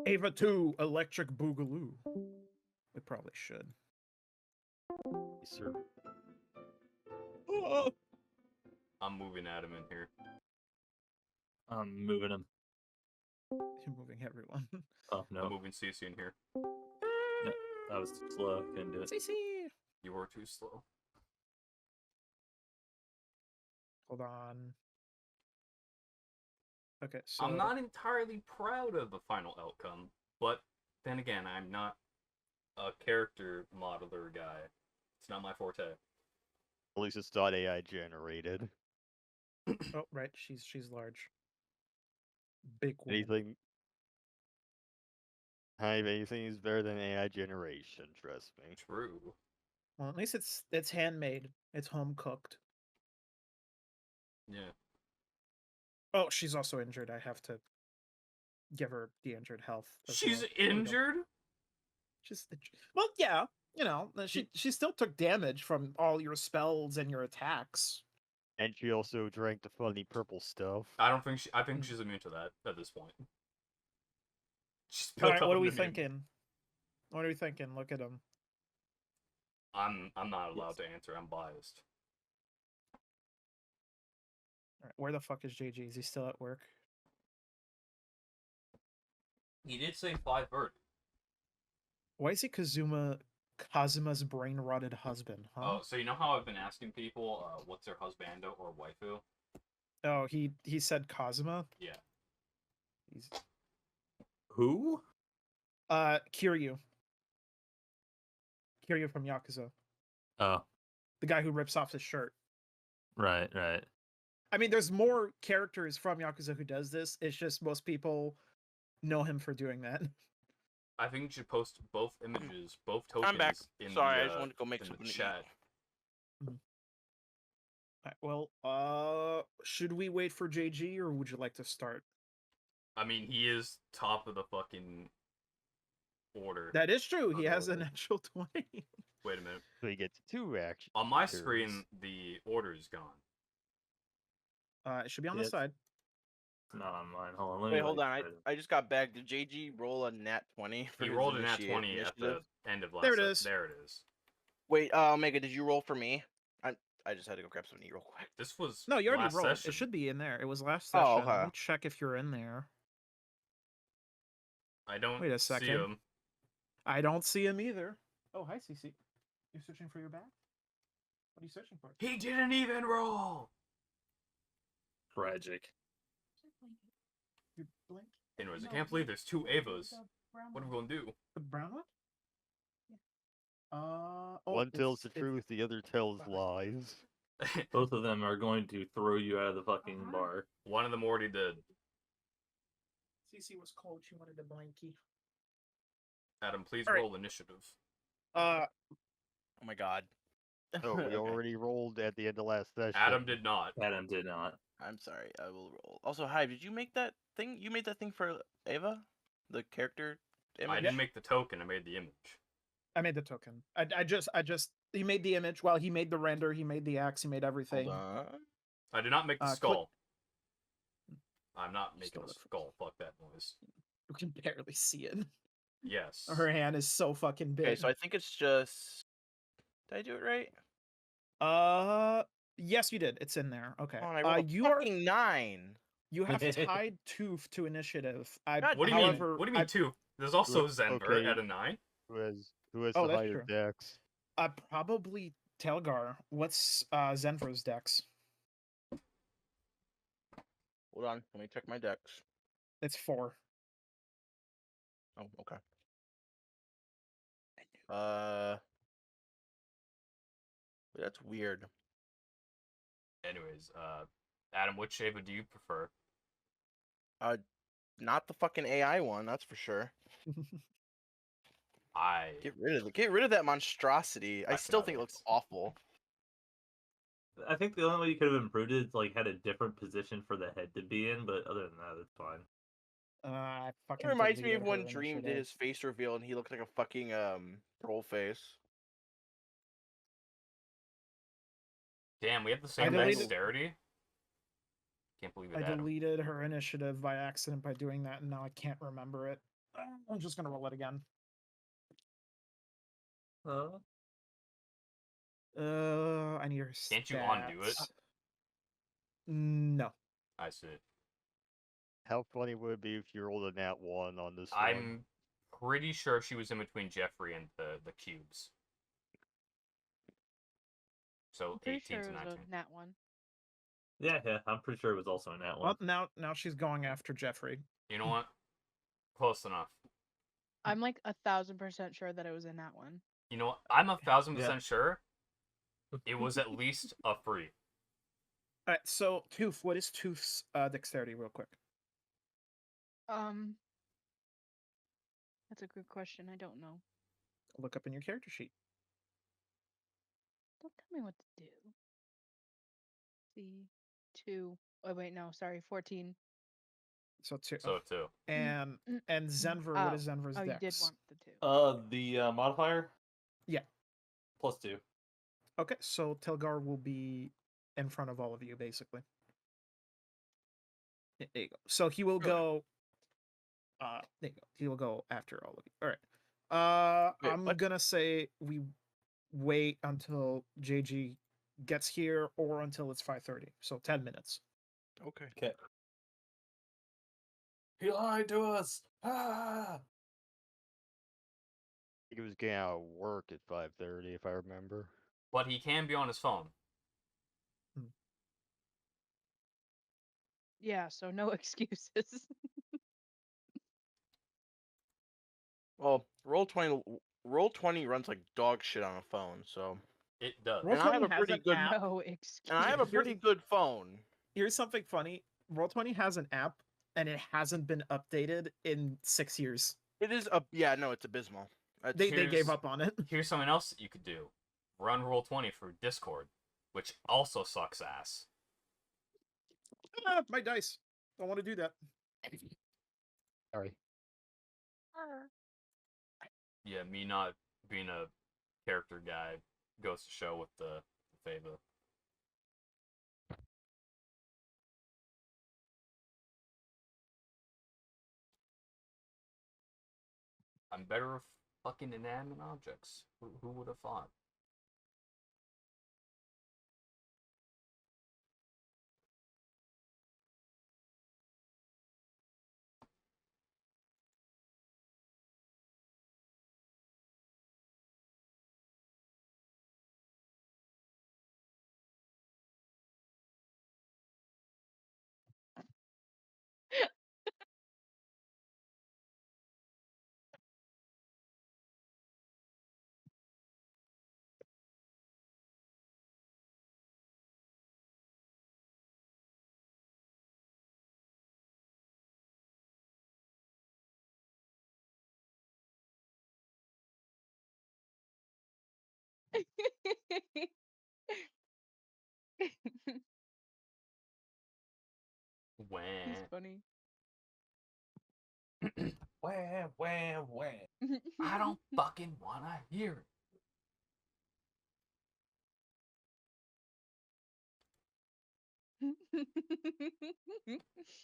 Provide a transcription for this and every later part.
Ava 2 Electric Boogaloo. We probably should. Sir. Oh. I'm moving Adam in here. I'm moving him. You're moving everyone. Oh, no. I'm moving Cece in here. No, that was too slow. Couldn't do it. CC. You were too slow. Hold on. Okay, so I'm not entirely proud of the final outcome, but then again, I'm not a character modeler guy. It's not my forte. At least it's not AI generated. Oh, right, she's large. Big one. Anything. Anything is better than AI generation. Trust me. True. Well, at least it's handmade. It's home cooked. Yeah. Oh, she's also injured. I have to give her the injured health. as She's well. There we go. injured? Well, yeah, you know, she still took damage from all your spells and your attacks. And she also drank the funny purple stuff. I think she's immune to that at this point. She's All built right, up what are we immunity. thinking? What are we thinking? Look at him. I'm not allowed to answer. I'm biased. All right, where the fuck is JG? Is he still at work? He did say 5-30. Why is he Kazuma's brain rotted husband? Huh? Oh, so you know how I've been asking people what's their husbando or waifu? Oh, he said Kazuma. Yeah. He's Who? Kiryu. Kiryu from Yakuza. Oh, The guy who rips off his shirt. right. I mean, there's more characters from Yakuza who does this. It's just most people know him for doing that. I think you should post both images, both tokens. I'm back. In Sorry, the, I just wanted to go make in something the to chat. Alright, well, should we wait for JG or would you like to start? I mean, he is top of the fucking order. That is true. He has an actual 20. Wait a minute. So he gets 2 actions. On my screen, the order is gone. It should be on Yeah, the side. It's not on mine. Hold on. Let Wait, me hold on. try to- I just got back. Did JG roll a nat 20? He rolled a nat 20 at the end of last. There it is. There it is. Wait, Omega, did you roll for me? I just had to go grab something real quick. This was No, you already last rolled. session. It should be in there. It was last session. Oh, okay. Let me check if you're in there. I don't Wait a see second. him. I don't see him either. Oh, hi, CC. You're searching for your bag? What are you searching for? He didn't even roll! Tragic. Your blank? Anyways, I can't believe there's 2 Avas. What are we gonna do? The brown one? Oh, One tells the it's- truth, the other tells lies. Both of them are going to throw you out of the fucking bar. One of them already did. CC was cold. She wanted a blankie. Adam, please All right. roll initiative. Oh my god. Oh, we Okay. already rolled at the end of last session. Adam did not. Adam did not. I'm sorry. I will roll. Also, Hive, did you make that thing? You made that thing for Ava? The character image? I didn't make the token, I made the image. I made the token. I just. He made the image. Well, he made the render. He made the axe. He made everything. Hold on. I did not make the Click- skull. I'm not making Stole a it from- skull. Fuck that noise. You can barely see it. Yes. Her hand is so fucking big. Okay, so I think it's just. Did I do it right? Yes, you did. It's in there. Okay. Oh, I rolled a you are. fucking 9. You have tied Tooth to initiative. God What do you mean? however, What do you mean 2? There's also Zenver okay. at a 9. Who has Oh, the that's higher true. dex? Probably Telgar. What's Zenfro's dex? Hold on. Let me check my decks. It's 4. Oh, okay. That's weird. Anyways, Adam, which Ava do you prefer? Not the fucking AI one, that's for sure. Get rid of that monstrosity. I I still cannot think it wait. looks awful. I think the only way you could have improved it is like had a different position for the head to be in, but other than that, it's fine. I It fucking reminds me deleted of when her Dream did initiative. his face reveal and he looked like a fucking troll face. Damn, we have the same deleted- dexterity? Can't believe it, I Adam. deleted her initiative by accident by doing that, and now I can't remember it. I'm just gonna roll it again. I need her Can't you undo it? stats. No. I see. How funny would it be if you rolled a nat 1 on this one? I'm pretty sure she was in between Jeffrey and the cubes. So I'm pretty 18 sure to it was 19. a nat one. Yeah, I'm pretty sure it was also in that one. Well, now she's going after Jeffrey. You know what? Close enough. I'm like 1,000% sure that it was a nat one. You know what? I'm 1,000% Yeah. sure it was at least a free. All right, so Tooth, what is Tooth's dexterity, real quick? That's a good question. I don't know. Look up in your character sheet. Don't tell me what to do. See, 2. Oh wait, no, sorry, 14. So 2. So 2. And Zenver, what is Zenver's Oh, you dex? did want the 2. The modifier? Yeah. +2. Okay, so Telgar will be in front of all of you, basically. There you go. So he will go. There you go. He will go after all of you. All right. Wait, I'm what? gonna say we wait until JG gets here, or until it's 5:30. So 10 minutes. Okay. Okay. He lied to us! Ah! I think he was getting out of work at 5:30, if I remember. But he can be on his phone. Yeah, so no excuses. Well, roll 20 runs like dog shit on a phone, so. It does. Roll And I have 20 a has pretty an good app. No excuse. And I have a pretty good phone. Here's something funny. Roll20 has an app, and it hasn't been updated in 6 years. It is no, it's abysmal. They gave Here's- up on it. Here's something else that you could do. Run Roll20 for Discord, which also sucks ass. My dice. Don't want to do that. Sorry. Yeah, me not being a character guy goes to show with the Fava. I'm better with fucking inanimate objects. Who would have thought? Wah. He's funny. Wham, wham, wham. I don't fucking wanna hear it.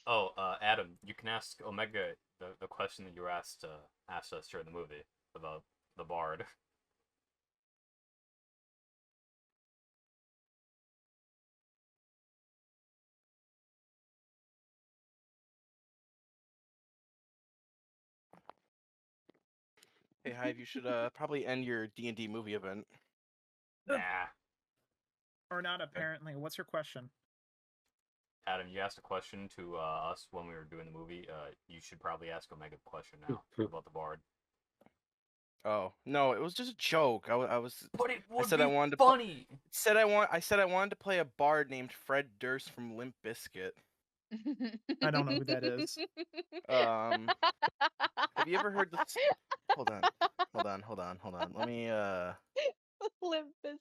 Oh, Adam, you can ask Omega the question that you were asked us during the movie about the bard. Hey, Hive, you should probably end your D&D movie event. Nah. Or not, apparently. What's your question? Adam, you asked a question to us when we were doing the movie. You should probably ask Omega the question now about the bard. Oh no, it was just a joke. I was But it would said be I wanted to funny. I said I wanted to play a bard named Fred Durst from Limp Bizkit. I don't know who that is. Have you ever heard this? Hold on. Let me Limp Bizkit.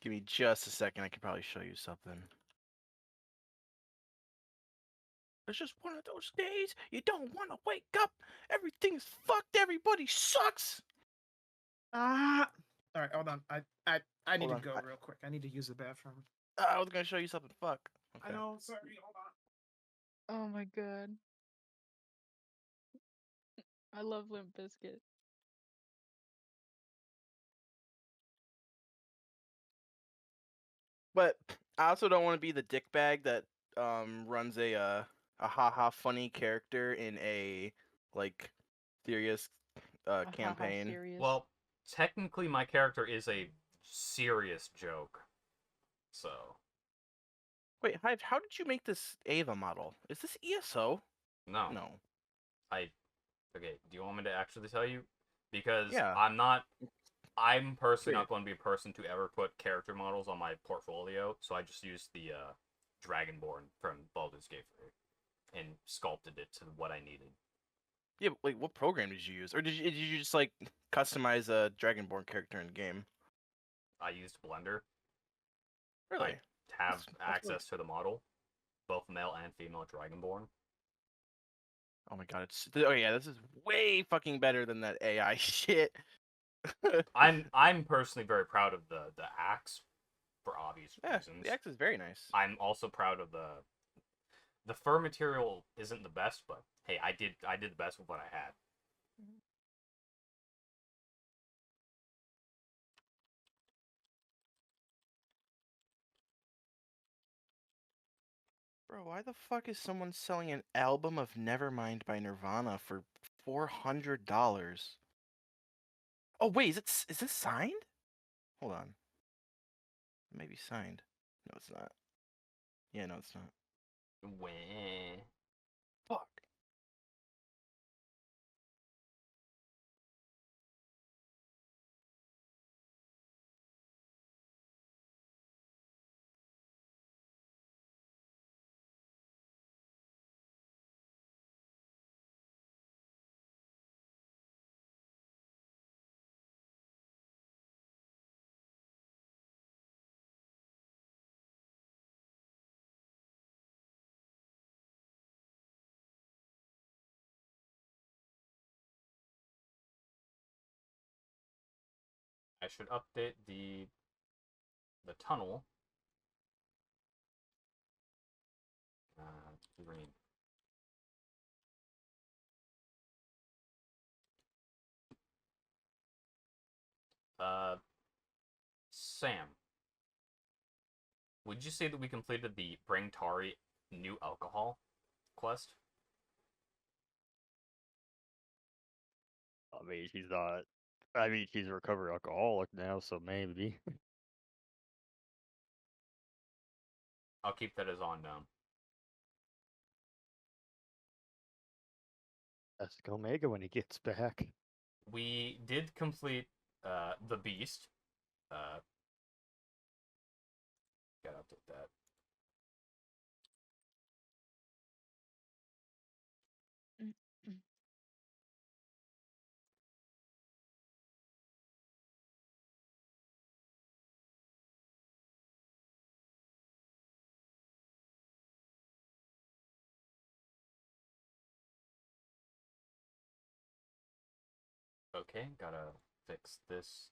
give me just a second. I could probably show you something. It's just one of those days you don't want to wake up. Everything's fucked. Everybody sucks. All right, hold on. I need Hold to on, go real quick. I need to use the bathroom. I was gonna show you something. Fuck. I know. Sorry. Hold on. Oh my god. I love Limp Bizkit. But I also don't want to be the dickbag that runs a haha funny character in a like serious Haha, campaign. serious. Well, technically, my character is a serious joke. So, Wait, Hive, how did you make this Ava model? Is this ESO? no. No. Okay, do you want me to actually tell you? Because Yeah. I'm personally Curious. not going to be a person to ever put character models on my portfolio, so I just used the Dragonborn from Baldur's Gate 3 and sculpted it to what I needed. Yeah, but, like what program did you use, or did you just like customize a Dragonborn character in game? I used Blender. Really? I have That's access to the model, both male and female Dragonborn. Oh my god, oh yeah, this is way fucking better than that AI shit. I'm personally very proud of the axe for obvious Yeah, reasons. the axe is very nice. I'm also proud of the fur material isn't the best, but hey, I did the best with what I had. Bro, why the fuck is someone selling an album of Nevermind by Nirvana for $400? Oh wait, is this signed? Hold on. It may be signed. No, it's not. Yeah, no, it's not. Wah. Fuck. I should update the tunnel. Green. Sam, would you say that we completed the Bring Tari new alcohol quest? I mean, she's not. I mean, she's a recovered alcoholic now, so maybe. I'll keep that as on down. Ask Omega when he gets back. We did complete the Beast. Gotta update that. Okay, gotta fix this.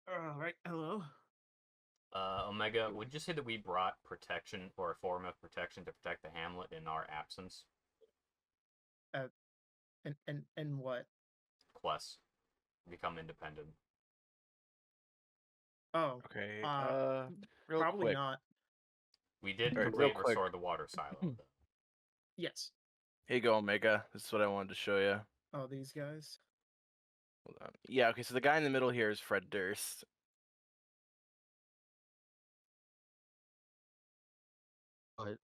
All right. Hello. Omega, would you say that we brought protection or a form of protection to protect the hamlet in our absence? And what? Quest. Become independent. Oh, Okay. Uh, Real probably quick. not. We did Alright, complete real quick. restore the water silo, though. Yes. Here you go, Omega. This is what I wanted to show you. Oh, these guys. Hold on. Yeah. Okay. So the guy in the middle here is Fred Durst. But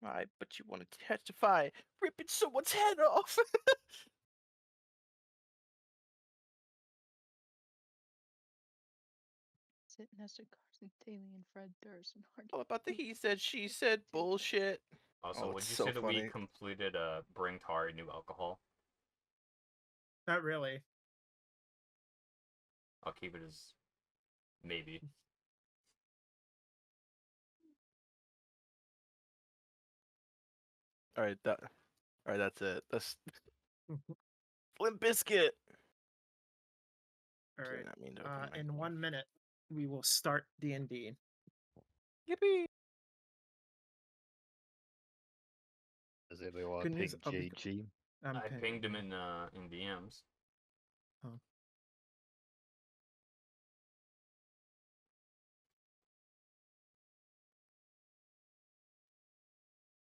I but you want to testify, ripping someone's head off. Sit nested Carson Daly and Fred Durst and Hard. All about the he said, she said bullshit. Also, Oh, would it's you so say that we funny. completed Bring Tari New Alcohol? Not really. I'll keep it as maybe. All right, that's it. That's Limp Biscuit. All Did right. not mean to open my In mouth. 1 minute, we will start D&D. Yippee! Does anybody want Good to news, ping I'll be JG? I'm I paying. pinged him in DMs.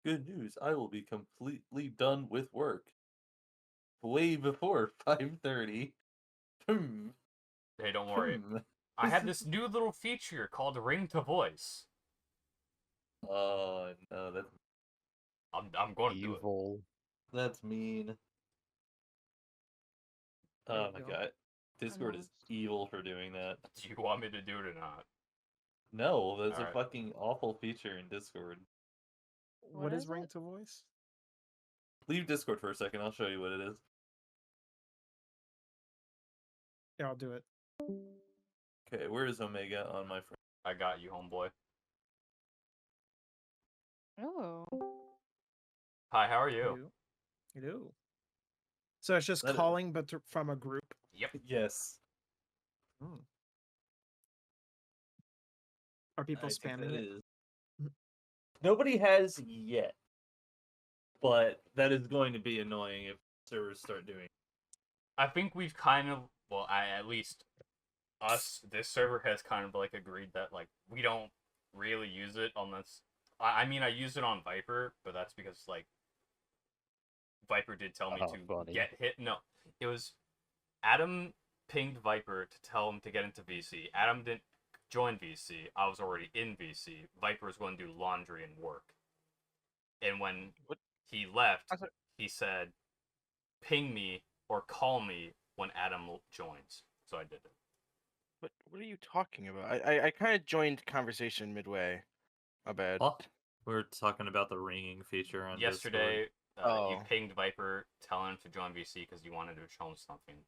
Good news. I will be completely done with work. Way before 5:30. Hey, don't worry. I have this new little feature called Ring to Voice. Oh no, I'm going to do it. Evil. that's mean. There Oh we my go. god. Discord is lost. evil for doing that. Do you want me to do it or not? No, that's a Alright. fucking awful feature in Discord. What What is is ring it? to voice? Leave Discord for a second, I'll show you what it is. Yeah, I'll do it. Okay, where is Omega on my friend? I got you, homeboy. Oh. Hi, how are you? You do. So it's just That is- calling, but from a group. Yep. Yes. Are people I think spamming that it? is. Mhm. Nobody has yet. But that is going to be annoying if servers start doing it. I think we've kind of, well, at least us, this server has kind of like agreed that like we don't really use it unless, I mean, I use it on Viper, but that's because like Viper did tell me Oh, to funny. get hit. No, it was Adam pinged Viper to tell him to get into VC. Adam didn't join VC. I was already in VC. Viper was going to do laundry and work. And when What? he left, I thought- he said, ping me or call me when Adam joins. So I did it. What are you talking about? I kind of joined conversation midway. My bad. Oh, we're talking about the ringing feature on Yesterday, you Oh. pinged Viper telling him to join VC because you wanted to show him something.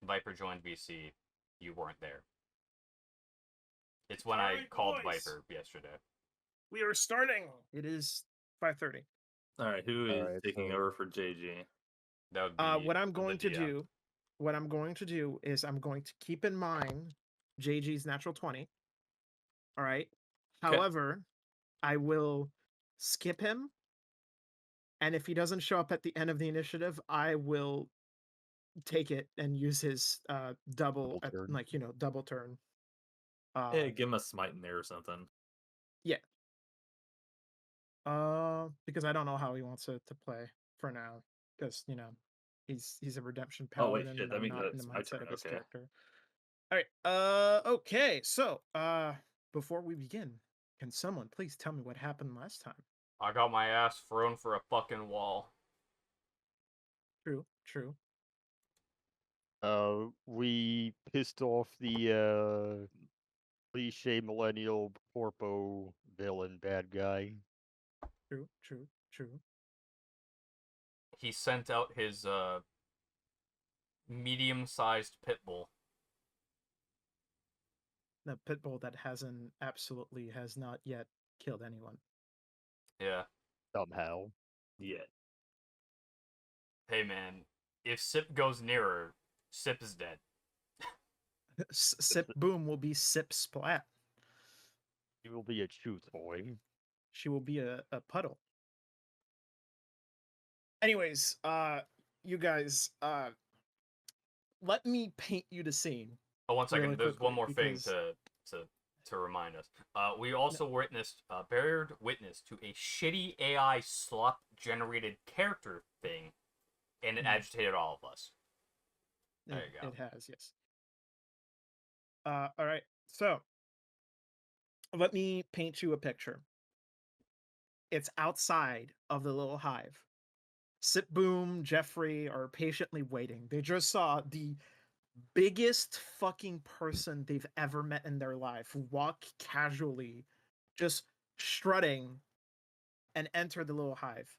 Viper joined VC. You weren't there. It's when I Alright, called boys. Viper yesterday. We are starting. It is 5:30. Alright, who is Alright, taking so- over for JG? That would be What I'm the going to DM. do, is I'm going to keep in mind JG's natural 20. All right. Okay. However, I will skip him, and if he doesn't show up at the end of the initiative, I will take it and use his double, Double turn. double turn. Yeah, give him a smite in there or something. Because I don't know how he wants it to play for now. Because he's a redemption Oh, wait, paladin, shit, and that I'm means not in the that's my mindset turn, of his okay. character. All right. Okay. So, before we begin, can someone please tell me what happened last time? I got my ass thrown for a fucking wall. True. True. We pissed off the cliche millennial corpo villain bad guy. True. True. True. He sent out his medium-sized pit bull. The pit bull that has not yet killed anyone. Yeah. Somehow. Yeah. Hey man, if Sip goes nearer, Sip is dead. Sip boom will be sip splat. He will be a chew toy. She will be a puddle. Anyways, you guys, let me paint you the scene. Oh, one second. Really There's one quickly, more thing because- to remind us. We also bared witness to a shitty AI slop generated character thing, and it agitated all of us. There you go. It has, yes. All right. So, let me paint you a picture. It's outside of the little hive. Sip Boom, Jeffrey are patiently waiting. They just saw the biggest fucking person they've ever met in their life walk casually, just strutting, and enter the little hive.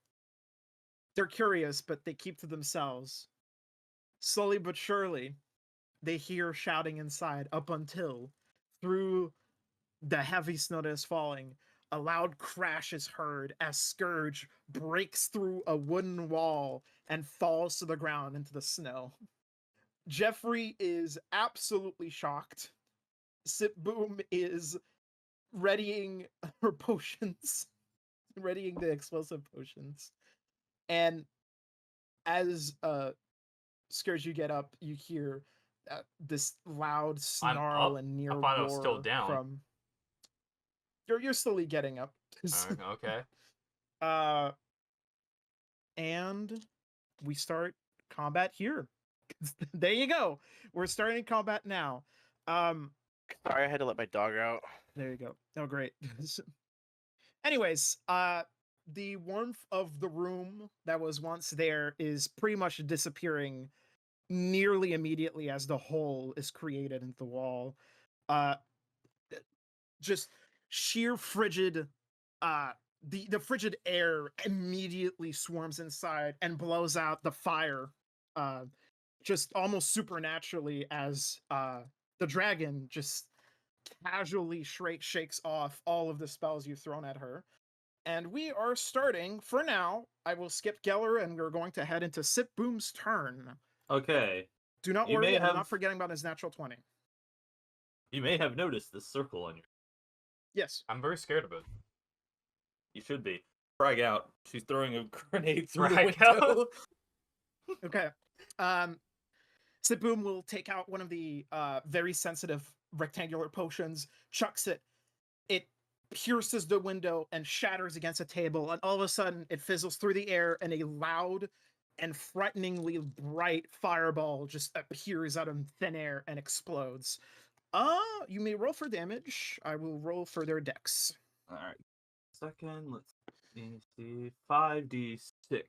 They're curious, but they keep to themselves. Slowly but surely, they hear shouting inside up until, through the heavy snow that is falling, a loud crash is heard as Scourge breaks through a wooden wall and falls to the ground into the snow. Jeffrey is absolutely shocked. Sip Boom is readying her potions, readying the explosive potions. And as Scourge, you get up, you hear this loud I'm snarl up? and near I thought I was still roar down. from. You're slowly getting up. Okay. And we start combat here. There you go. We're starting combat now. Sorry, I had to let my dog out. There you go. Oh, great. Anyways, the warmth of the room that was once there is pretty much disappearing nearly immediately as the hole is created into the wall. Just sheer frigid, the frigid air immediately swarms inside and blows out the fire, just almost supernaturally as the dragon just casually shakes off all of the spells you've thrown at her. And we are starting, for now, I will skip Geller and we're going to head into Sip Boom's turn. Okay. Do not You may worry, I'm have- not forgetting about his natural 20. You may have noticed this circle on your. Yes. I'm very scared of it. You should be. Frag out. She's throwing a grenade through Frag the window. Okay. Sip Boom will take out one of the very sensitive rectangular potions, chucks it. It pierces the window and shatters against a table, and all of a sudden it fizzles through the air, and a loud and frighteningly bright fireball just appears out of thin air and explodes. You may roll for damage. I will roll for their dex. All right. Second, let's see. 5d6.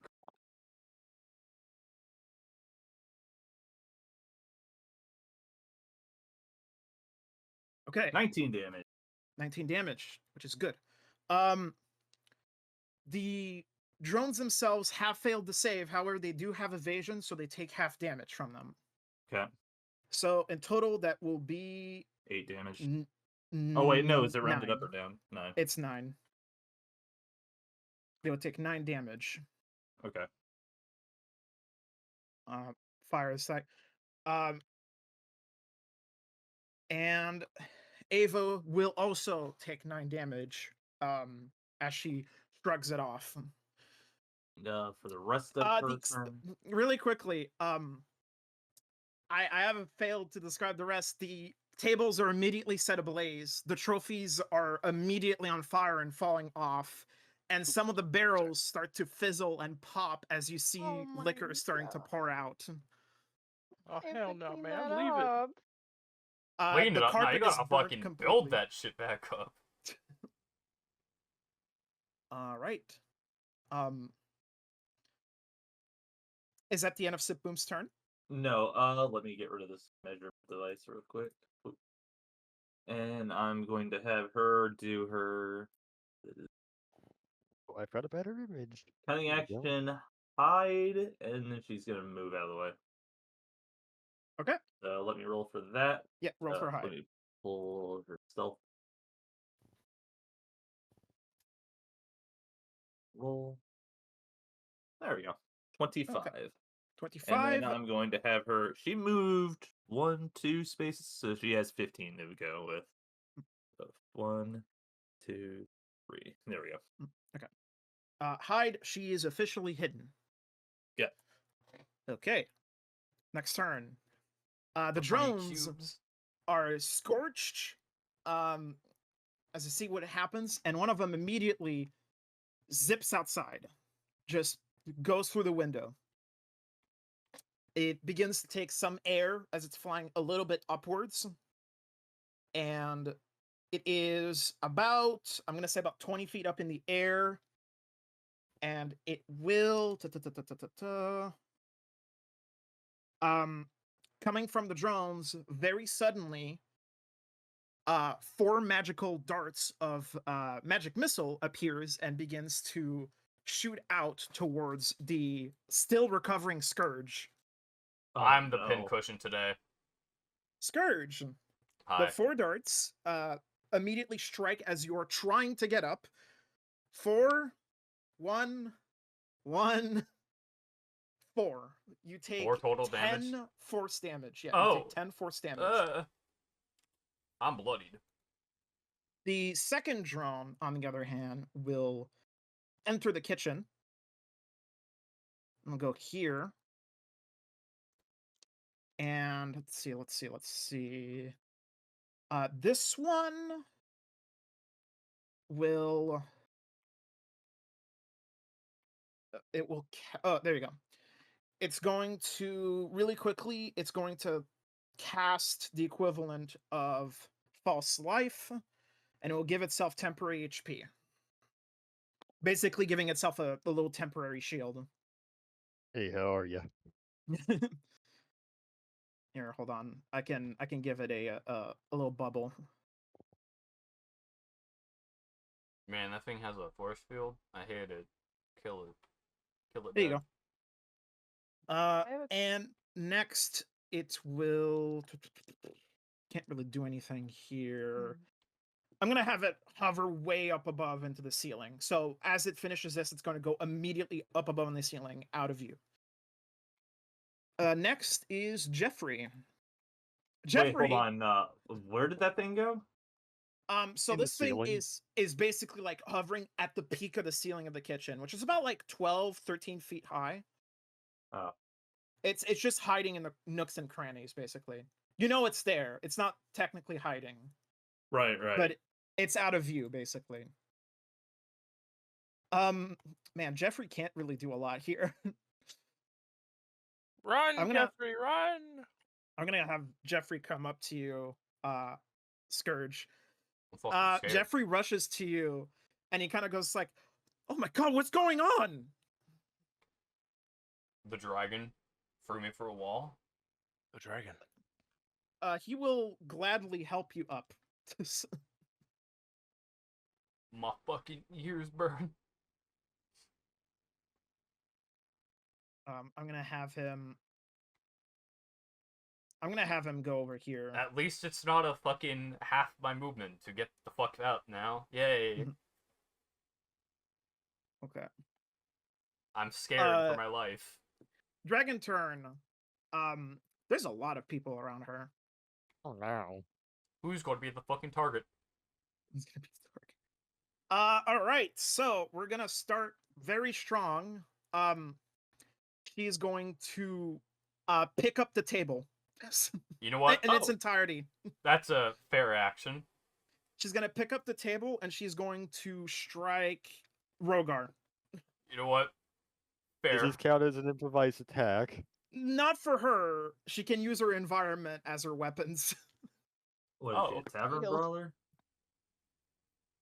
Okay. 19 damage. 19 damage, which is good. The drones themselves have failed to save, however, they do have evasion, so they take half damage from them. Okay. So in total, that will be 8 damage. Oh wait, no, is it rounded 9. up or down? 9. It's 9. They will take 9 damage. Okay. Fire aside. And Ava will also take 9 damage as she shrugs it off. For the rest of her turn. Really quickly, I haven't failed to describe the rest. The tables are immediately set ablaze. The trophies are immediately on fire and falling off. And some of the barrels start to fizzle and pop as you see Oh my liquor starting to pour out. Oh I have hell to no, clean man! that Leave it. up. Clean The it up. Now you carpet is gotta burnt fucking completely. build that shit back up. All right. Is that the end of Sip Boom's turn? No, let me get rid of this measurement device real quick. Oop. And I'm going to have her do her Oh, I've got a better image. cunning There you go. action, hide, and then she's gonna move out of the way. Okay. So let me roll for that. Yeah, roll for hide. Let me pull her stealth. Roll. There we go. 25. 25. And then I'm going to have her. She moved 2 spaces, so she has 15 to go with. So 1, 2, 3. There we go. Okay. Hide, she is officially hidden. Yeah. Okay. Next turn. The Honey drones cubes. are scorched as I see what happens, and one of them immediately zips outside, just goes through the window. It begins to take some air as it's flying a little bit upwards, and it is about, I'm going to say about 20 feet up in the air, and it will coming from the drones, very suddenly, 4 magical darts of magic missile appears and begins to shoot out towards the still recovering Scourge. Oh, I'm the no. pincushion today. Scourge, Hi. the 4 darts immediately strike as you're trying to get up. 4, 1, 1, 4. You take 4 total 10 damage? force damage. Yeah, you Oh. take 10 force damage. I'm bloodied. The second drone, on the other hand, will enter the kitchen. I'm gonna go here. And let's see. This one will oh, there you go. It's going to really quickly, it's going to cast the equivalent of false life, and it will give itself temporary HP. Basically giving itself a little temporary shield. Hey, how are you? Here, hold on. I can give it a little bubble. Man, that thing has a force field. I hate it. Kill it. Kill it. There you dead. go. have a- And next it will can't really do anything here. I'm gonna have it hover way up above into the ceiling. So as it finishes this, it's going to go immediately up above in the ceiling, out of view. Next is Jeffrey. Jeffrey, Wait, hold on. Where did that thing go? So In the this thing ceiling? is basically like hovering at the peak of the ceiling of the kitchen, which is about like 12, 13 feet high. Oh. It's just hiding in the nooks and crannies, basically. You know it's there. It's not technically hiding, Right. but it's out of view, basically. Man, Jeffrey can't really do a lot here. Run, I'm gonna- Jeffrey, run! I'm gonna have Jeffrey come up to you, Scourge. I'm fucking scared. Jeffrey rushes to you, and he kind of goes like, "Oh my god, what's going on?" The dragon threw me for a wall. The dragon. He will gladly help you up. My fucking ears burn. I'm gonna have him go over here. At least it's not a fucking half my movement to get the fuck out now. Yay. Mhm. Okay. I'm scared for my life. Dragon turn. There's a lot of people around her. Oh no. Who's going to be the fucking target? It's gonna be dark. All right. So we're gonna start very strong. She's going to pick up the table You know what? in its Oh, entirety. that's a fair action. She's gonna pick up the table and she's going to strike Rogar. You know what? Does Fair. this count as an improvised attack? Not for her. She can use her environment as her weapons. What is Oh, it? Tavern Shield. Brawler?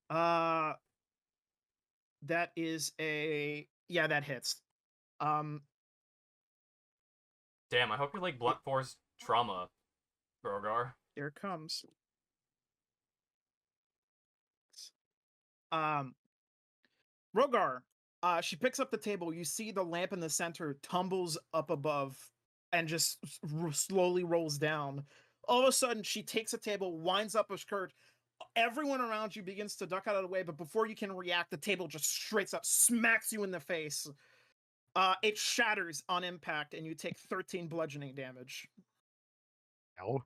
That is that hits. Damn, I hope you like blunt force trauma, Grogar. Here it comes. Rogar, she picks up the table. You see the lamp in the center tumbles up above and just slowly rolls down. All of a sudden, she takes a table, winds up a skirt. Everyone around you begins to duck out of the way, but before you can react, the table just straight up smacks you in the face. It shatters on impact, and you take 13 bludgeoning damage. No.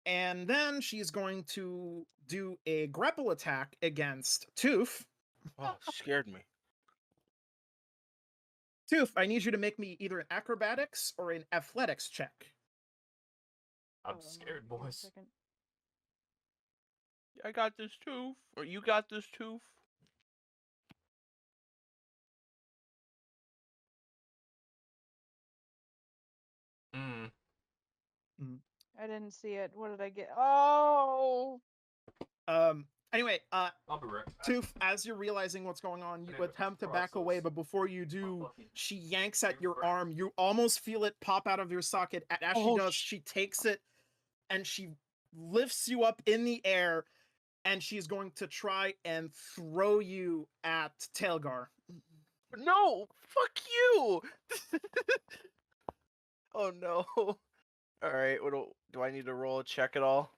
And then she's going to do a grapple attack against Toof. Oh, scared me. Toof, I need you to make me either an acrobatics or an athletics check. I'm Hold on, scared, give me a boys. second. I got this tooth. Or you got this tooth. Mm. I didn't see it. What did I get? Oh, Anyway, I'll be right back. Toof, as you're realizing what's going on, you Anyway, attempt to back away, process. but before you do, fucking she yanks at your brain. arm. You almost feel it pop out of your socket. And as she Oh, does, she takes it and she lifts you up in the air, and she's going to try and throw you at Tailgar. No, fuck you. Oh no. All right. Do I need to roll a check at all?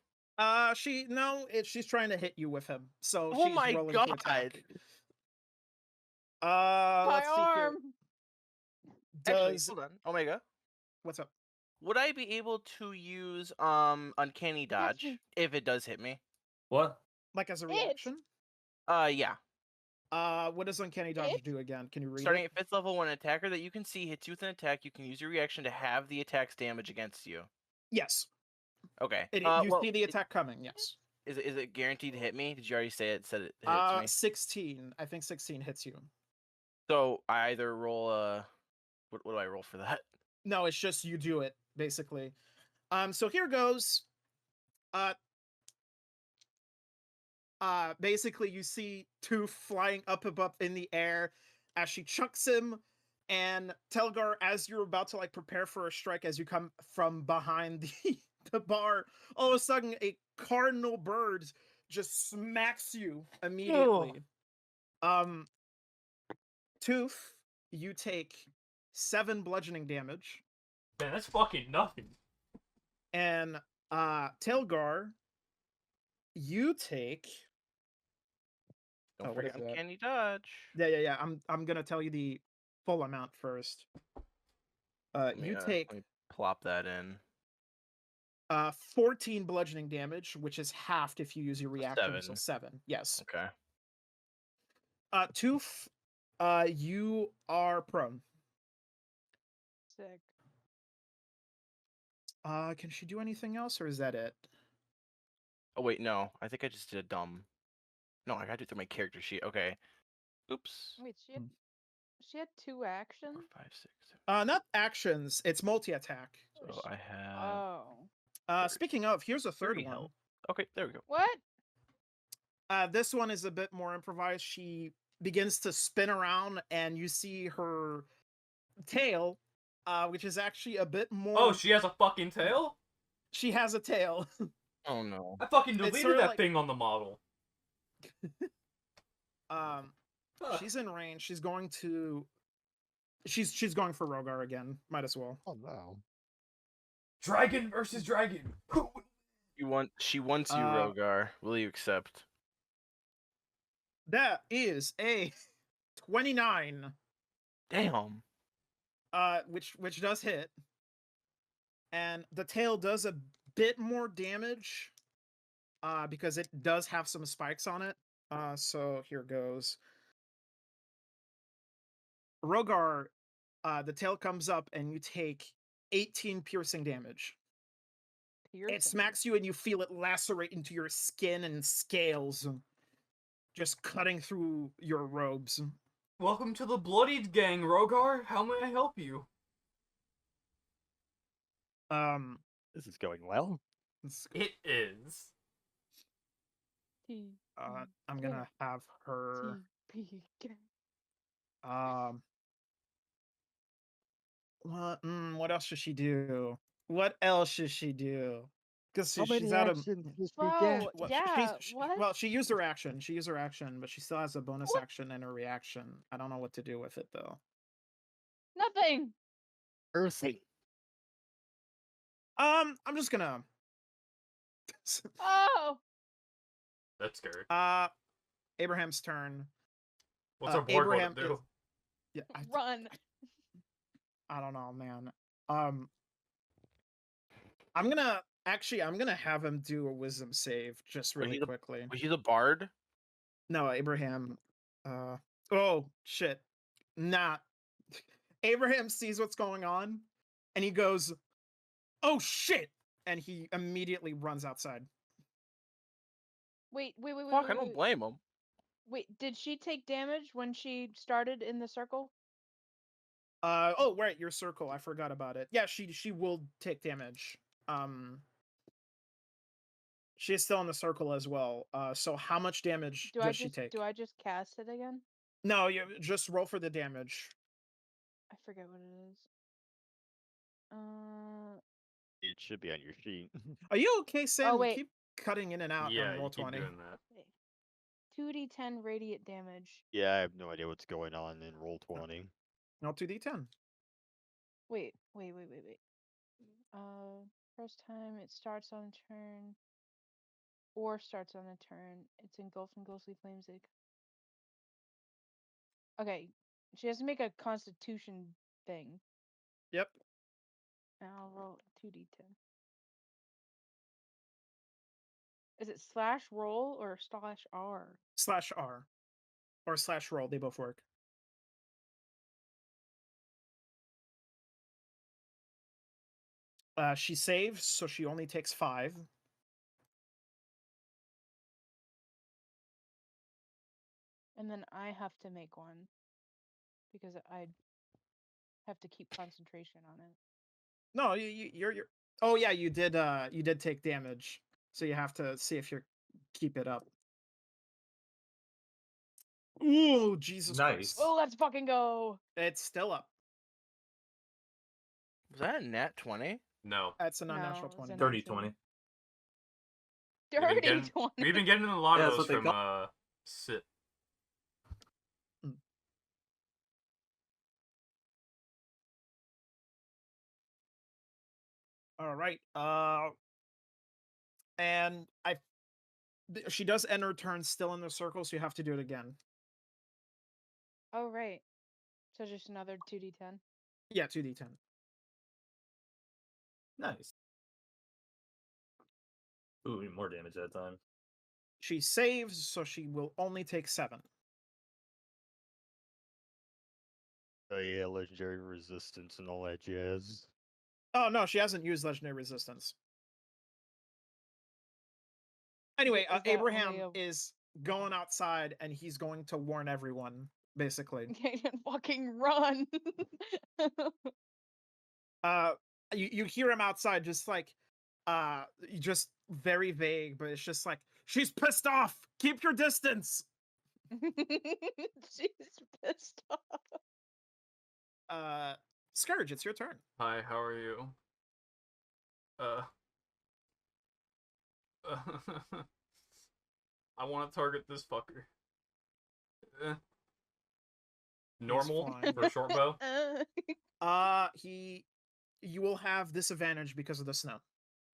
She's trying to hit you with him, so Oh she's my rolling to attack. My Let's see here. arm. Actually, Does hold on. Omega, what's up? would I be able to use uncanny dodge if it does hit me? What? Like as a It. reaction? Yeah. What does uncanny dodge It? do again? Can you read Starting it? at 5th level, when an attacker that you can see hits you with an attack, you can use your reaction to have the attack's damage against you. Yes. Okay. You see the attack coming. Yes. Is it guaranteed to hit me? Did you already say it? Said it hits me. 16. I think 16 hits you. So I either roll a. What do I roll for that? No, it's just you do it basically. So here goes. Basically you see Tooth flying up in the air as she chucks him, and Telgar, as you're about to like prepare for a strike, as you come from behind the bar, all of a sudden a cardinal bird just smacks you immediately. Tooth, you take 7 bludgeoning damage, Man, that's fucking nothing. and Telgar, you take. Don't What forget is that? uncanny dodge. Yeah. I'm gonna tell you the full amount first. You take Let me plop that in. 14 bludgeoning damage, which is halved if you use your reaction. So 7. 7. Yes. Okay. Tooth, you are prone. Sick. Can she do anything else, or is that it? Oh wait, no. I think I just did a dumb. No, I gotta do it through my character sheet. Okay. Oops. Wait, she had 2 actions? 4, 5, 6, 7. Not actions. It's multi-attack. So I have. Oh. Speaking of, here's a third 30 one. health. Okay, there we go. What? This one is a bit more improvised. She begins to spin around, and you see her tail, which is actually a bit more. Oh, she has a fucking tail? She has a tail. Oh no. I fucking It's deleted sorta that like- thing on the model. Ugh. She's in range. She's going for Rogar again. Might as well. Oh no. Dragon versus dragon. She wants you, Uh, Rogar. Will you accept? That is a 29. Damn. Which does hit. And the tail does a bit more damage. Because it does have some spikes on it. So here goes. Rogar, the tail comes up and you take 18 piercing damage. It smacks you and you feel it lacerate into your skin and scales, just cutting through your robes. Welcome to the Bloodied Gang, Rogar. How may I help you? This is going well. It is. I'm gonna have her. What else should she do? What else should she do? Because How many she's out of. actions does she Whoa, get? Well, yeah, what? Well, she used her action. She used her action, but she still has a bonus action and a reaction. I don't know what to do with it though. Nothing. Earthy. I'm just gonna. Oh. That's scary. Abraham's turn. What's our board Abraham want to do? is- Yeah, Run. I don't know, man. I'm gonna have him do a wisdom save just really quickly. Was he the bard? No, Abraham. Oh shit. Nah. Abraham sees what's going on, and he goes, "Oh shit!" and he immediately runs outside. Wait. Fuck, I don't blame him. Wait, did she take damage when she started in the circle? Oh right, your circle. I forgot about it. Yeah, she will take damage. She is still in the circle as well. So how much damage does she take? Do I just cast it again? No, you just roll for the damage. I forget what it is. It should be on your sheet. Are you okay, Sam? You wait. keep cutting in and out Yeah, on roll you keep 20. doing that. 2d10 radiant damage. Yeah, I have no idea what's going on in roll 20. No 2d10. Wait. First time it starts on a turn, or starts on a turn. It's engulfed in ghostly flames. Okay, she has to make a Constitution thing. Yep. And I'll roll 2d10. Is it slash roll or slash R? Slash R. Or slash roll. They both work. She saves, so she only takes 5. And then I have to make one because I have to keep concentration on it. No, you're. Oh yeah, you did take damage, so you have to see if you keep it up. Ooh, Jesus Nice. Christ! Oh, let's fucking go! It's still up. Was that a nat 20? No. That's a No, non-natural it was 20. a 30 natural. 20. We've been Dirty getting, 20. we've been getting a lot Yeah, of that's those what they from Sit. All right. And she does end her turn still in the circle, so you have to do it again. Oh, right. So just another 2d10. Yeah, 2d10. Nice. Ooh, even more damage that time. She saves, so she will only take 7. Oh yeah, legendary resistance and all that jazz. Oh no, she hasn't used legendary resistance. Anyway, Is that Abraham only a- is going outside, and he's going to warn everyone, basically. Fucking run! You hear him outside, just like, just very vague, but it's just like, she's pissed off. Keep your distance. She's pissed off. Scourge, it's your turn. Hi, how are you? I want to target this fucker. Normal flying. for a short bow. You will have disadvantage because of the snow.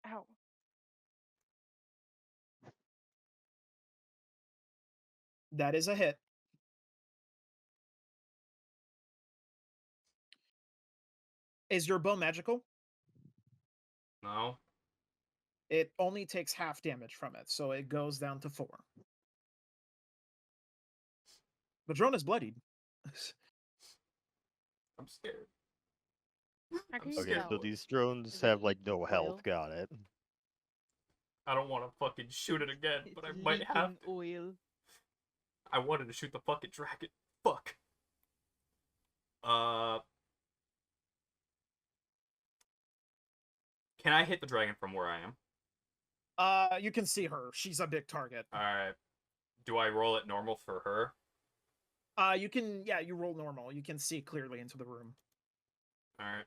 Ow. That is a hit. Is your bow magical? No. It only takes half damage from it, so it goes down to 4. The drone is bloodied. I'm scared. How can I'm you Okay, scared. so tell? these drones Does it have like leak no oil? health. Got it. I don't want to fucking shoot it again, but I might have to. oil. I wanted to shoot the fucking dragon. Fuck. Can I hit the dragon from where I am? You can see her. She's a big target. Alright. Do I roll it normal for her? You can, yeah, you roll normal. You can see clearly into the room. Alright.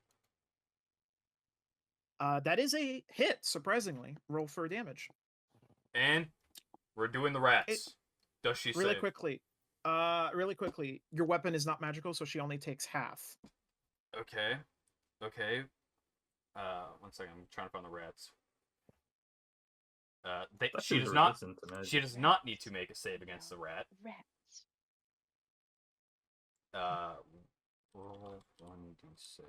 That is a hit, surprisingly. Roll for damage. And we're doing the rats. Does she Really save? quickly. Your weapon is not magical, so she only takes half. Okay. Okay. 1 second. I'm trying to find the rats. Thought She was does not. resistant to magic. She does not need to make a save against the rat. Rats. Roll 1d6.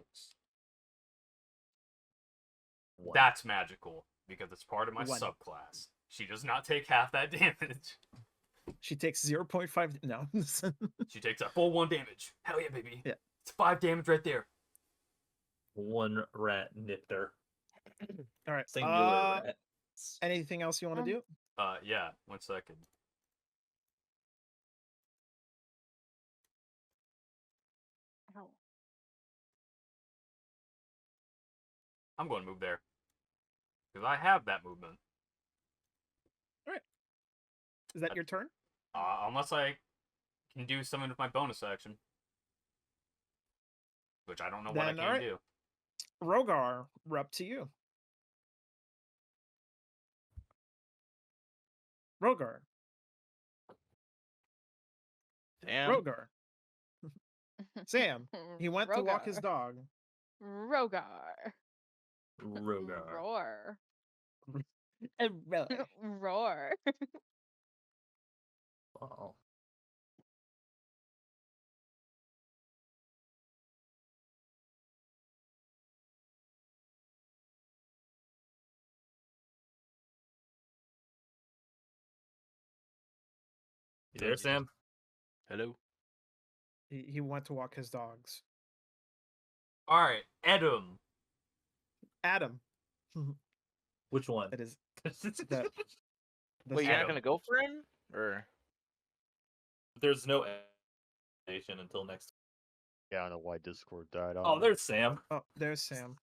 That's magical because it's part of my One. subclass. She does not take half that damage. She takes 0.5. No. She takes a full 1 damage. Hell yeah, baby. Yeah. It's 5 damage right there. One rat nipped her. All right. Singular rat. Anything else you want to do? Yeah. 1 second. Ow. I'm going to move there. Because I have that movement. Is that your turn? Unless I can do something with my bonus action, which I don't know what I Then, can alright. do. Rogar, we're up to you. Rogar. Damn. Rogar. Sam. He went to walk his Rogar. dog. Rogar. Rogar. Roar. Really? Roar. Wow. You there, Sam? Hello. He went to walk his dogs. All right, Adam. Adam. Which one? It is that. Wait, you're not Adam. gonna go for him, or There's no explanation until next. Yeah, I don't know why Discord died on Oh, me. there's Sam. Oh, there's Sam.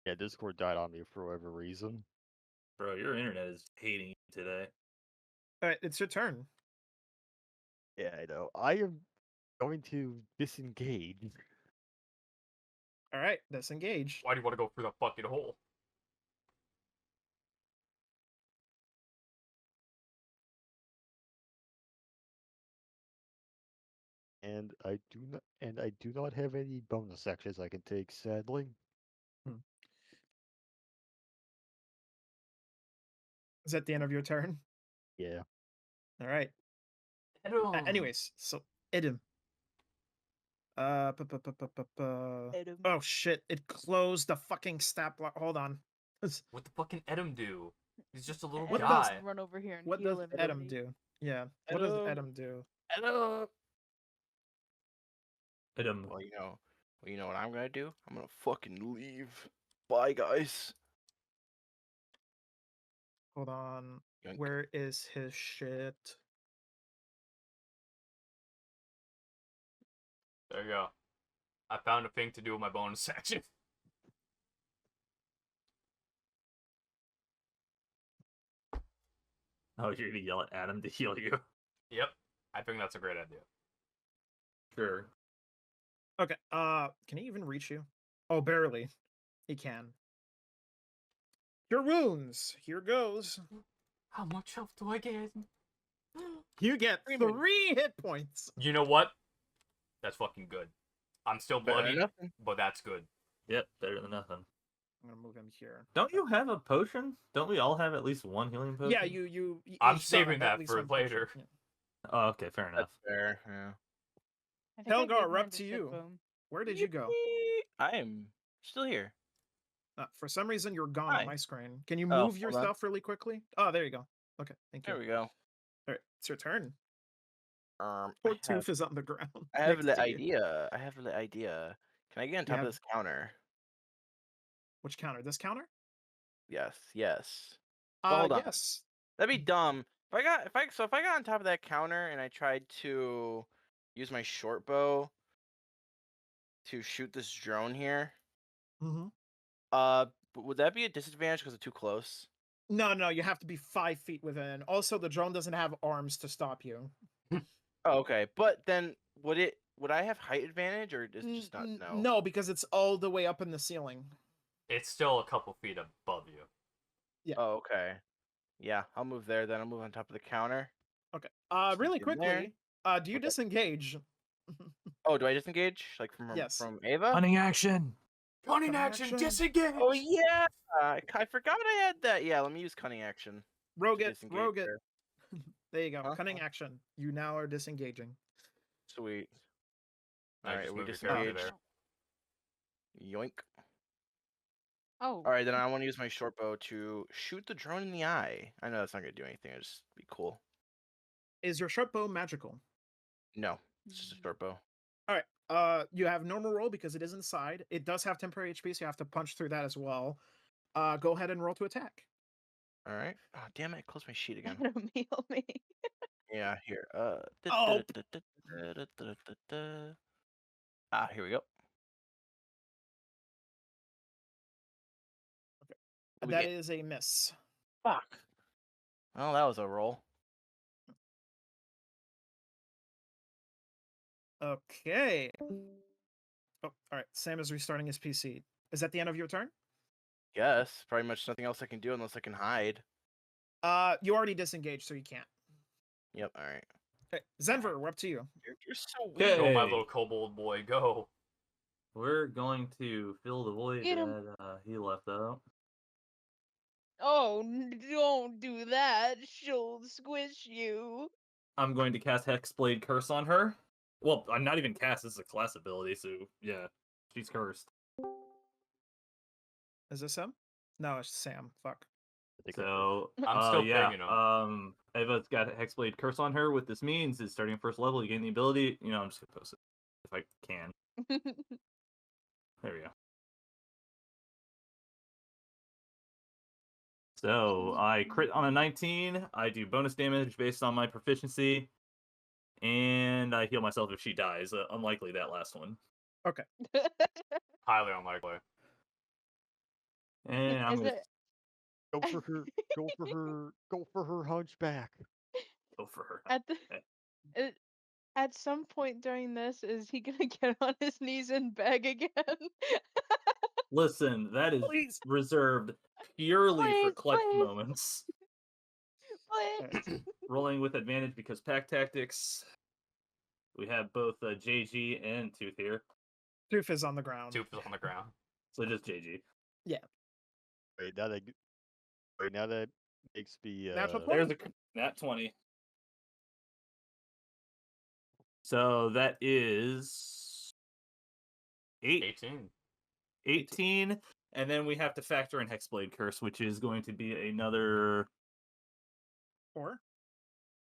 Yeah, Discord died on me for whatever reason. Bro, your internet is hating you today. All right, it's your turn. Yeah, I know. I am going to disengage. All right, disengage. Why do you want to go through the fucking hole? And I do not have any bonus actions I can take, sadly. Is that the end of your turn? Yeah. All right. Adam. Anyways, so Idem. Adam. Oh shit! It closed the fucking stat block. Hold on. What the fucking Adam do? He's just a little What guy. does- Run over here and What heal does everybody. Adam do? Yeah. What does Adam. Adam do? hello. Adam. Well, you know what I'm gonna do? I'm gonna fucking leave. Bye, guys. Hold on. Yoink. Where is his shit? There you go. I found a thing to do with my bonus action. Oh, you're gonna yell at Adam to heal you. Yep. I think that's a great idea. Sure. Okay. Can he even reach you? Oh, barely. He can. Your wounds. Here goes. How much health do I get? You get 3 hit points. You know what? That's fucking good. I'm still Better than bloody, nothing. but that's good. Yep, better than nothing. I'm gonna move him here. Don't you have a potion? Don't we all have at least one healing potion? Yeah, you I'm each got saving at that least for one potion. later. Yeah. Oh, okay, fair enough. That's fair. Yeah. I think I Helgar, gave we're up mine to Sick you. Boom. Where did you go? I am still here. For some reason, you're gone Hi. on my screen. Can you Oh, move hold on. yourself really quickly? Oh, there you go. Okay, thank you. There we go. All right, it's your turn. I Poor have, Tooth is on the ground. I have next the to you. idea. I have the idea. Can I get on top have- of this counter? Which counter? This counter? Yes. Yes. Hold on. Yes. That'd be dumb. If I got on top of that counter and I tried to use my short bow to shoot this drone here, Mm-hmm. but would that be a disadvantage because it's too close? No, you have to be 5 feet within. Also, the drone doesn't have arms to stop you. Oh, okay. But then would I have height advantage or is it just not no? No, because it's all the way up in the ceiling. It's still a couple feet above you. Oh, okay. Yeah, I'll move there then. I'll move on top of the counter. Okay. Sneak Really in there. quickly, do you Okay. disengage? Oh, do I disengage like Yes. from Ava? Hunting action. Cunning Cunning action, action. disengage! Oh yeah, I forgot I had that. Yeah, let me use cunning action. Rogue to it, disengage rogue it. her. There you go. Huh? Cunning action. You now are disengaging. Sweet. I All just right, we moved your character disengage. there. Yoink. Oh. All right, then I want to use my short bow to shoot the drone in the eye. I know that's not gonna do anything. It'll just be cool. Is your short bow magical? No, it's just a short bow. All right. You have normal roll because it is inside. It does have temporary HP, so you have to punch through that as well. Go ahead and roll to attack. All right. Oh damn it! I closed my sheet again. Adam, heal me. Yeah, here. Oh. Here we go. What we That get? is a miss. Fuck. Well, that was a roll. Okay. Oh, all right. Sam is restarting his PC. Is that the end of your turn? Yes, pretty much nothing else I can do unless I can hide. You already disengaged, so you can't. Yep. All right. Okay. Zenver, we're up to you. You're so Okay. weak. Go, my little kobold boy, go. We're going to fill the void Get him. that he left out. Oh, don't do that. She'll squish you. I'm going to cast Hexblade Curse on her. Well, I'm not even cast. This is a class ability, so yeah, she's cursed. Is this him? No, it's Sam. Fuck. I think I heard. So I'm still yeah, pinging him. Eva's got Hexblade Curse on her. What this means is starting first level, you gain the ability. You know, I'm just gonna post it if I can. There we go. So I crit on a 19. I do bonus damage based on my proficiency, and I heal myself if she dies. Unlikely that last one. Highly unlikely. And I'm Is gonna it? Go for her. Go for her. Go for her hunchback. go for her. At the at some point during this, is he gonna get on his knees and beg again? Listen, that is Please. reserved purely for Please, clutch please. moments. Please. Rolling with advantage because pack tactics. We have both JG and Tooth here, Doof is on the ground. Tooth is on the ground. so just JG. Wait, now that makes me. Natural 20. There's a nat 20. So that is 18. 18, and then we have to factor in Hexblade Curse, which is going to be another. 4?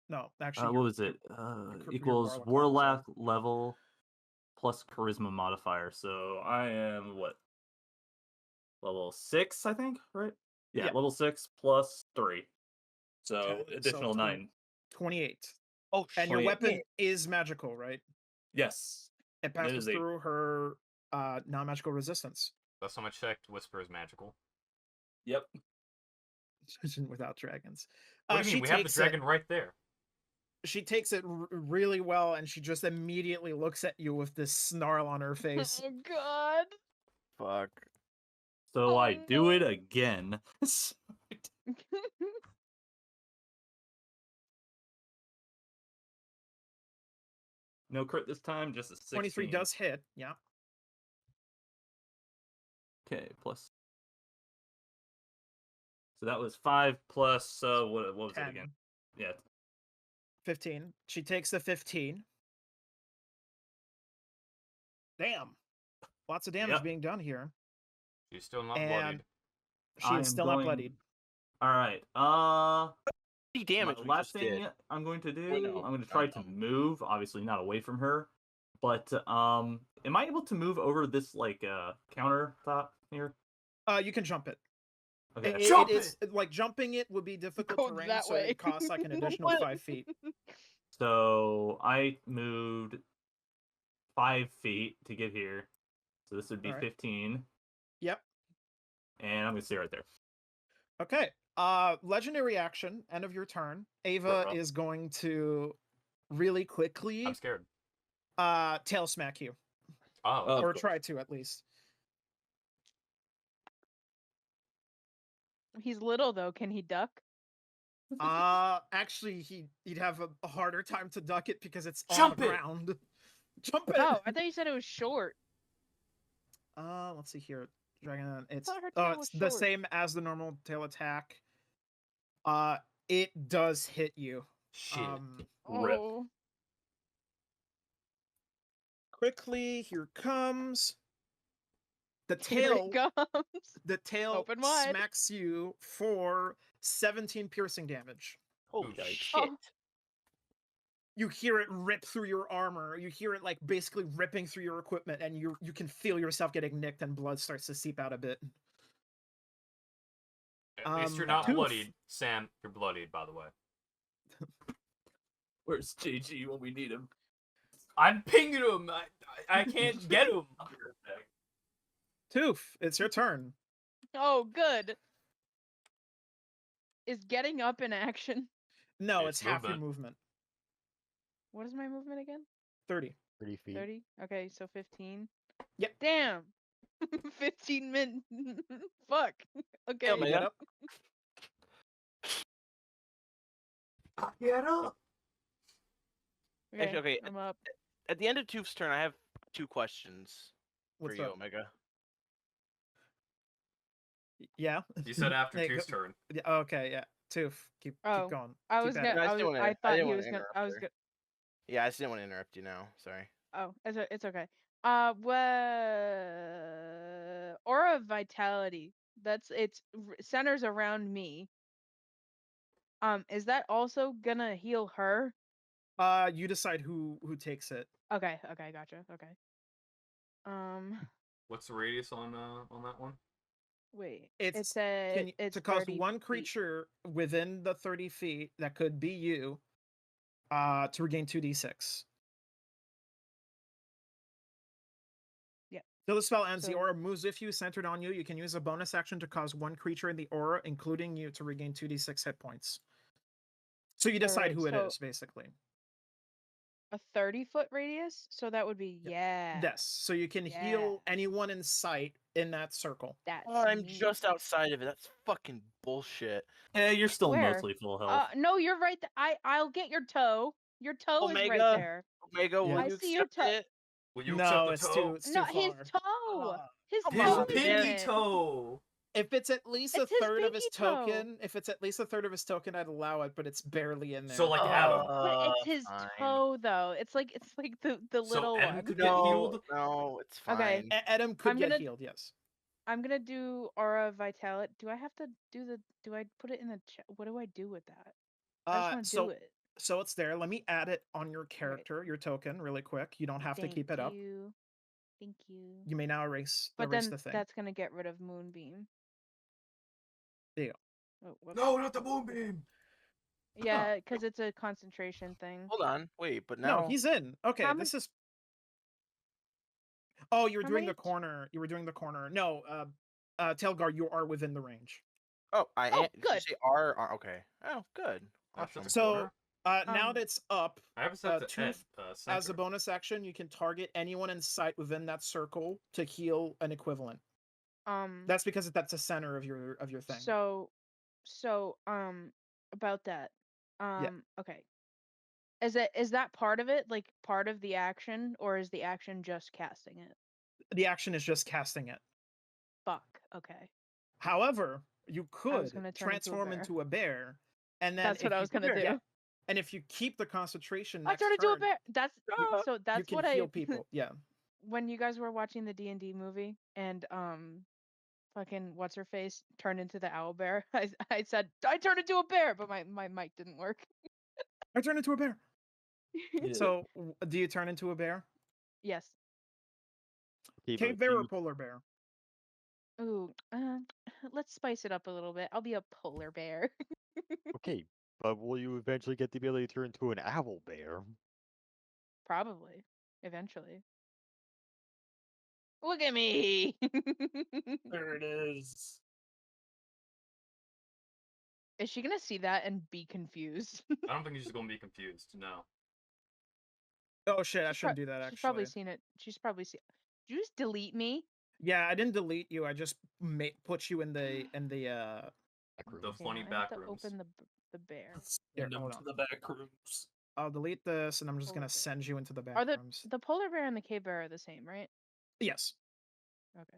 No, actually. What was it? your Equals Warlock Warlock level plus Charisma modifier. So I am what? Level 6, I think, right? Yeah, Yeah. level 6 plus 3. So 10, additional so 9. 28. Oh And your 28. weapon is magical, right? Yes. It passes is a- through her non-magical resistance. Last time I checked, Whisper is magical. Yep. Without dragons. What do you mean? We have the takes dragon right there. She takes it really well, and she just immediately looks at you with this snarl on her face. Oh God. Fuck. So Oh, I do no. it again. No crit this time, just a 16. 23 does hit, yeah. Okay, plus. So that was 5 plus, what was 10. it again? Yeah. 15. She takes the 15. Damn. Lots of damage Yep. being done here. She's still not And bloodied. she I is am still not bloodied. All right. Damage. we Last just did. thing I'm going to do, I know, I'm going to I try to know. move, obviously not away from her, but am I able to move over this like countertop here? You can jump it. Okay. Jump It's like jumping it would be difficult Go terrain, that so way. it costs like an additional What? 5 feet. So I moved 5 feet to get here. So this would be Alright. 15, Yep. and I'm going to stay right there. Okay. Legendary action, end of your turn. Ava Ruh-roh. is going to really quickly I'm scared. tail smack you. Oh. Of Or course. try to at least. He's little though. Can he duck? Actually he'd have a harder time to duck it because it's Jump on the it! ground. Jump it! Oh, I thought you said it was short. Let's see here. Dragon, it's thought her tail was it's the short. same as the normal tail attack. It does hit you. Shit. Rip. Oh. Quickly, here comes the Here tail. it comes. The tail Open wide. smacks you for 17 piercing damage. Holy Yikes. shit. Oh. You hear it rip through your armor. You hear it like basically ripping through your equipment, and you can feel yourself getting nicked, and blood starts to seep out a bit. At least you're not Tooth. bloodied. Sam, you're bloodied, by the way. Where's JG when we need him? I'm pinging him. I can't get him. Toof, it's your turn. Oh, good. Is getting up in action? No, It's it's half your movement. movement. What is my movement again? 30. 30 feet. 30? Okay, so 15. Yep. Damn. 15 minutes. Fuck. Okay. Oh my You get God. up. Get up. Okay, okay. I'm up. At the end of Toof's turn, I have 2 questions What's for you, up? Omega. Yeah. You said after Hey, Two's go- turn. Yeah, okay, yeah. Toof, keep Oh, going. I Keep was at gonna. it. I just didn't I wanna- I thought didn't he wanna was gonna. interrupt I was her. gonna. Yeah, I just didn't want to interrupt you now. Sorry. Oh, it's okay. Aura of vitality. It's centers around me. Is that also gonna heal her? You decide who takes it. Okay, gotcha. Okay. What's the radius on that one? Wait. It's It said it's to cause 30 one feet. creature within the 30 feet that could be you, to regain 2d6. Yeah. Till the spell ends, the So- aura moves with you, centered on you. You can use a bonus action to cause one creature in the aura, including you, to regain 2d6 hit points. So you decide Alright, who it so- is, basically. A 30-foot radius, so that would be Yes. So you can heal anyone in sight in that circle. That's Oh, I'm me. just outside of it. That's fucking bullshit. Yeah, you're still Where? mostly full health. No, you're right. I'll get your toe. Your toe is right Omega, there. Omega, will Yeah. I you see your accept toe. it? Will you No, accept it's the too toe? it's No, too his far. toe. His His toe His is in pinky it. toe. If it's at least It's a his third of his pinky toe. token, if it's at least a third of his token, I'd allow it, but it's barely in there. So like Adam. But it's his Fine. toe though. It's like the So little Adam one. could get No, healed. no, it's fine. Okay. Adam could I'm get gonna- healed, yes. I'm gonna do aura vitality. Do I have to do the? Do I put it in the chat? What do I do with that? I just want to do it. So it's there. Let me add it on your character, your token, really quick. You don't have to keep it up. Thank you. You may now erase But erase then the thing. that's gonna get rid of Moonbeam. There you Oh, whoops. No, not the moonbeam. Yeah, because it's a concentration thing. Hold on, wait, but now No, he's in. Okay, How this is. Oh, you were How doing the many- corner. You were doing the corner. No, Telgar, you are within the range. Oh, I Oh, am. Did you good. say R? Okay. Oh, good. That's just Awesome. a So, corner. now Um, that it's up, I have it set to Tooth, as a center. bonus action, you can target anyone in sight within that circle to heal an equivalent. That's because that's the center of your thing. So about that. Okay. Is that part of it? Like part of the action, or is the action just casting it? The action is just casting it. Fuck. Okay. However, you could gonna turn into a transform bear. into a bear, and then That's what if I you- was gonna do. yeah, and if you keep the concentration, I next turned into a turn, bear. That's you that's can what heal I people. Yeah. when you guys were watching the D&D movie and fucking what's her face turned into the owl bear. I said I turned into a bear, but my mic didn't work. I turn into a bear. Yeah. So, do you turn into a bear? Yes. Okay, Cave but bear do or you- polar bear? Ooh, let's spice it up a little bit. I'll be a polar bear. okay, but will you eventually get the ability to turn into an owl bear? Probably, eventually. Look at me. There it is. Is she gonna see that and be confused? I don't think he's just gonna be confused. No. Oh shit! I She's shouldn't do that. She's probably Actually, seen it. She's probably seen. Did you just delete me? yeah, I didn't delete you. I just put you in the Back room. The funny I have back to rooms. open the bear. Here, Send him hold to on. the back rooms. I'll delete this, and I'm just Polar gonna bear. send you into the back Are rooms. the polar bear and the cave bear are the same, right? Yes, Okay.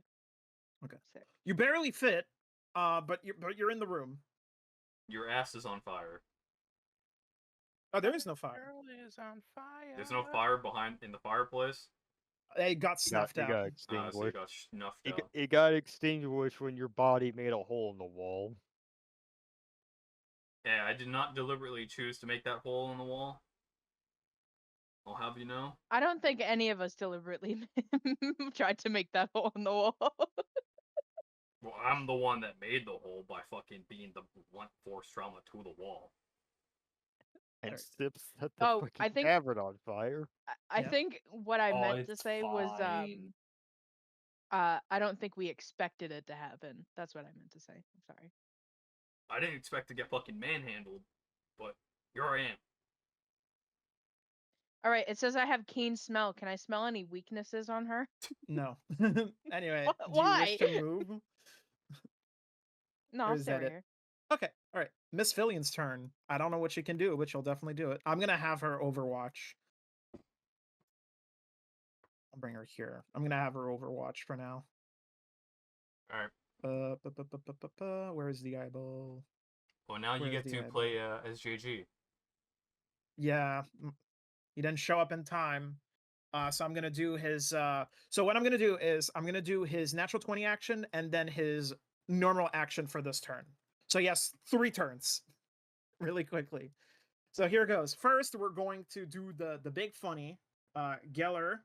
Okay. Sick. you barely fit, but you're in the room. Your ass is on fire. Oh, there is no fire. Girl is on fire. There's no fire behind in the fireplace. They got snuffed It out. got So extinguished. you got snuffed It, out. got- it got extinguished when your body made a hole in the wall. Yeah, I did not deliberately choose to make that hole in the wall. I'll have you know. I don't think any of us deliberately tried to make that hole in the wall. Well, I'm the one that made the hole by fucking being the blunt force trauma to the wall. And Alright. Sip set the Oh, fucking I think- cavern on fire. I Yeah. think what I Oh, meant to it's say was fine. I don't think we expected it to happen. That's what I meant to say. I'm sorry. I didn't expect to get fucking manhandled, but here I am. All right, it says I have keen smell. Can I smell any weaknesses on her? No. Anyway, What- do you why? wish to move? No, Or I'll is stay that right it? here. Okay, all right. Miss Fillion's turn. I don't know what she can do, but she'll definitely do it. I'm gonna have her Overwatch. I'll bring her here. I'm gonna have her Overwatch for now. All right. Where's the eyeball? Well, now you Where's get the to eyeball? play as JG. Yeah, he didn't show up in time. So I'm gonna do his. So what I'm gonna do is I'm gonna do his natural 20 action and then his normal action for this turn. So yes, 3 turns, really quickly. So here goes. First, we're going to do the big funny. Geller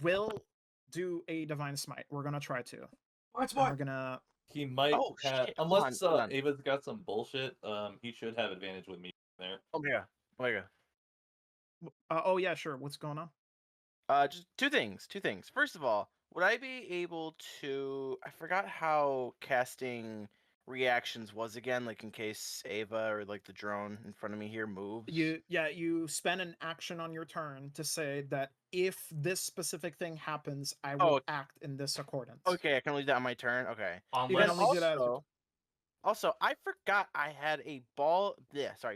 will do a divine smite. We're gonna try to. What's And we're gonna. He might Oh, have, shit, hold on, unless hold on. Ava's got some bullshit. He should have advantage with me there. Omega. Oh yeah, sure. What's going on? Just two things. First of all, would I be able to? I forgot how casting reactions was again. Like in case Ava or like the drone in front of me here moves. You spend an action on your turn to say that if this specific thing happens, I will Oh. act in this accordance. Okay, I can only do that on my turn. Okay. You Unless can only do that as your Also, I forgot I had a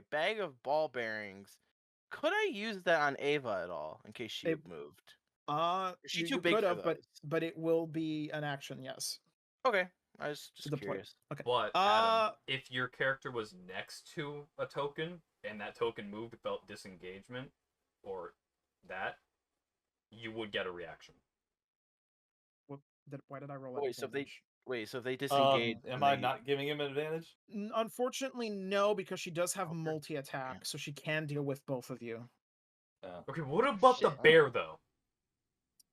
bag of ball bearings. Could I use that on Ava at all in case she It- moved? Is she you, too you big could for have, those? but it will be an action, yes. Okay, I was To just deploy. curious. Okay. But Adam, if your character was next to a token and that token moved without disengagement or that, you would get a reaction. Why did I roll that? So if they disengage, Am I not giving him advantage? Unfortunately, no, because she does have Okay. multi-attack, so she can deal with both of you. Okay, what about the Shit. bear though?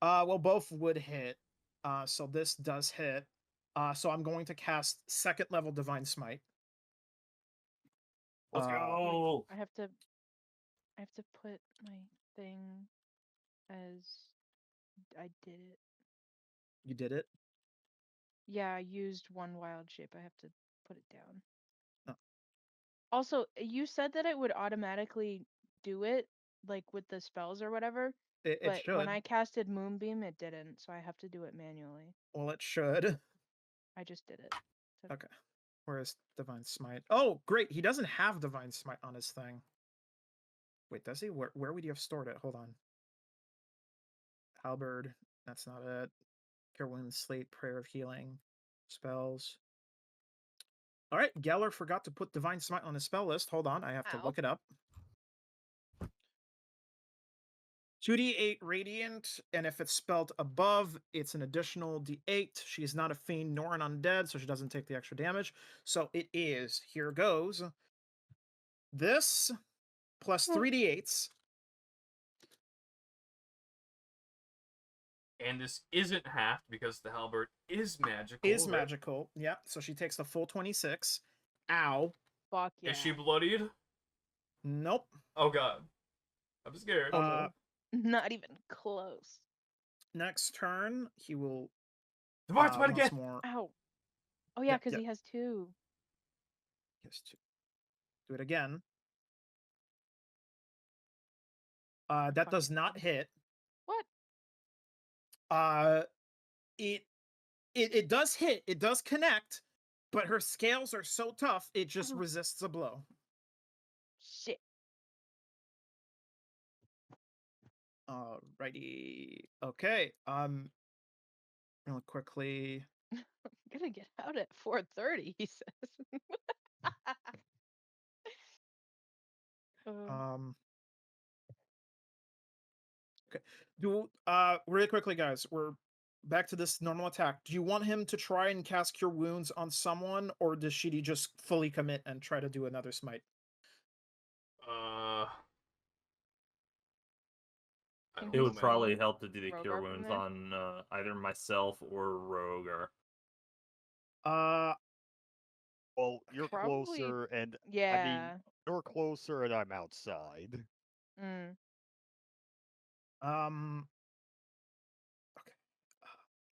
Well, both would hit. So this does hit. So I'm going to cast 2nd level Divine Smite. Let's go. I have to put my thing as I did it. You did it? Yeah, I used one wild shape. I have to put it down. Oh. Also, you said that it would automatically do it, like with the spells or whatever. It But should. when I casted Moonbeam, it didn't, so I have to do it manually. Well, it should. I just did it. So- Okay. Where's Divine Smite? Oh, great. He doesn't have Divine Smite on his thing. Wait, does he? Where would you have stored it? Hold on. Halberd. That's not it. Cure Wounds, Slate, Prayer of Healing. Spells. All right. Geller forgot to put Divine Smite on his spell list. Hold on. I have to Ow. look it up. 2d8 radiant, and if it's spelled above, it's an additional d8. She is not a fiend nor an undead, so she doesn't take the extra damage. So it is, here goes, this plus 3d8s. And this isn't halved because the halberd is magical. Is right? magical. Yeah, so she takes the full 26. Ow. Fuck yeah. Is she bloodied? Nope. Oh god. I'm scared. Not even close. Next turn, he will Divine Smite once again! more. Ow. Oh yeah, Yep, because yep. he has 2. Yes, do it again. That Fucking does not idiot. hit. What? It does hit. It does connect, but her scales are so tough it just resists a blow. Shit. Alrighty. Okay. Real quickly. I'm gonna get out at 4:30. He says. Okay. Really quickly, guys. We're back to this normal attack. Do you want him to try and cast Cure Wounds on someone, or does she just fully commit and try to do another smite? It would probably help to do the Rogue Cure Arc from Wounds there? on either myself or Rogar. Well, you're Probably- closer, and I Yeah. mean, you're closer, and I'm outside. Mm. Okay.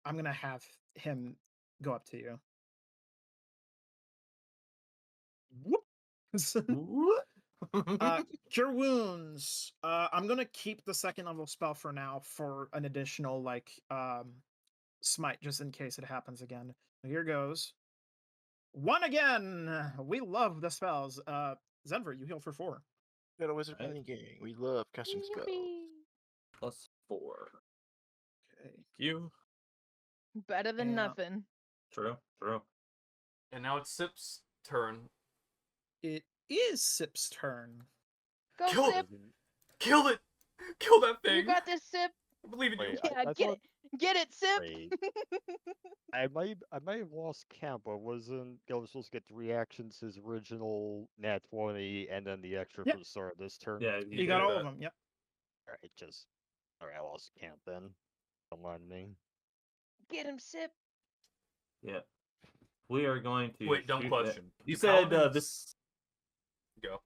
I'm gonna have him go up to you. Whoop. Cure wounds. I'm gonna keep the second level spell for now for an additional smite just in case it happens again. Here goes. One again. We love the spells. Zenver, you heal for 4. Got a wizard Right. in the gang. We love casting spells. Yippee. +4. Okay. You. Better than Yeah. nothing. True. And now it's Sip's turn. It is Sip's turn. Go Kill Sip. Kill it! Kill that thing! You got this, Sip. I believe in you. Wait, Yeah, I get thought- it. Get it, Sip. Wait. I might have lost count, but wasn't Gilder supposed to get 3 actions, his original nat 20, and then the extra Yeah. for the start of this turn? Yeah, You got did all that. of them. Yep. Alright, I lost count then. Don't mind me. Get him, Sip. Yeah. We are going to. Wait, dumb shoot that- question. You Do said paladins- this. Go.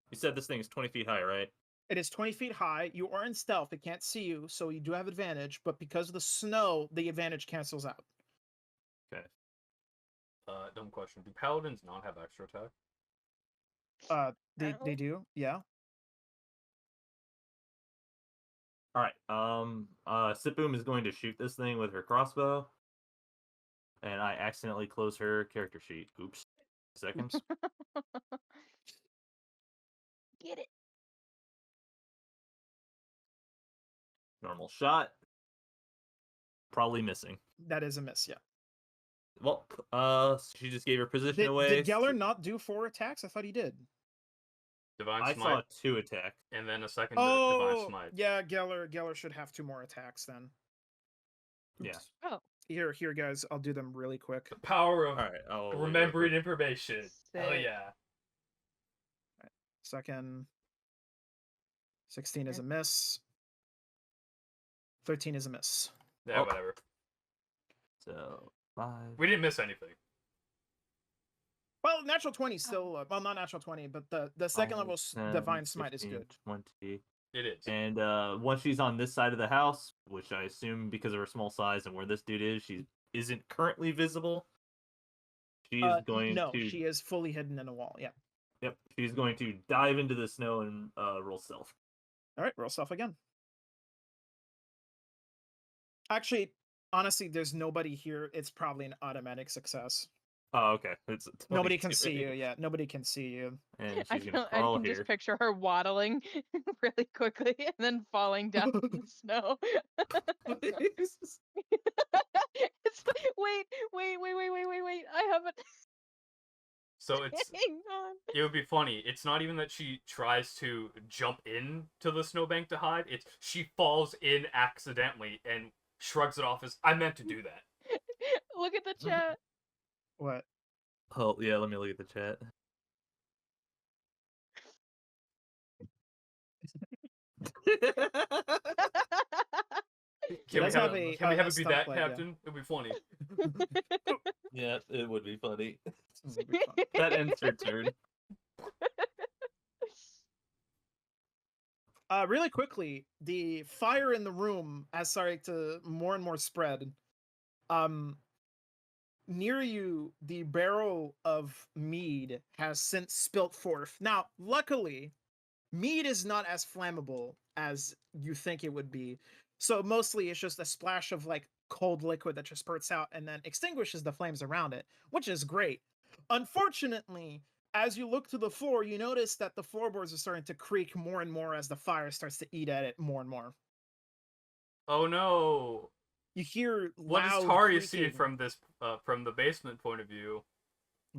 You said this thing is 20 feet high, right? It is 20 feet high. You are in stealth. It can't see you, so you do have advantage. But because of the snow, the advantage cancels out. Dumb question. Do paladins not have extra attack? They Ow. do. Yeah. All right. Sipboom is going to shoot this thing with her crossbow, and I accidentally close her character sheet. Oops. Seconds. Get it. Normal shot. Probably missing. That is a miss. Yeah. Well, she just gave her position Did away. Geller not do 4 attacks? I thought he did. Divine I Smite, saw 2 attack. and then a second Divine Oh, Smite. yeah. Geller should have 2 more attacks then. Yeah. Oops. Oh. Here, guys. I'll do them really quick. The power of All right. I'll remembering information. Hell Sick. yeah. Second. 16 is a miss. 13 is a miss. Yeah, Oh. whatever. So 5. We didn't miss anything. Well, natural 20 is still well, not natural 20, but the second level 10, divine smite is 15, good. 20. It is. And once she's on this side of the house, which I assume because of her small size and where this dude is, she isn't currently visible. She's going no, to. she is fully hidden in a wall. Yeah. Yep. She's going to dive into the snow and roll stealth. All right, roll stealth again. Actually, honestly, there's nobody here. It's probably an automatic success. Oh, okay. It's Nobody can 22. see you. Yeah, nobody can see you. And I she's gonna can crawl just here. picture her waddling really quickly and then falling down in the snow. It's wait. I haven't. So it's Hang on. it would be funny. It's not even that she tries to jump into the snowbank to hide. It's she falls in accidentally and shrugs it off as I meant to do that. Look at the chat. What? Oh yeah, let me look at the chat. Can we does have, have a- can we a have it be stunt that, leg, yeah. Captain? It'd be funny. Yeah, it would be funny. This will be fun. That ends her turn. Really quickly, the fire in the room has started to more and more spread. Near you, the barrel of mead has since spilt forth. Now, luckily, mead is not as flammable as you think it would be. So mostly it's just a splash of like cold liquid that just spurts out and then extinguishes the flames around it, which is great. Unfortunately, as you look to the floor, you notice that the floorboards are starting to creak more and more as the fire starts to eat at it more and more. Oh no! You hear What loud does Taria see creaking. from this from the basement point of view?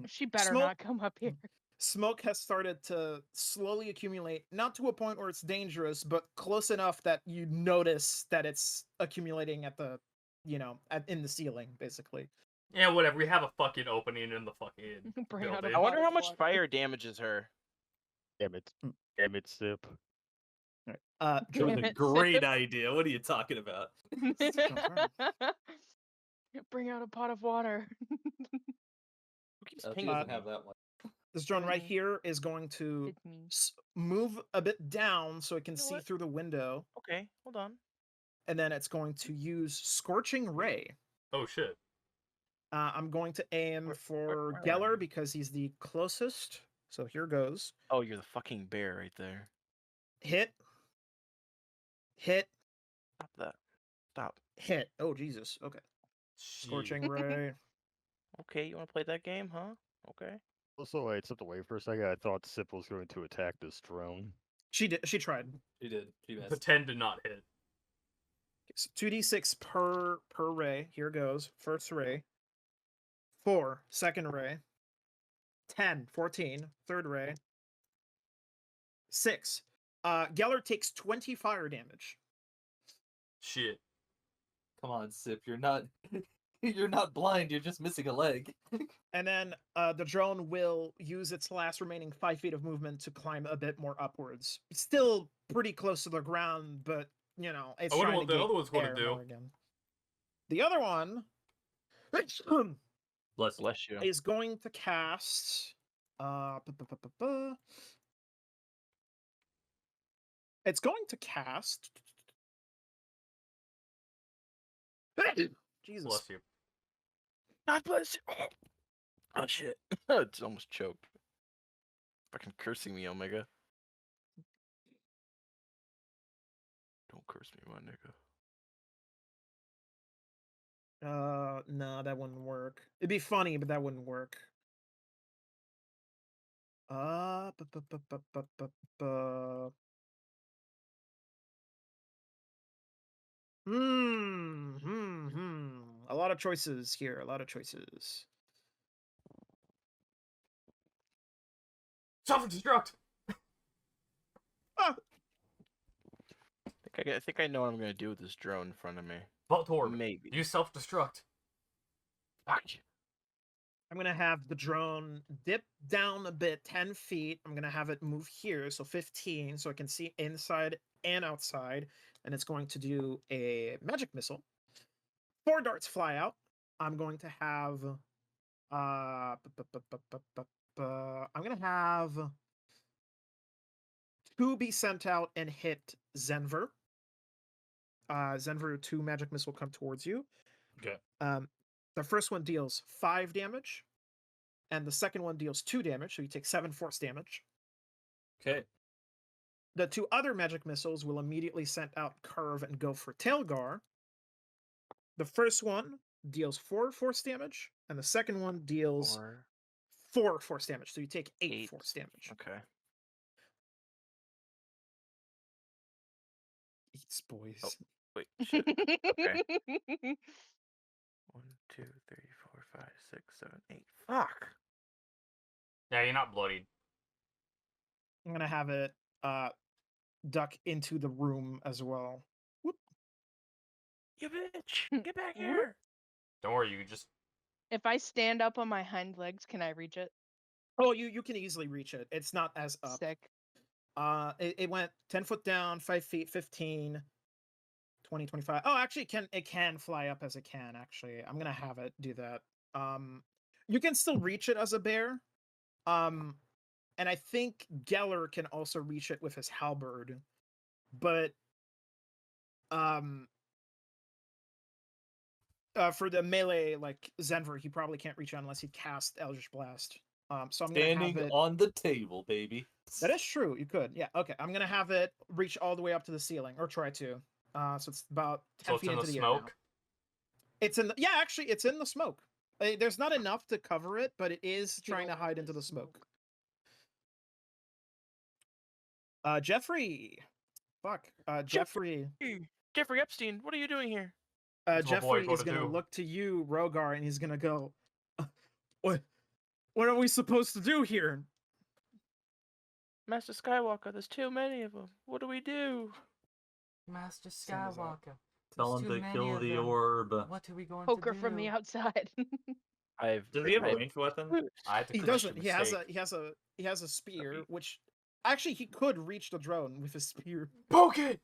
She better Smoke- not come up here. Smoke has started to slowly accumulate, not to a point where it's dangerous, but close enough that you notice that it's accumulating at the, in the ceiling, basically. Yeah, whatever. We have a fucking opening in the fucking Bring out a building. I wonder how bottle of much water. fire damages her. Damn it. Mm. Damn it, Sip. Uh, That was Damn a it, great Sip. idea. What are you talking about? Bring out a pot of water. Who keeps He pinging doesn't me? have that one. this drone right Mhm. here is going to It's me. move a bit down so it can You know see what? through the window, Okay, hold on. and then it's going to use Scorching Ray. Oh shit! I'm going to aim Where- for where are Geller you? because he's the closest. So here goes. Oh, you're the fucking bear right there. Hit. Hit. Stop that. Stop. Hit. Oh, Jesus. Okay. Scorching Ray. Okay, you want to play that game, huh? Okay. Also, I stepped away for a second. I thought Sip was going to attack this drone. She did. She tried. She did. She The missed. 10 did not hit. So 2d6 per ray. Here goes. First ray. 4. Second ray. 10. 14. Third ray. 6. Geller takes 20 fire damage. Shit. Come on, Sip. You're not. You're not blind. You're just missing a leg. And then the drone will use its last remaining 5 feet of movement to climb a bit more upwards. Still pretty close to the ground, but you know it's I wonder trying what to the get other one's gonna air do. more again. The other one Bless you. Bless you. is going to cast. It's going to cast. Jesus. Bless you. God bless you. Oh shit. It's almost choked. Fucking cursing me, Omega. Don't curse me, my nigga. No, that wouldn't work. It'd be funny, but that wouldn't work. A lot of choices here. A lot of choices. Self-destruct! Ah! I think I know what I'm gonna do with this drone in front of me. Vault Orb. Maybe. Use self-destruct. Fuck. I'm gonna have the drone dip down a bit, 10 feet. I'm gonna have it move here, so 15, so I can see inside and outside. And it's going to do a magic missile. 4 darts fly out. I'm going to have I'm gonna have 2 be sent out and hit Zenver. Zenver, 2 magic missile come towards you. Okay. The first one deals 5 damage, and the second one deals 2 damage, so you take 7 force damage. Okay. The 2 other magic missiles will immediately send out curve and go for Tailgar. The first one deals 4 force damage, and the second one deals 4 force damage, so you take 8 force damage. Okay. Eats boys. Oh. Wait, shit. Okay. 1, 2, 3, 4, 5, 6, 7, 8. Fuck. Yeah, you're not bloodied. I'm gonna have it duck into the room as well. Whoop. You bitch! Get back here! Don't worry, you just... If I stand up on my hind legs, can I reach it? Oh, you can easily reach it. It's not as up. Sick. It went 10 foot down, 5 feet, 15, 20, 25. Oh, actually, it can fly up as it can, actually. I'm gonna have it do that. You can still reach it as a bear. And I think Geller can also reach it with his halberd. But for the melee, like Zenver, he probably can't reach it unless he casts Eldritch Blast. So I'm gonna Standing have it... on the table, baby. That is true. You could. Yeah. Okay. I'm gonna have it reach all the way up to the ceiling, or try to. So it's about 10 So it's feet in into the the air now. smoke? It's in the... Yeah, actually, it's in the smoke. There's not enough to cover it, but it is trying to hide into the smoke. Jeffrey. Fuck. Jeffrey. Jeffrey Epstein, what are you doing here? That's what Jeffrey boys is wanna gonna do. look to you, Rogar, and he's gonna go, what are we supposed to do here? Master Skywalker, there's too many of them. What do we do? Master Send us out. Skywalker. Tell him to kill the orb. What are we going Poker from the outside. Does he have a ranged weapon? I had to He correct doesn't. a He has mistake. a spear, Okay. which actually he could reach the drone with his spear. Poke it!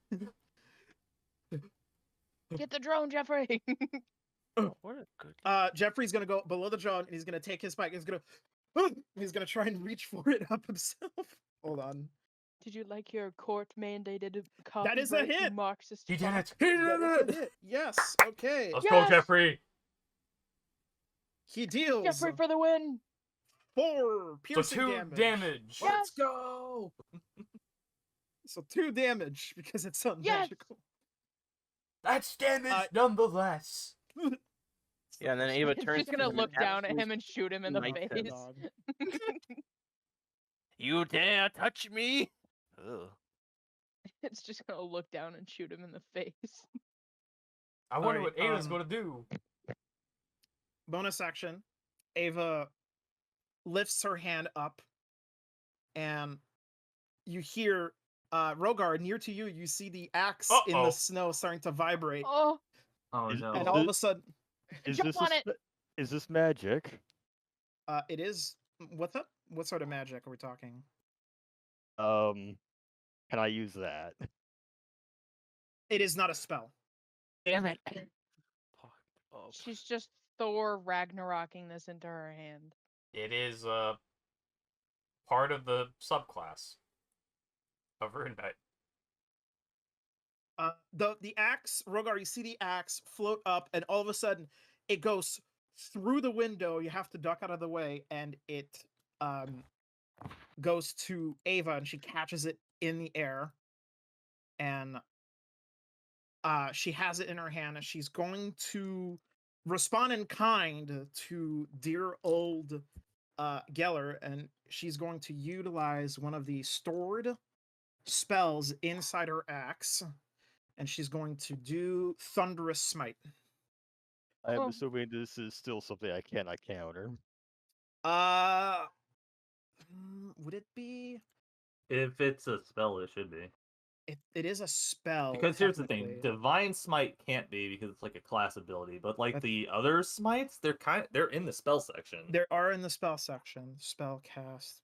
Get the drone, Jeffrey. What a good. Jeffrey's gonna go below the drone and he's gonna take his spike. He's gonna try and reach for it up himself. Hold on. Did you like your court mandated That is a copyright, you hit! Marxist He did fuck? it! That is a hit. Yes. Okay. Let's Yes! go, Jeffrey! He deals Jeffrey for the win. 4 So piercing 2 damage. damage. Yeah. Let's go. So 2 damage because it's unmagical. That's damage Uh, nonetheless. Yeah, and then Ava It's turns just to gonna him look and down at absolutely him and shoot him in the smites face. him. God. You dare touch me? Ugh. It's just gonna look down and shoot him in the face. I wonder Alright, what Ava's gonna do. Bonus action. Ava lifts her hand up, and you hear Rogar near to you. You see the axe in Uh-oh. the snow starting to vibrate, Oh, Oh Is- no. and all of a sudden, jump on it. Is this magic? it is what the what sort of magic are we talking? Can I use that? It is not a spell. Damn it. Oh, She's just Thor Ragnaroking this into her hand. It is part of the subclass of Rune Knight. The axe, Rogar, you see the axe float up, and all of a sudden it goes through the window. You have to duck out of the way, and it goes to Ava, and she catches it in the air, and she has it in her hand, and she's going to respond in kind to dear old Geller, and she's going to utilize one of the stored spells inside her axe, and she's going to do Thunderous Smite. I am Oh. assuming this is still something I cannot counter. Would it be? If it's a spell, it should be. It is a spell. Because here's the thing: technically. Divine Smite can't be because it's like a class ability. But like That's- the other smites, they're in the spell section. There are in the spell section. Spell cast.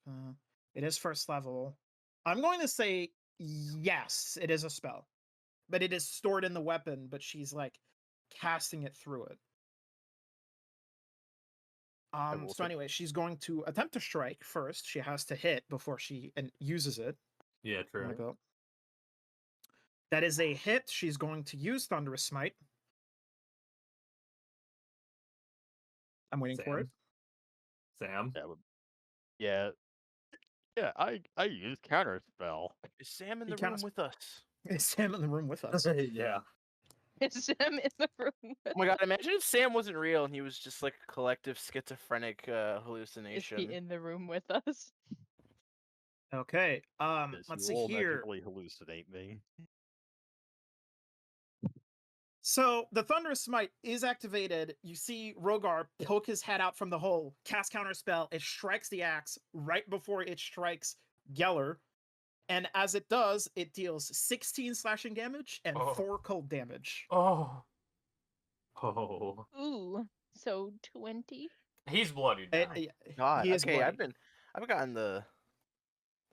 It is first level. I'm going to say yes, it is a spell, but it is stored in the weapon. But she's like casting it through it. will So say- anyway, she's going to attempt to strike first. She has to hit before she uses it. Yeah, I'm gonna true. go. That is a hit. She's going to use Thunderous Smite. I'm waiting for it. Sam. That would. Yeah. Yeah, I use counter spell. is Sam in You the can't room s- with us? Is Sam in the room with us? Yeah. Is Sam in the room? Oh my god, imagine if Sam wasn't real and he was just like a collective schizophrenic Is hallucination. he in the room with us? Okay. Yes, Let's you see all here. magically hallucinate me. So the Thunderous Smite is activated. You see Rogar poke his head out from the hole, cast counter spell. It strikes the axe right before it strikes Geller. And as it does, it deals 16 slashing damage and Oh. 4 cold damage. Oh, Oh. Ooh, so 20. he's bloodied now. God, he is okay, bloody. I've gotten the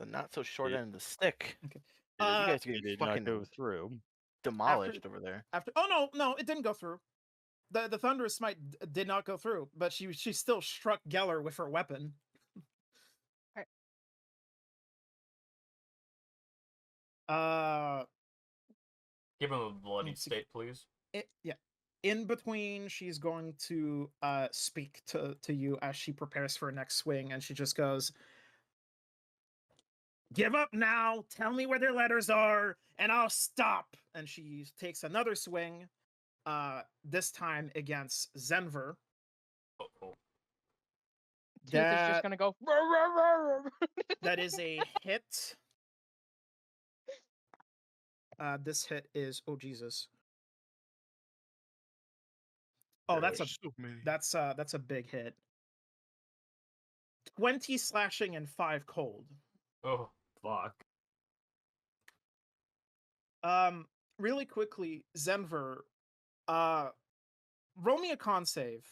not so short Yeah. end of the stick. Okay. You guys are It getting did not fucking go through. demolished over there. Oh no, it didn't go through. The Thunderous Smite did not go through, but she still struck Geller with her weapon. Give him a bloody let's see. state, please. Yeah. In between, she's going to speak to you as she prepares for her next swing, and she just goes, "Give up now. Tell me where their letters are, and I'll stop." And she takes another swing, this time against Zenver. Oh. Tooth is just That gonna go. "Roar, roar, roar, roar." that is a hit. This hit is Jesus. Oh, that's a big hit. 20 slashing and 5 cold. Oh. Fuck. Really quickly, Zenver, roll me a con save.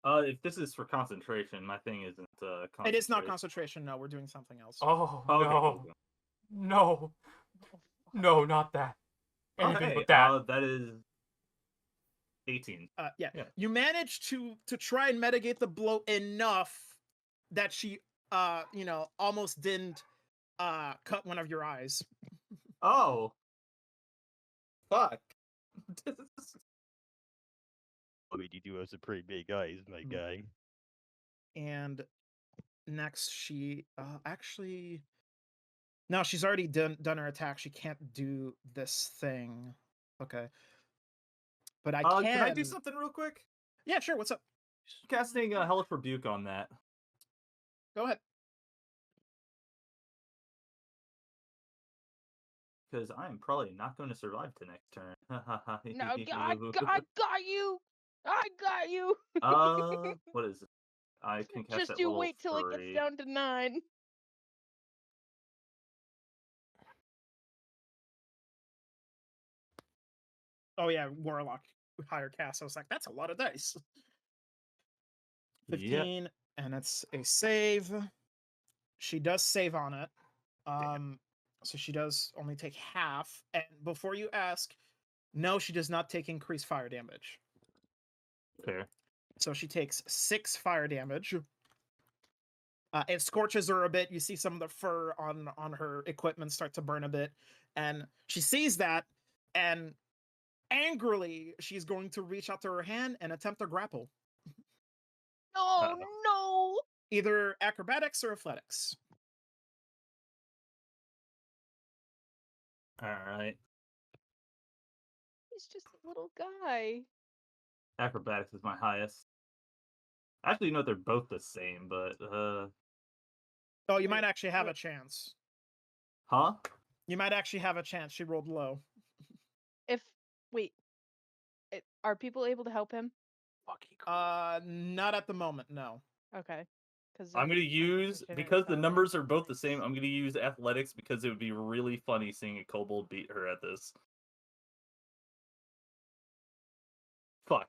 If this is for concentration, my thing isn't It is not concentration. concentration. No, we're doing something else. Oh, Oh, okay, no. cool, cool. No. No, not that. Anything Okay, but that. that is 18. Yeah. Yeah. You managed to try and mitigate the blow enough that she, almost didn't cut one of your eyes. Oh. Fuck. I mean, you do have some pretty big eyes, my guy. And next, she actually no, she's already done her attack. She can't do this thing. Okay, but I can. Can I do something real quick? Yeah, sure. What's up? Casting Hellish Rebuke on that. Go ahead. Because I am probably not going to survive to next turn. No, I got you. I got you. What is it? I can cast Just at you level wait till it 3. gets down to 9. Oh yeah, Warlock higher cast. I was like, that's a lot of dice. 15, and it's a save. She does save on it. So she does only take half. And before you ask, no, she does not take increased fire damage. Fair. So she takes 6 fire damage. It scorches her a bit. You see some of the fur on her equipment start to burn a bit. And she sees that, and angrily, she's going to reach out to her hand and attempt to grapple. Oh no! Either acrobatics or athletics. Alright. He's just a little guy. Acrobatics is my highest. Actually, you know, they're both the same, but, Oh, you might Wait, actually have a wait. chance. Huh? You might actually have a chance. She rolled low. Wait, are people able to help him? Not at the moment, no. Okay, because I'm going to use, because the numbers are both the same, I'm going to use athletics because it would be really funny seeing a kobold beat her at this. Fuck.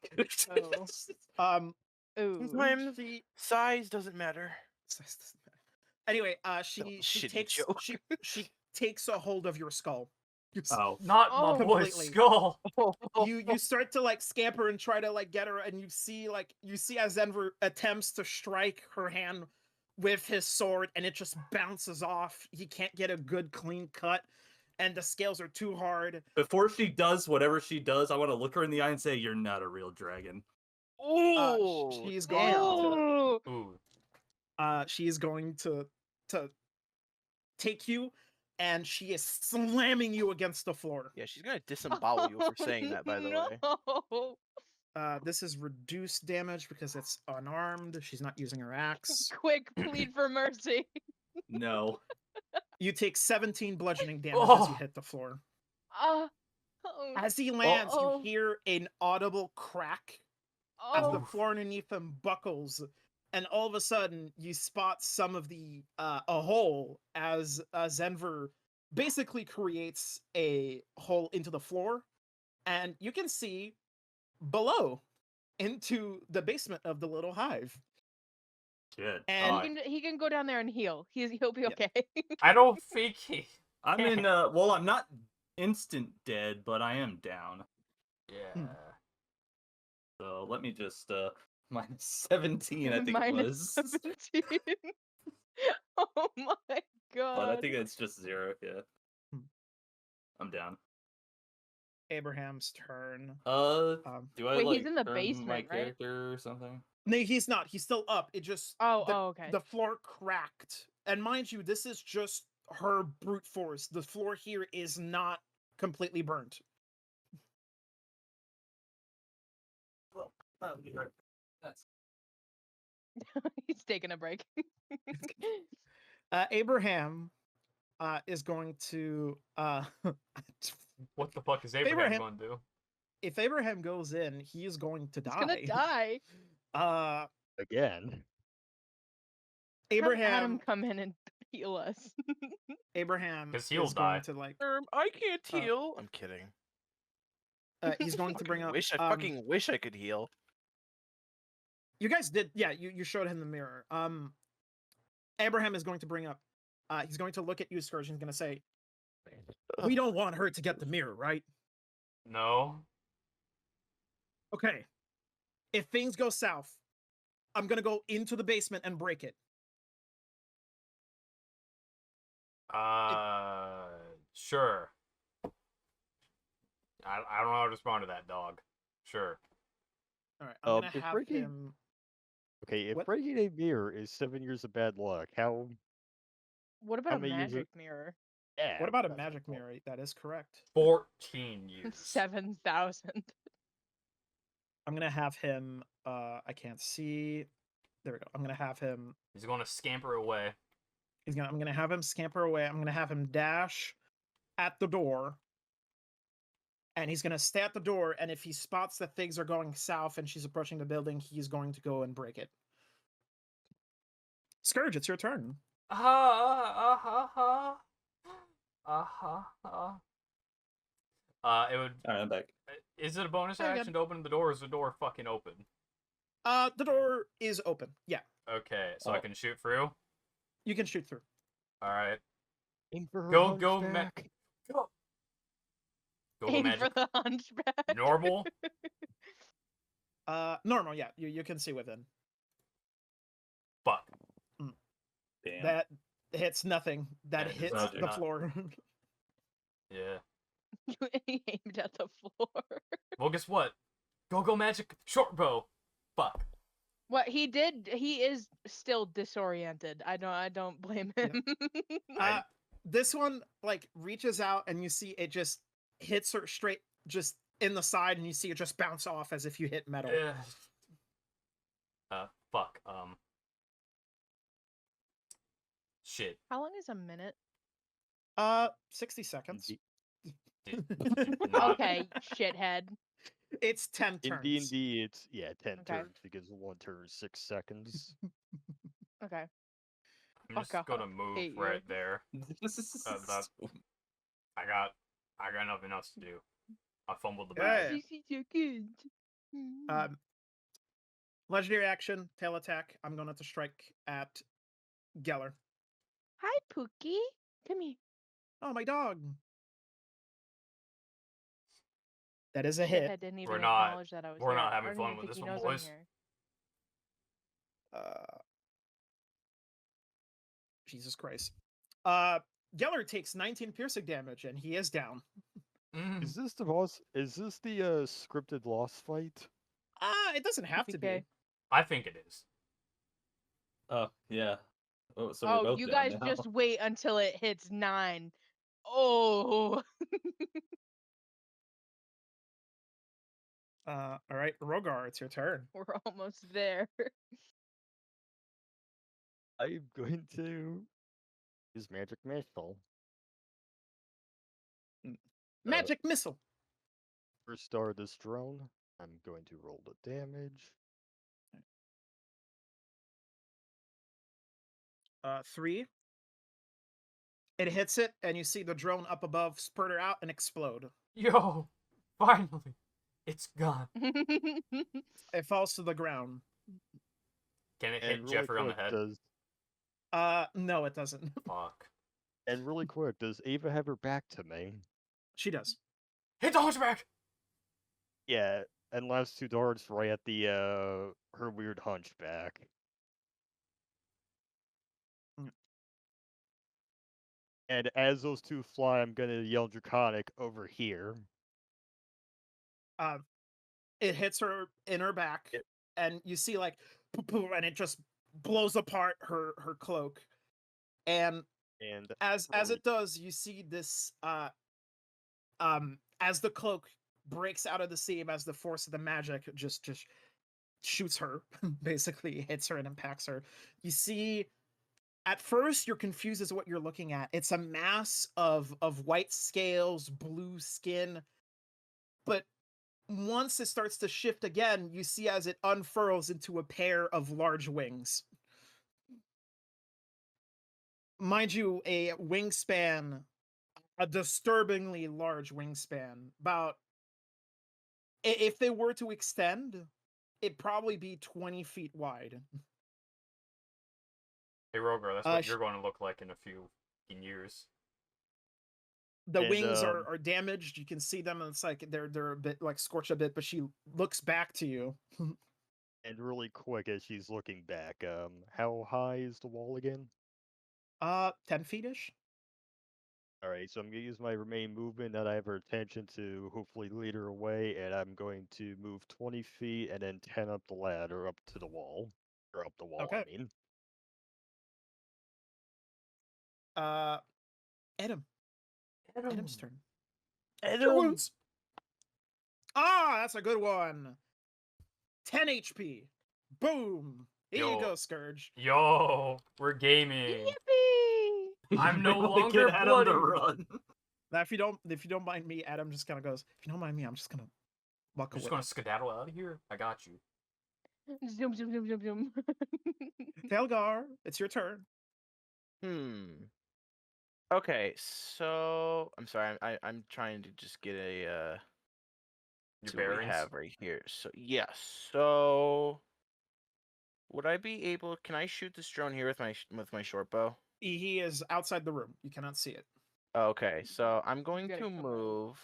Oh. Ooh. Sometimes She size doesn't matter. anyway, That she was a shitty takes joke. she takes a hold of your skull. Oh. Not Oh. my boy's Completely. skull. You start to like scamper and try to like get her, and you see as Enver attempts to strike her hand with his sword, and it just bounces off. He can't get a good clean cut, and the scales are too hard. Before she does whatever she does, I want to look her in the eye and say, "You're not a real dragon." Oh, She's going to Ooh. Ooh. she's going to take you, and she is slamming you against the floor. yeah, she's gonna disembowel you for saying that. By the way, No. This is reduced damage because it's unarmed. She's not using her axe. Quick, plead for mercy. No. You take 17 bludgeoning damage as you hit the floor. Oh. As he lands, Oh. you hear an audible crack as the Oh. floor underneath him buckles, and all of a sudden you spot some of the a hole as Zenver basically creates a hole into the floor, and you can see below into the basement of the little hive. Shit. And He can go down there and heal. He'll be Yeah. okay. I don't think he. I'm in, well, I'm not instant dead, but I am down. Yeah. So let me just, minus 17, I think it Minus was. 17. Oh my god. But I think it's just 0, yeah. Hmm. I'm down. Abraham's turn. Do I, Wait, like, he's in the turn basement, my right? character or something? No, he's not. He's still up. It just Okay. the floor cracked. And mind you, this is just her brute force. The floor here is not completely burnt. Well, that'll be right. That's... He's taking a break. Abraham is going to What the fuck is Abraham Abraham- going to do? if Abraham goes in, he is going to die. He's gonna die. Again. Have Abraham Adam come in and heal us. Abraham 'Cause is he'll going die. to like I can't heal. I'm kidding. he's going to bring up I fucking wish I could heal. you guys did, yeah, you showed him the mirror. Abraham is going to bring up he's going to look at you, Scourge, and he's going to say, we don't want her to get the mirror, right? No. Okay. If things go south, I'm going to go into the basement and break it. Sure. I don't know how to respond to that, dog. Sure. All right, I'm going to If have breaking- him Okay, if What? breaking a mirror is 7 years of bad luck, What how about a many years? magic mirror? Yeah. What about a that's magic cool. mirror? That is correct. 14 years. 7,000. I'm gonna have him. I can't see. There we go. I'm gonna have him. He's going to scamper away. I'm gonna have him scamper away. I'm gonna have him dash at the door, and he's gonna stay at the door. And if he spots that things are going south and she's approaching the building, he's going to go and break it. Scourge, it's your turn. It would. All right, I'm back. Is it a bonus Very good. action to open the door? Or is the door fucking open? The door is open. Yeah, Okay, so I Oh. can shoot through. you can shoot through. All right, Aim for her go, hunchback. go. Go Aim magic. for the hunchback. Normal. Normal. Yeah, you can see within. Fuck. Damn. That hits nothing. That Yeah, it does hits not do the not. floor. Yeah. You aimed at the floor. Well, guess what? Go magic short bow. Fuck. What he did, he is still disoriented. I don't blame Yeah. him. This one like reaches out and you see it just hits her straight just in the side, and you see it just bounce off as if you hit metal. Fuck. Shit. How long is a minute? 60 seconds. Not- Okay, shithead. It's 10 In turns. D&D, it's 10 Okay. turns because one turn is 6 seconds. Okay. I'm Fuck just gonna off. move Hate you. right there. that- I got nothing else to do. I fumbled the bag. Yeah. This is so good. Legendary action, tail attack. I'm going to strike at Geller. Hi, Pookie. Come here. Oh, my dog. That is a hit. Shithead didn't even We're not- acknowledge that I was we're here. not I having don't fun even with think this he one, knows I'm boys. here. Jesus Christ. Geller takes 19 piercing damage, and he is down. Is this the boss? Is this the scripted loss fight? It doesn't have to be. TPK. I think it is. Oh yeah. Oh, so we're Oh, both you down guys now. just wait until it hits 9. Oh. All right, Rogar, it's your turn. We're almost there. I'm going to use magic missile. Magic missile. First star this drone. I'm going to roll the damage. 3. It hits it, and you see the drone up above spurter out and explode. Yo, finally, it's gone. It falls to the ground. Can it And hit really Jeffrey on the quick, head? No, it doesn't. Fuck. And really quick, does Ava have her back to me? She does. Hit the hunchback. Yeah, and last 2 darts right at the her weird hunchback. Mm. And as those 2 fly, I'm gonna yell Draconic over here. It hits her in her back, Yep. and you see like, and it just blows apart her cloak. And And as really- it does, you see this as the cloak breaks out of the seam, as the force of the magic just shoots her, basically hits her and impacts her. You see, at first you're confused as to what you're looking at. It's a mass of white scales, blue skin, but once it starts to shift again, you see as it unfurls into a pair of large wings. Mind you, a wingspan, a disturbingly large wingspan. About, if they were to extend, it'd probably be 20 feet wide. Hey Roger, that's what sh- you're going to look like in a few years. The And, wings are damaged. You can see them, and it's like they're a bit like scorched a bit. But she looks back to you. And really quick as she's looking back, how high is the wall again? 10 feet-ish. Alright, so I'm gonna use my remaining movement that I have her attention to hopefully lead her away, and I'm going to move 20 feet and then 10 up the ladder up to the wall. Or up the wall, Okay. I mean. Adam. Adam's turn. Your Adam! wounds. Ah, that's a good one. 10 HP. Boom. Here you Yo. go, Scourge. Yo, we're gaming. Yippee! I'm no Really longer get Adam bloody. to run. Now, if you don't mind me, Adam just kind of goes. If you don't mind me, I'm just gonna walk I'm just away. gonna skedaddle out of here. I got you. Zoom, zoom, zoom, zoom, zoom. Telgar, it's your turn. Okay, so I'm sorry. I'm trying to just get a Your see what we bearings. have right here. So yes. So would I be able? Can I shoot this drone here with my short bow? He is outside the room. You cannot see it. Okay, so I'm going gotta to come out. move.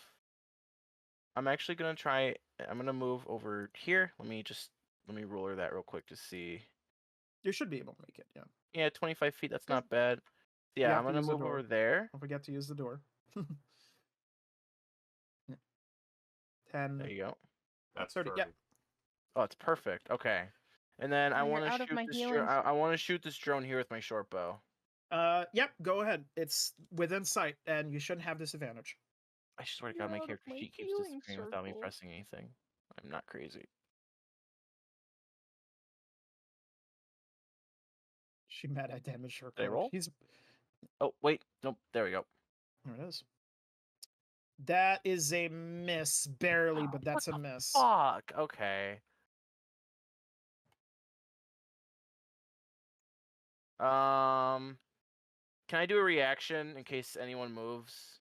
I'm actually gonna try. I'm gonna move over here. Let me ruler that real quick to see. You should be able to make it. Yeah. Yeah, 25 feet. That's Yeah. not bad. Yeah, have I'm to gonna use the move door. over there. Don't forget to use the door. Yeah. 10. There you go. That's 30. perfect. Yeah. Oh, it's perfect. Okay. And then I Now you're want to out of shoot my this. healing I want to shoot this drone here with my short bow. Yep. Go ahead. It's within sight, and you shouldn't have disadvantage. I swear to You're God, my out of character my sheet keeps healing disappearing without me circle. pressing anything. I'm not crazy. She mad I damaged her. Did I card. roll? He's Oh wait, nope. There we go. there. It is. That is a miss, barely, but that's a miss. Fuck. Okay. Can I do a reaction in case anyone moves?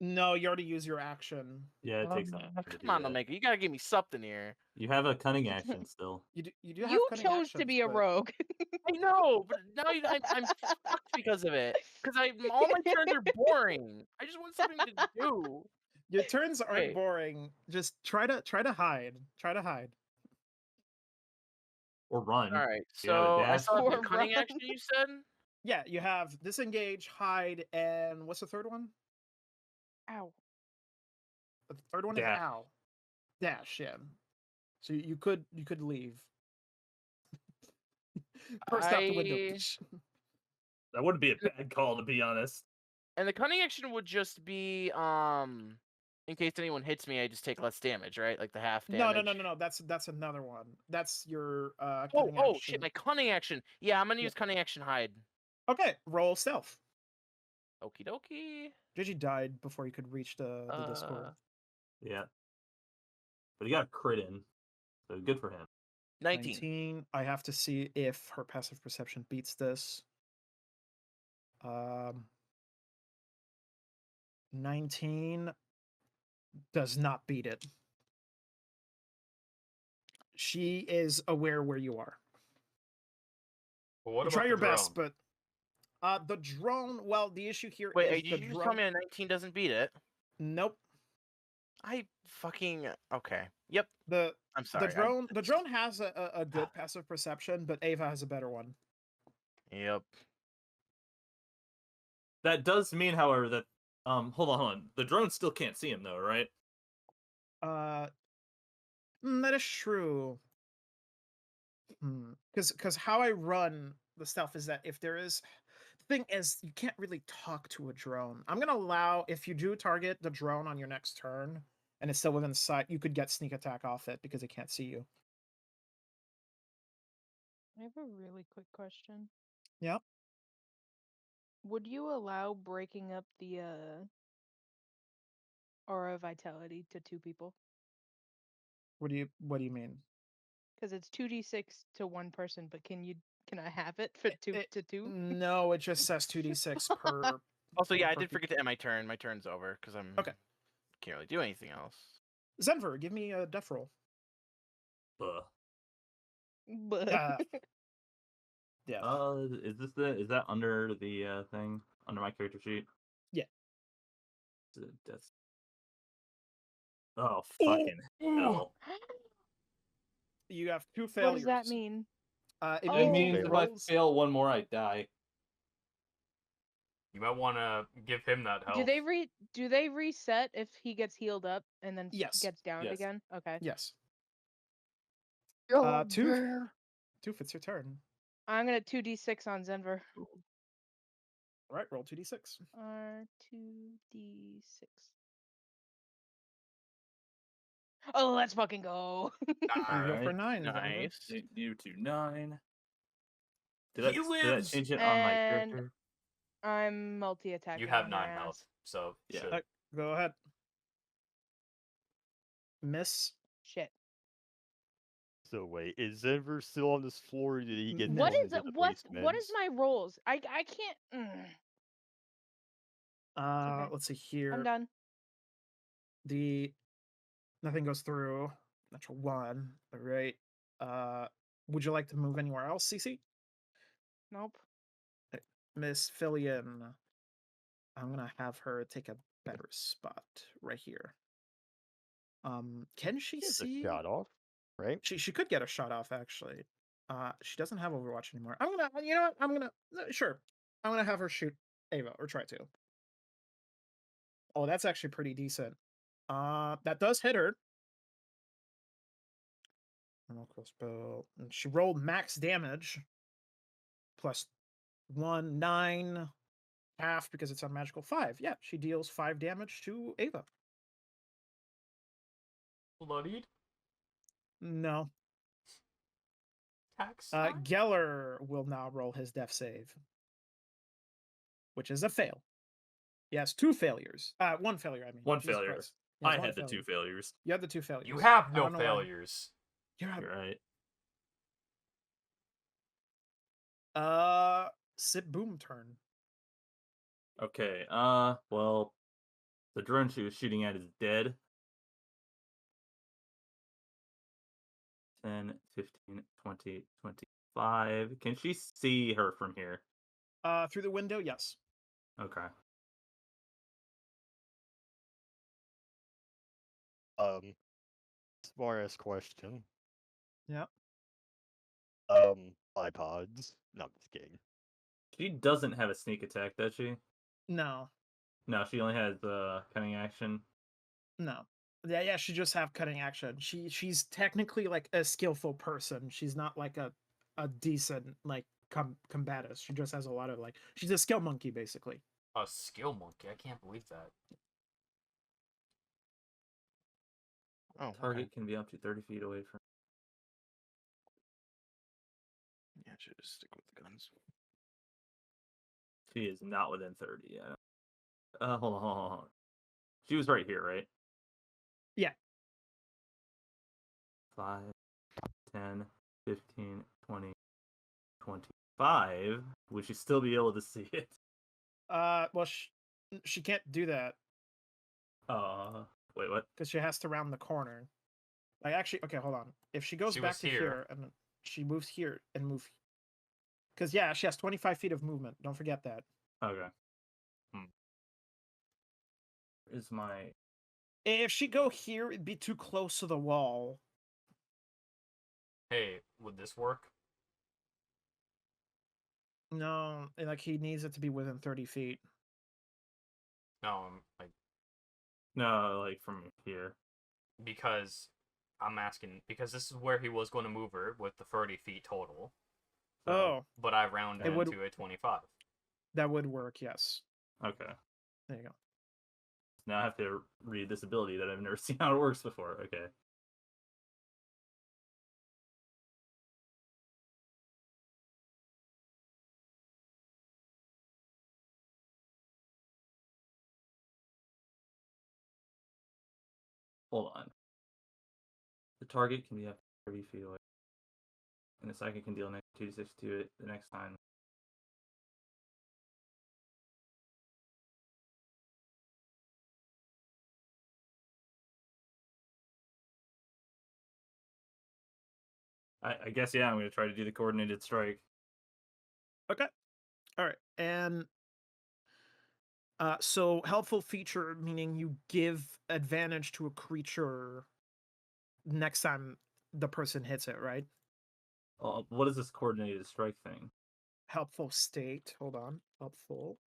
No, you already used your action. Yeah, it takes an action to Come do on, that. Omega. You gotta give me something here. You have a cunning action still. You do have You cunning chose to actions, be a but rogue. I know, but now I'm fucked because of it. Because all my turns are boring. I just want something to do. Your turns aren't Wait. boring. Just try to hide. Try to hide. Or run. All right. You have a So I dash. still have the Or cunning run. action you said. Yeah, you have disengage, hide, and what's the third one? Ow. The third one Dash. is ow. Dash, yeah. So you could leave. Burst out the window. I- That wouldn't be a bad call, to be honest. And the cunning action would just be in case anyone hits me, I just take less damage, right? Like the half damage. No. That's another one. That's your Oh, cunning oh action. shit! My cunning action. Yeah, I'm gonna Yeah. use cunning action hide. Okay, roll stealth. Okie dokie. Gigi died before you could reach the Discord. Yeah. But he got a crit in. So good for him. 19. I have to see if her passive perception beats this. 19 does not beat it. She is aware where you are. But what You about try the your drone? best, but the drone. Well, the issue here Wait, is did the you just drone. tell me a 19 doesn't beat it? Nope. I fucking okay. Yep. The I'm sorry. the drone has a good passive perception, but Ava has a better one. Yep. That does mean, however, that hold on. The drone still can't see him though, right? That is true. Because how I run the stuff is that if there is, the thing is you can't really talk to a drone. I'm gonna allow if you do target the drone on your next turn and it's still within sight, you could get sneak attack off it because it can't see you. I have a really quick question. Yeah. Would you allow breaking up the aura vitality to 2 people? What do you mean? Because it's 2d6 to 1 person, but can I have it for 2 to 2? No, it just says 2d6 per. Also, yeah, I per did people. forget to end my turn. My turn's over because I'm Okay. Can't really do anything else. Zenver, give me a death roll. Ugh. But Yeah. Is that under the thing? Under my character sheet? Yeah. That's... Oh fucking hell. You have 2 what failures. does that mean? It Oh. It means if I rolls- fail one more, I die. You might want to give him that help. Do they reset if he gets healed up and then Yes. gets downed Yes. again? Okay. Yes. Yo, 2 Toof, it's your turn. I'm gonna 2d6 on Zenver. All right, roll 2d6. R2d6. Oh, let's fucking go. And go for Alright, 9. Zenver. Nice. You to 9. Did He that lives! change it on my And- character? I'm multi-attacking. You have on their 9 ass. health, so Yeah. should. Go ahead. Miss. Shit. So wait, is Zenver still on this floor? Or did he get What thrown is into the what is basement? my rolls? I can't. okay. Let's see here. I'm done. Nothing goes through. Natural 1. All right. Would you like to move anywhere else, CC? Nope. Miss Fillion. I'm gonna have her take a better spot right here. Can she He has a see? shot off, right? She could get a shot off actually. She doesn't have Overwatch anymore. I'm gonna, you know what? Sure. I'm gonna have her shoot Ava or try to. Oh, that's actually pretty decent. That does hit her. Crossbow. And she rolled max damage. Plus 1, 9, half because it's on magical 5. Yeah, she deals 5 damage to Ava. Bloodied? No. Tax time? Geller will now roll his death save, which is a fail. He has 2 failures. 1 failure, I mean. One Jesus failure. Christ. He has I one had the 2 failure. failures. You had the 2 failures. You have I no don't know why. failures. You're You're right. Sit boom turn. Okay. Well, the drone she was shooting at is dead. 10, 15, 20, 25. Can she see her from here? Through the window, yes. Okay. Smart ass question. Yeah. iPods. No, I'm just kidding. She doesn't have a sneak attack, does she? No. No, she only has cunning action. No. Yeah, she just have cutting action. She's technically like a skillful person. She's not like a decent like combative. She just has a lot of like she's a skill monkey basically. A skill monkey? I can't believe that. Oh, Target okay. can be up to 30 feet away from. Yeah, I should just stick with the guns. She is not within 30. Yeah. Hold on. She was right here, right? Yeah. 5, 10, 15, 20, 25. Would she still be able to see it? Well, she can't do that Wait, what? because she has to round the corner. Like actually, okay, hold on. If she goes She back was to here. here and she moves here and move, because yeah, she has 25 feet of movement. Don't forget that. Okay. Is my If she go here, it'd be too close to the wall. Hey, would this work? No, like he needs it to be within 30 feet. No, I'm like no, like from here. because I'm asking because this is where he was going to move her with the 30 feet total. So, Oh. But I rounded It would- into a 25. That would work, yes. Okay. There you go. Now I have to read this ability that I've never seen how it works before. Okay. Hold on. The target can be up to 30 feet away. And the psychic can deal next 2d6 to it the next time. I guess, yeah, I'm going to try to do the coordinated strike. Okay. All right. And so helpful feature meaning you give advantage to a creature next time the person hits it, right? What is this coordinated strike thing? Helpful state. Hold on. Helpful.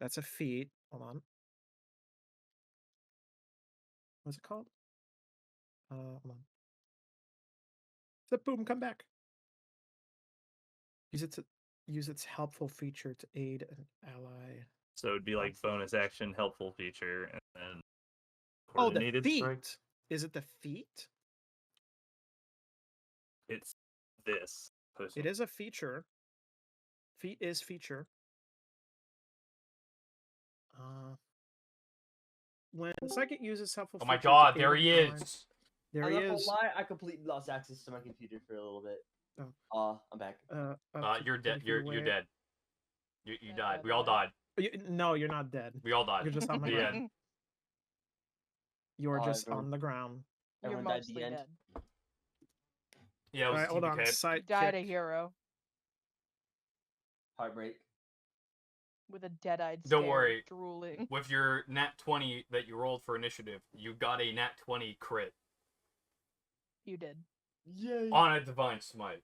That's a feat. Hold on. What's it called? Hold on. Zip boom, come back. Use its helpful feature to aid an ally. So it'd be like bonus action, helpful feature, and then Oh, the coordinated strike. feat. Is it the feat? It's this. It Personally. is a feature. Feat is feature. When the psychic uses helpful Oh my feature to god, aid there an he ally- is. There I'm he not gonna is. lie, I completely lost access to my computer for a little bit. I'm back. Up to You're 30 dead. feet You're away. dead. You Yeah, died. yeah, We all yeah. died. No, you're not dead. We all died. You're just on the The ground. end. You're Oh, just everyone- on the ground. You're Everyone died at the mostly end. dead. Yeah, it All was right, hold on. TPK. You Sidekick. died a hero Heartbreak. with a dead-eyed Don't stare, worry. drooling. With your nat 20 that you rolled for initiative, you got a nat 20 crit You did. Yay! on a divine smite.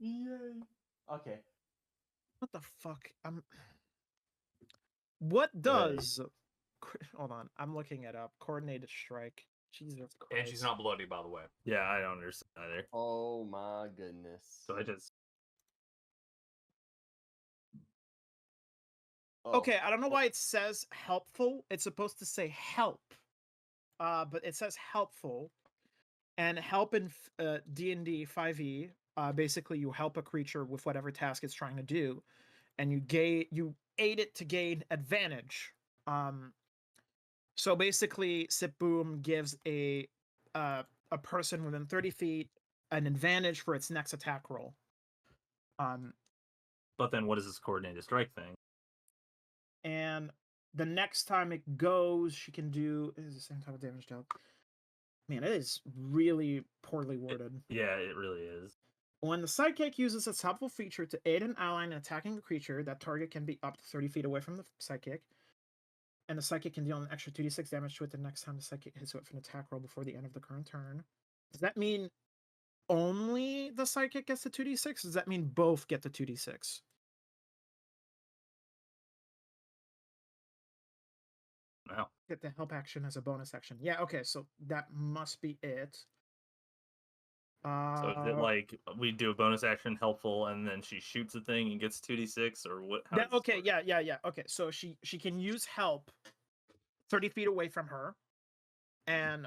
Yay! Okay. What the fuck? What does? Hold on, I'm looking it up. Coordinated strike. Jesus Christ. And she's not bloody, by the way. Yeah, I don't understand either. Oh my goodness. So I just Oh. Okay, I don't know why it says helpful. It's supposed to say help, but it says helpful. And help in D&D 5e, basically you help a creature with whatever task it's trying to do, and you aid it to gain advantage. So basically, Sip Boom gives a person within 30 feet an advantage for its next attack roll. But then what is this coordinated strike thing? And the next time it goes, she can do is the same type of damage dealt. Man, it is really poorly worded. Yeah, it really is. When the sidekick uses its helpful feature to aid an ally in attacking a creature, that target can be up to 30 feet away from the sidekick. And the psychic can deal an extra 2d6 damage to it the next time the psychic hits it with an attack roll before the end of the current turn. Does that mean only the psychic gets the 2d6? Does that mean both get the 2d6? No. Get the help action as a bonus action. Yeah, okay, so that must be it. So is it like we do a bonus action helpful and then she shoots a thing and gets 2d6 or what? How does this okay, work? yeah. Okay, so she can use help 30 feet away from her, and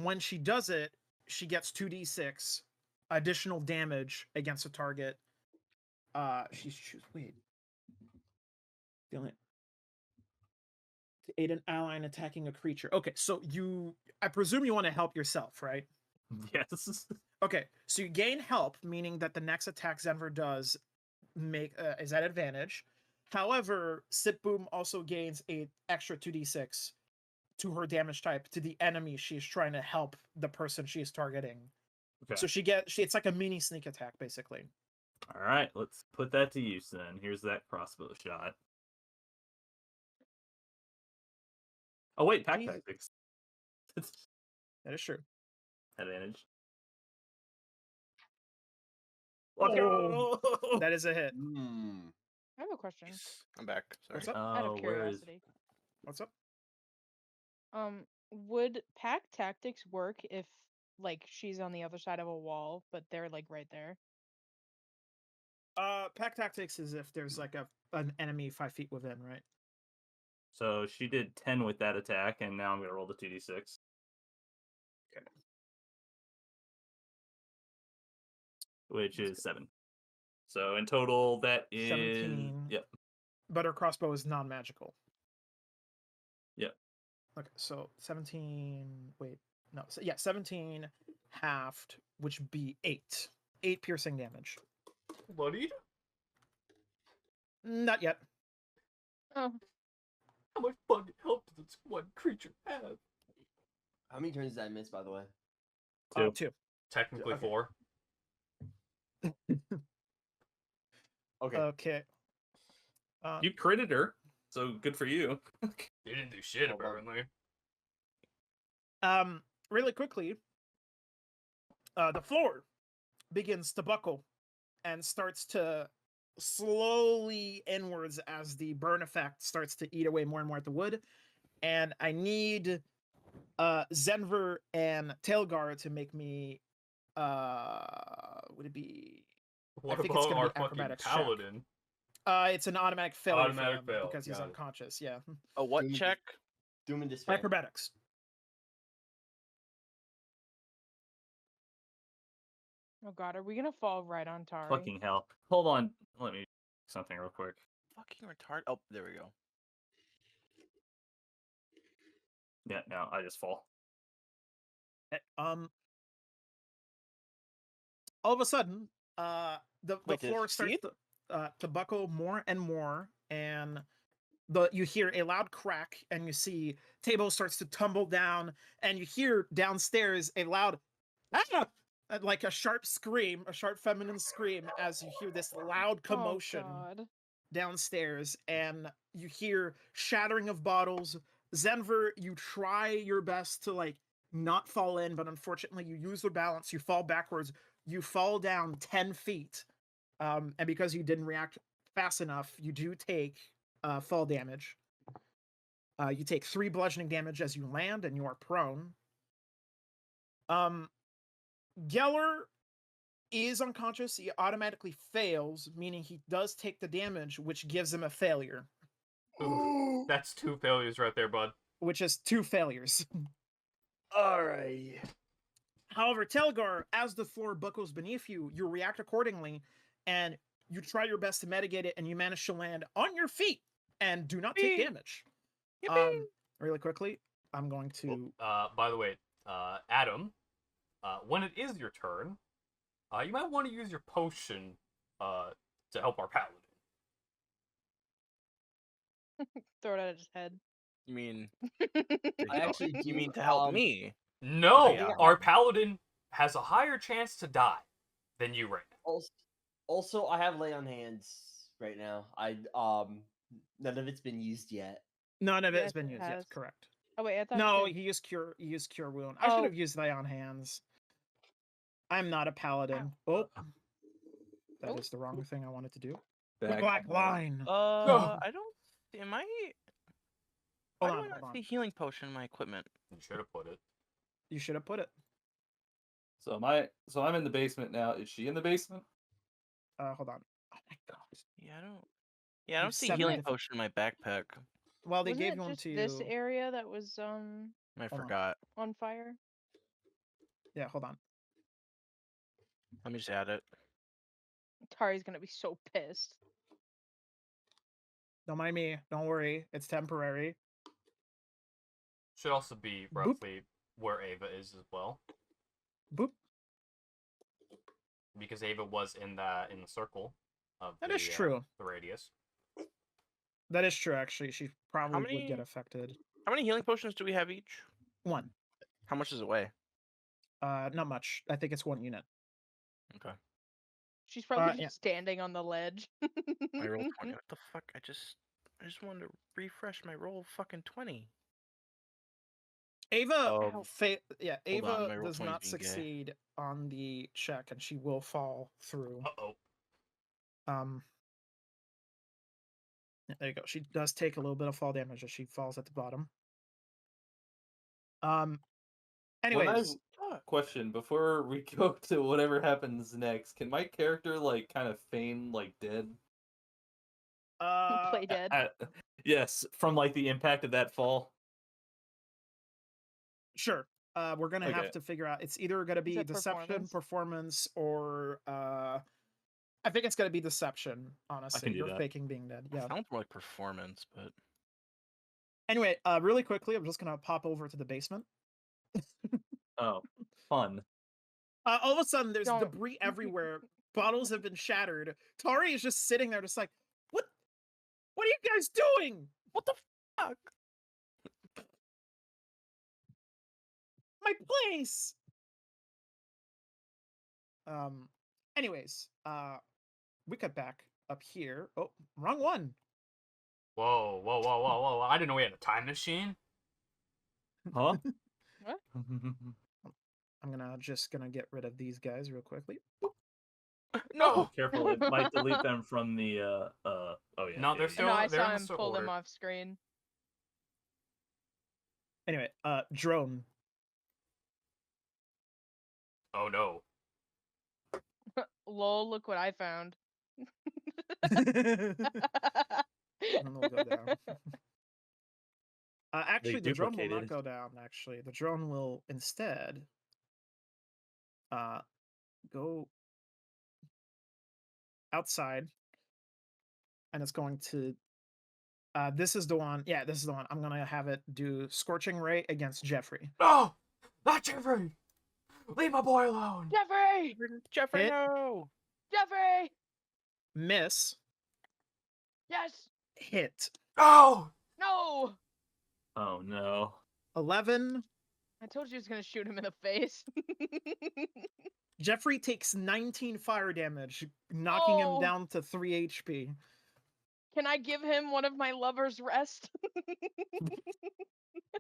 when she does it, she gets 2d6 additional damage against a target. Wait. The only to aid an ally in attacking a creature. Okay, so I presume you want to help yourself, right? Yes. Okay, so you gain help, meaning that the next attack Zenver does is at advantage. However, Sip Boom also gains a extra 2d6 to her damage type to the enemy she is trying to help, the person she is targeting. Okay. So it's like a mini sneak attack, basically. All right, let's put that to use then. Here's that crossbow shot. Oh wait, pack Jesus. tactics. That is true. Advantage. Oh, that is a hit. I have a question. I'm back. Sorry. What's up? Out of Oh, where is? curiosity. What's up? Would pack tactics work if like she's on the other side of a wall, but they're like right there? Pack tactics is if there's like an enemy 5 feet within, right? So she did 10 with that attack, and now I'm gonna roll the 2d6. Okay. Which is 7. So in total, that is 17. Yep. But her crossbow is non-magical. Yep. Okay, so 17. Wait, no. So, yeah, 17 halved, which would be 8. 8 piercing damage. Bloodied? Not yet. Oh, How much fucking help does this one creature have? How many turns did I miss, by the way? 2. 2. Technically Okay. 4. Okay. Okay. You critted her, so good for you. You didn't do shit, Hold on. apparently. Really quickly, the floor begins to buckle and starts to slowly inwards as the burn effect starts to eat away more and more at the wood. And I need Zenver and Tailgar to make me would it be What think it's about gonna our be fucking acrobatics check. paladin? It's an automatic failure Automatic for him fail, because he's got it. unconscious. Yeah. A what Doom- check? Doom and despair. Acrobatics. Oh god, are we gonna fall right on Tari? Fucking hell. Hold on. Let me something real quick. Fucking retard. Oh, there we go. Yeah, no, I just fall. All of a sudden, the Wait, did it floor starts succeed? to buckle more and more, and you hear a loud crack, and you see table starts to tumble down, and you hear downstairs a loud ah! Like a sharp scream, a sharp feminine scream, as you hear this loud commotion Oh god. downstairs, and you hear shattering of bottles. Zenver, you try your best to like not fall in, but unfortunately you use the balance, you fall backwards, you fall down 10 feet. And because you didn't react fast enough, you do take fall damage. You take 3 bludgeoning damage as you land, and you are prone. Geller is unconscious. He automatically fails, meaning he does take the damage, which gives him a failure, Oof, that's 2 failures right there, bud. which is 2 failures. Alright. However, Telgar, as the floor buckles beneath you, you react accordingly, and you try your best to mitigate it, and you manage to land on your feet and do not take Yippee! damage. Yippee! Really quickly, I'm going to. By the way, Adam, when it is your turn, you might want to use your potion to help our paladin. Throw it at his head. You mean? I actually You do, mean to help me? No, Yeah. our paladin has a higher chance to die than you right now. Also, I have lay on hands right now. None of it's been used yet. None of it has Yes, been it used. Yes, has. correct. Oh wait, I thought No, it he used cure. He used cure wound. I should Oh. have used lay on hands. I'm not a paladin. Ow. Oh, that is Oh. the wrong thing I wanted to do. Back Black line. I don't. Am I? Hold Why on, do I hold not on. see healing potion in my equipment? You should have put it. You should have put it. So I'm in the basement now. Is she in the basement? Hold on. Oh my god. Yeah, I don't. Yeah, I You don't see seven healing different- potion in my backpack. Well, they Wasn't gave it you one just to this you. area that was I Hold on. forgot. on fire? Yeah, hold on. Let me just add it. Tari's gonna be so pissed. Don't mind me. Don't worry. It's temporary. Should also be Boop. roughly where Ava is as well, Boop. because Ava was in the circle of That is true. the radius. That is true, actually. She probably would get many- affected. How many healing potions do we have each? 1. How much does it weigh? Not much. I think it's 1 unit. Okay. She's probably just yeah. standing on the ledge. I rolled 20. What the fuck? I just wanted to refresh my roll. Fucking 20. Ava, Ow. Ava my roll does 20 's not being gay. succeed on the check, and she will fall through. Uh-oh. There you go. She does take a little bit of fall damage as she falls at the bottom. Anyways, Question before we go to whatever happens next. Can my character like kind of feign like dead? Play dead. Yes, from like the impact of that fall. Sure. We're gonna have Okay. to figure out. It's either gonna be it deception, performance, or I think it's gonna be deception. Honestly, do you're that. faking being dead. Yeah. Sounds more like performance, but Anyway, really quickly, I'm just gonna pop over to the basement. Oh, fun. All of a sudden, there's Don't. debris everywhere. Bottles have been shattered. Tari is just sitting there, just like, what? What are you guys doing? what the fuck? My place. Anyways, we cut back up here. Oh, wrong one. Whoa, whoa, whoa, whoa, whoa! I didn't know we had a time machine. Huh? What? I'm just gonna get rid of these guys real quickly. No. Careful, it might delete them from the oh yeah. No, they're yeah, still- No, I they're saw in the him sort pull them order. off screen. Anyway, drone. Oh no. Lol, look what I found. And then they'll go down. Actually, the drone will not duplicated. go down. Actually, the drone will instead go outside, and it's going to. This is the one. Yeah, this is the one. I'm gonna have it do Scorching Ray against Jeffrey. No! Not Jeffrey! Leave my boy alone! Jeffrey! Jeffrey, Hit. no! Jeffrey! Miss. Yes! Hit. No! No! Oh no. 11. I told you I was gonna shoot him in the face. Jeffrey takes 19 fire damage, knocking him Oh. down to 3 HP. Can I give him one of my lover's rest?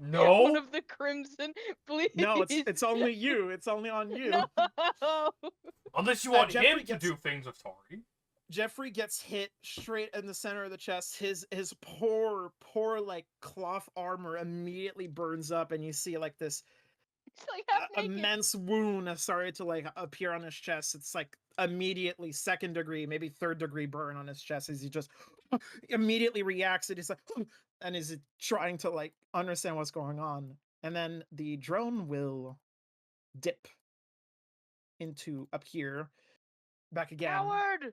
No! One of the crimson, please. No, it's only you. It's only on you. No. Unless you want Jeffrey him to gets- do things with Tori. Jeffrey gets hit straight in the center of the chest. His poor like cloth armor immediately burns up, and you see like this It's like half naked. immense wound has started to like appear on his chest. It's like immediately 2nd degree, maybe 3rd degree burn on his chest as he just immediately reacts. He's like, and is trying to like understand what's going on. And then the drone will dip into up here, back again. Howard!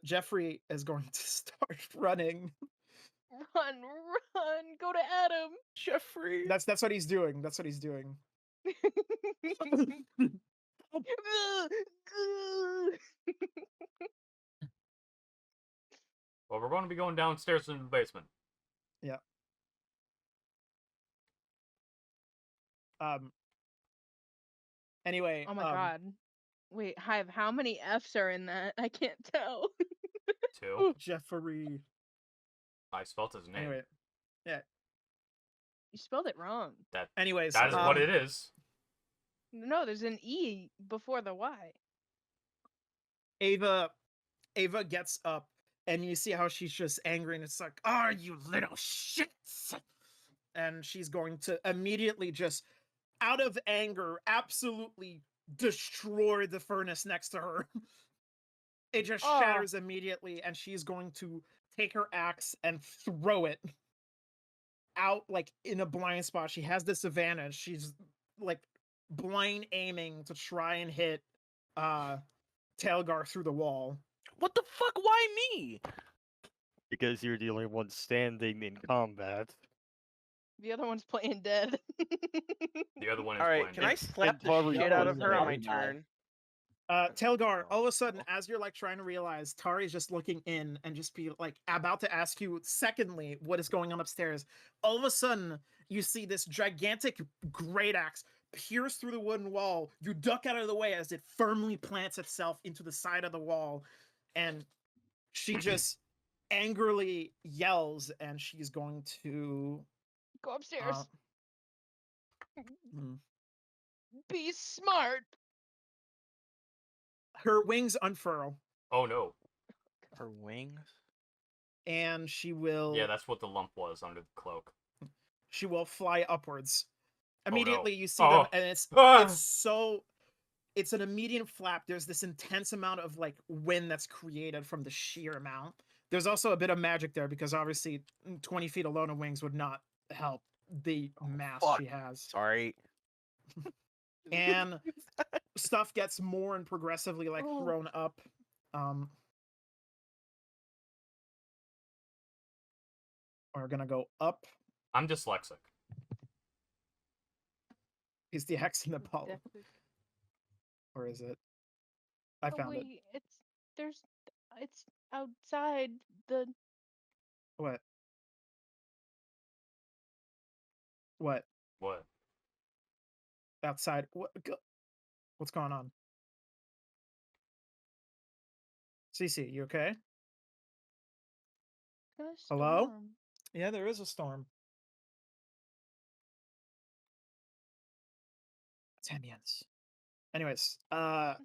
Jeffrey is going to start running. Run, go to Adam. Jeffrey. That's what he's doing. That's what he's doing. Well, we're going to be going downstairs in the basement. Anyway. Oh my god. Wait, Hive, how many F's are in that? I can't tell. 2. Jeffrey. I spelled his name. Anyway. You spelled it wrong. Anyways. That is what it is. No, there's an E before the Y. Ava gets up, and you see how she's just angry, and it's like, "Oh, you little shits!" And she's going to immediately just, out of anger, absolutely destroy the furnace next to her. It just Oh. shatters immediately, and she's going to take her axe and throw it out like in a blind spot. She has this advantage. She's like blind aiming to try and hit Tailgar through the wall. What the fuck? Why me? Because you're the only one standing in combat. The other one's playing dead. The other one is All right, blind. can I It's- slap the Tari shit out was of her on my very bad. turn? Telgar, all of a sudden, as you're like trying to realize, Tari's just looking in and just be like about to ask you, secondly, what is going on upstairs. All of a sudden, you see this gigantic great axe pierce through the wooden wall. You duck out of the way as it firmly plants itself into the side of the wall. And she just angrily yells, and she's going to. Go upstairs. Hmm. Be smart. Her wings unfurl, Oh no. Her wings? and she will. Yeah, that's what the lump was under the cloak. She will fly upwards. no. Immediately you see Oh. them, and it's Ah! it's an immediate flap. There's this intense amount of like wind that's created from the sheer amount. There's also a bit of magic there because obviously 20 feet alone of wings would not help the mass fuck. she has. Sorry. And stuff gets more and progressively like Oh. thrown up. We're gonna go up. I'm dyslexic. Is the X in the ball? Definitely. Or is it? I Oh, found it. wait, it's outside the. What? What? What? Outside? What's going on? Cece, you okay? Hello? storm. Yeah, there is a storm. It's ambience. Anyways, No.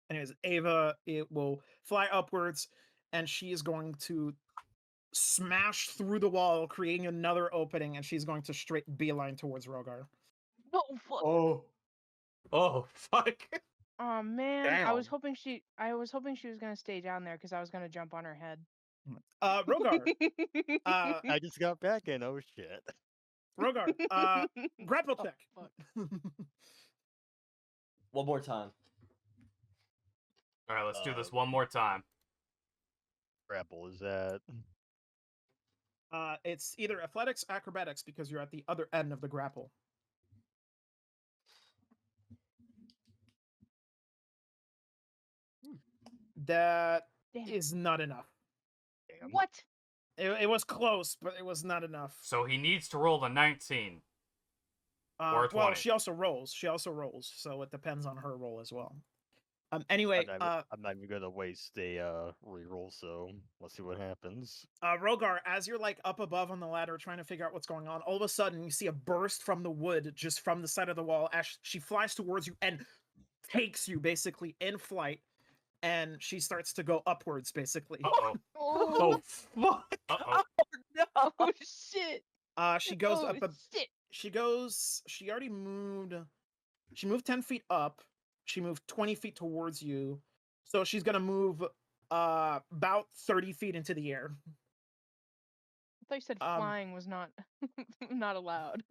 anyways, Ava, it will fly upwards, and she is going to smash through the wall, creating another opening, and she's going to straight beeline towards Rogar. No, fuck. Oh, fuck. Oh man, I was Damn. hoping she was gonna stay down there because I was gonna jump on her head. Rogar, I just got back in. Oh shit. Rogar, grapple Oh, check. fuck. One more time. All right, let's do this one more time. Grapple is that? It's either athletics, acrobatics, because you're at the other end of the grapple. That Damn. is not enough. Damn. What? It was close, but it was not enough. So he needs to roll the 19. Or a Well, 20. she also rolls. So it depends on her roll as well. Anyway, I'm not even gonna waste a reroll, so let's see what happens. Rogar, as you're like up above on the ladder trying to figure out what's going on, all of a sudden you see a burst from the wood just from the side of the wall as she flies towards you and takes you basically in flight, and she starts to go upwards basically. Uh-oh. Oh, fuck. Uh-oh. No. oh shit. She goes Oh up a shit. she already moved 10 feet up, she moved 20 feet towards you, so she's gonna move about 30 feet into the air. I thought you said flying was not not allowed.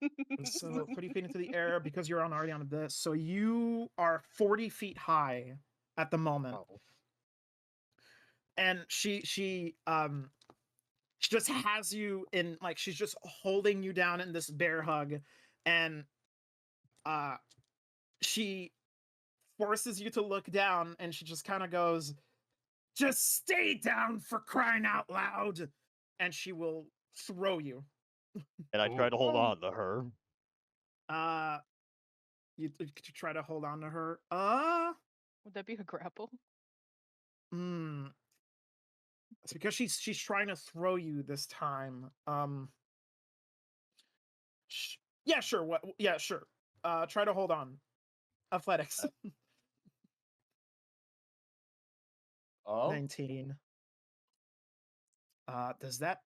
So 30 feet into the air because you're already on this, so you are 40 feet high at the moment. Oh. And she just has you in, like, she's just holding you down in this bear hug, and she forces you to look down, and she just kind of goes, "Just stay down, for crying out loud," and she will throw you. And I try to hold Oh. on to her. You try to hold on to her. Would that be a grapple? It's because she's trying to throw you this time. Yeah, sure. What? Yeah, sure. Try to hold on. Athletics. Oh. 19. Does that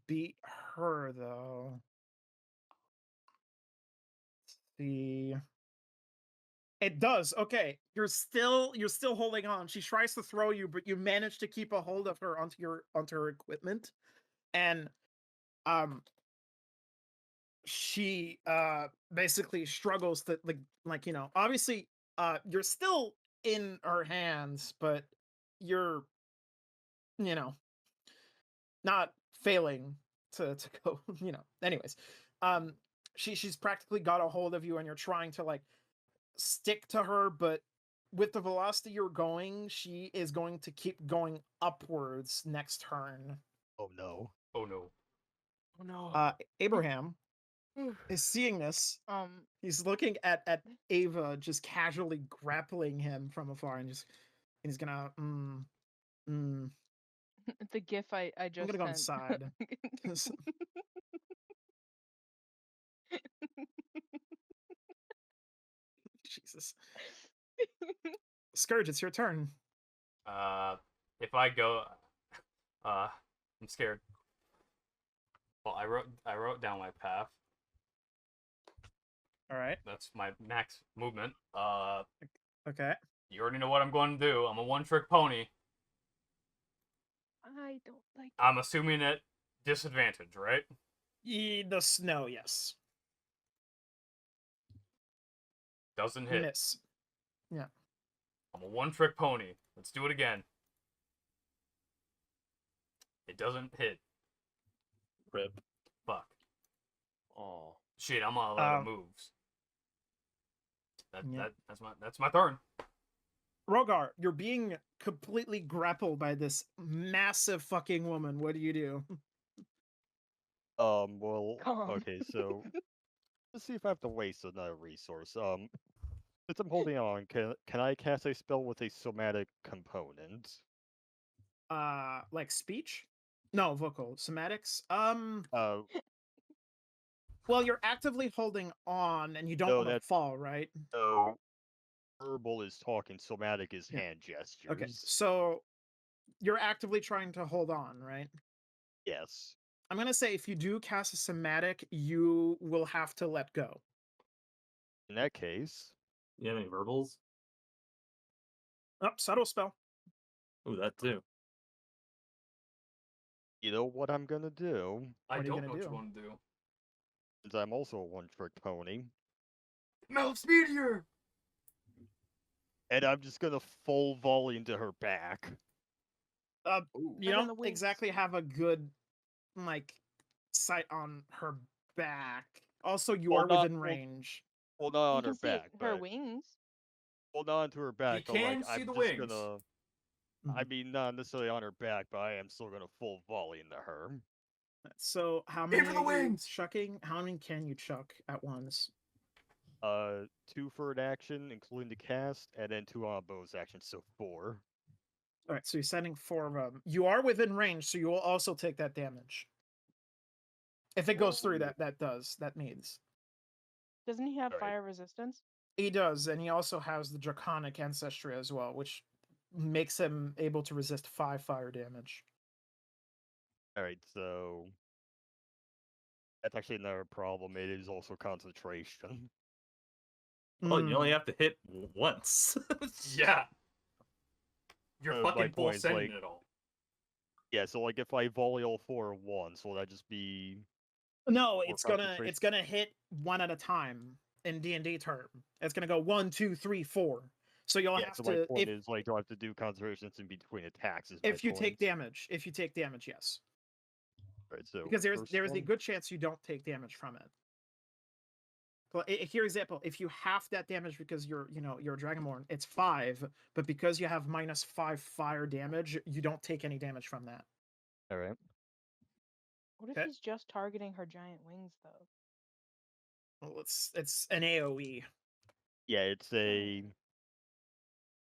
beat her though? Let's see. It does. Okay. You're still holding on. She tries to throw you, but you manage to keep a hold of her onto her equipment. And she basically struggles to like obviously you're still in her hands, but you're not failing to go anyways. She's practically got a hold of you, and you're trying to like stick to her, but with the velocity you're going, she is going to keep going upwards next turn. Oh no. Oh no. Oh no. Abraham is seeing this. He's looking at Ava just casually grappling him from afar, and he's gonna The gif I just I'm gonna go sent. inside. Jesus. Scourge, it's your turn. If I go, I'm scared. Well, I wrote down my path. All right. That's my max movement. Okay. You already know what I'm going to do. I'm a one-trick pony. I don't like I'm assuming at disadvantage, right? The snow, yes. Doesn't hit. Miss. Yeah. I'm a one-trick pony. Let's do it again. It doesn't hit. Rip. Fuck. Oh. Shit, I'm all out of moves. That's my turn. Rogar, you're being completely grappled by this massive fucking woman. What do you do? Well, Calm. okay, so let's see if I have to waste another resource. Since I'm holding on, can I cast a spell with a somatic component? Like speech? No, vocal. Somatics? Well, you're actively holding on, and you don't No, want to that's- fall, right? So verbal is talking, somatic is Yeah. hand gestures. Okay, so you're actively trying to hold on, right? Yes. I'm gonna say if you do cast a somatic, you will have to let go. In that case, You have any verbals? Oh, subtle spell. Ooh, that too. you know what I'm gonna do? I What are you don't gonna know what you do? want to do. Since I'm also a one-trick pony, Mel's meteor. and I'm just gonna full volley into her back. Ooh. You Right on don't the wings. exactly have a good like sight on her back. Also, you Well, are not- within well- range. Well, not You on can her see back, her but wings. well, not onto her back. But can like, see I'm the just wings. gonna. Mm-hmm. I mean, not necessarily on her back, but I am still gonna full volley into her. So how Aim many for the are you wings! chucking? How many can you chuck at once? 2 for an action, including the cast, and then 2 on a bonus action, so 4. All right, so you're sending 4 of them. You are within range, so you will also take that damage. If it goes through, that means Doesn't he have Alright. fire resistance? he does, and he also has the draconic ancestry as well, which makes him able to resist 5 fire damage. Alright, so that's actually another problem. It is also concentration. Well, you only Mm. have to hit once. Yeah. You're my fucking full point is, sending like- it all. Yeah, so like if I volley all 4 at once, will that just be No, Or it's gonna concentration. hit one at a time in D&D term. It's gonna go 1, 2, 3, 4. So you'll yeah? have So my to point is like, do I have to do concentrations in between attacks? Is if my you take point. damage. If you take damage, yes. Right, so Because there's first a one, good chance you don't take damage from it. Here example, if you half that damage because you're a Dragonborn, it's 5, but because you have -5 fire damage, you don't take any damage from that. all right. What if Okay. he's just targeting her giant wings, though? Well, it's an AoE. Yeah, it's a.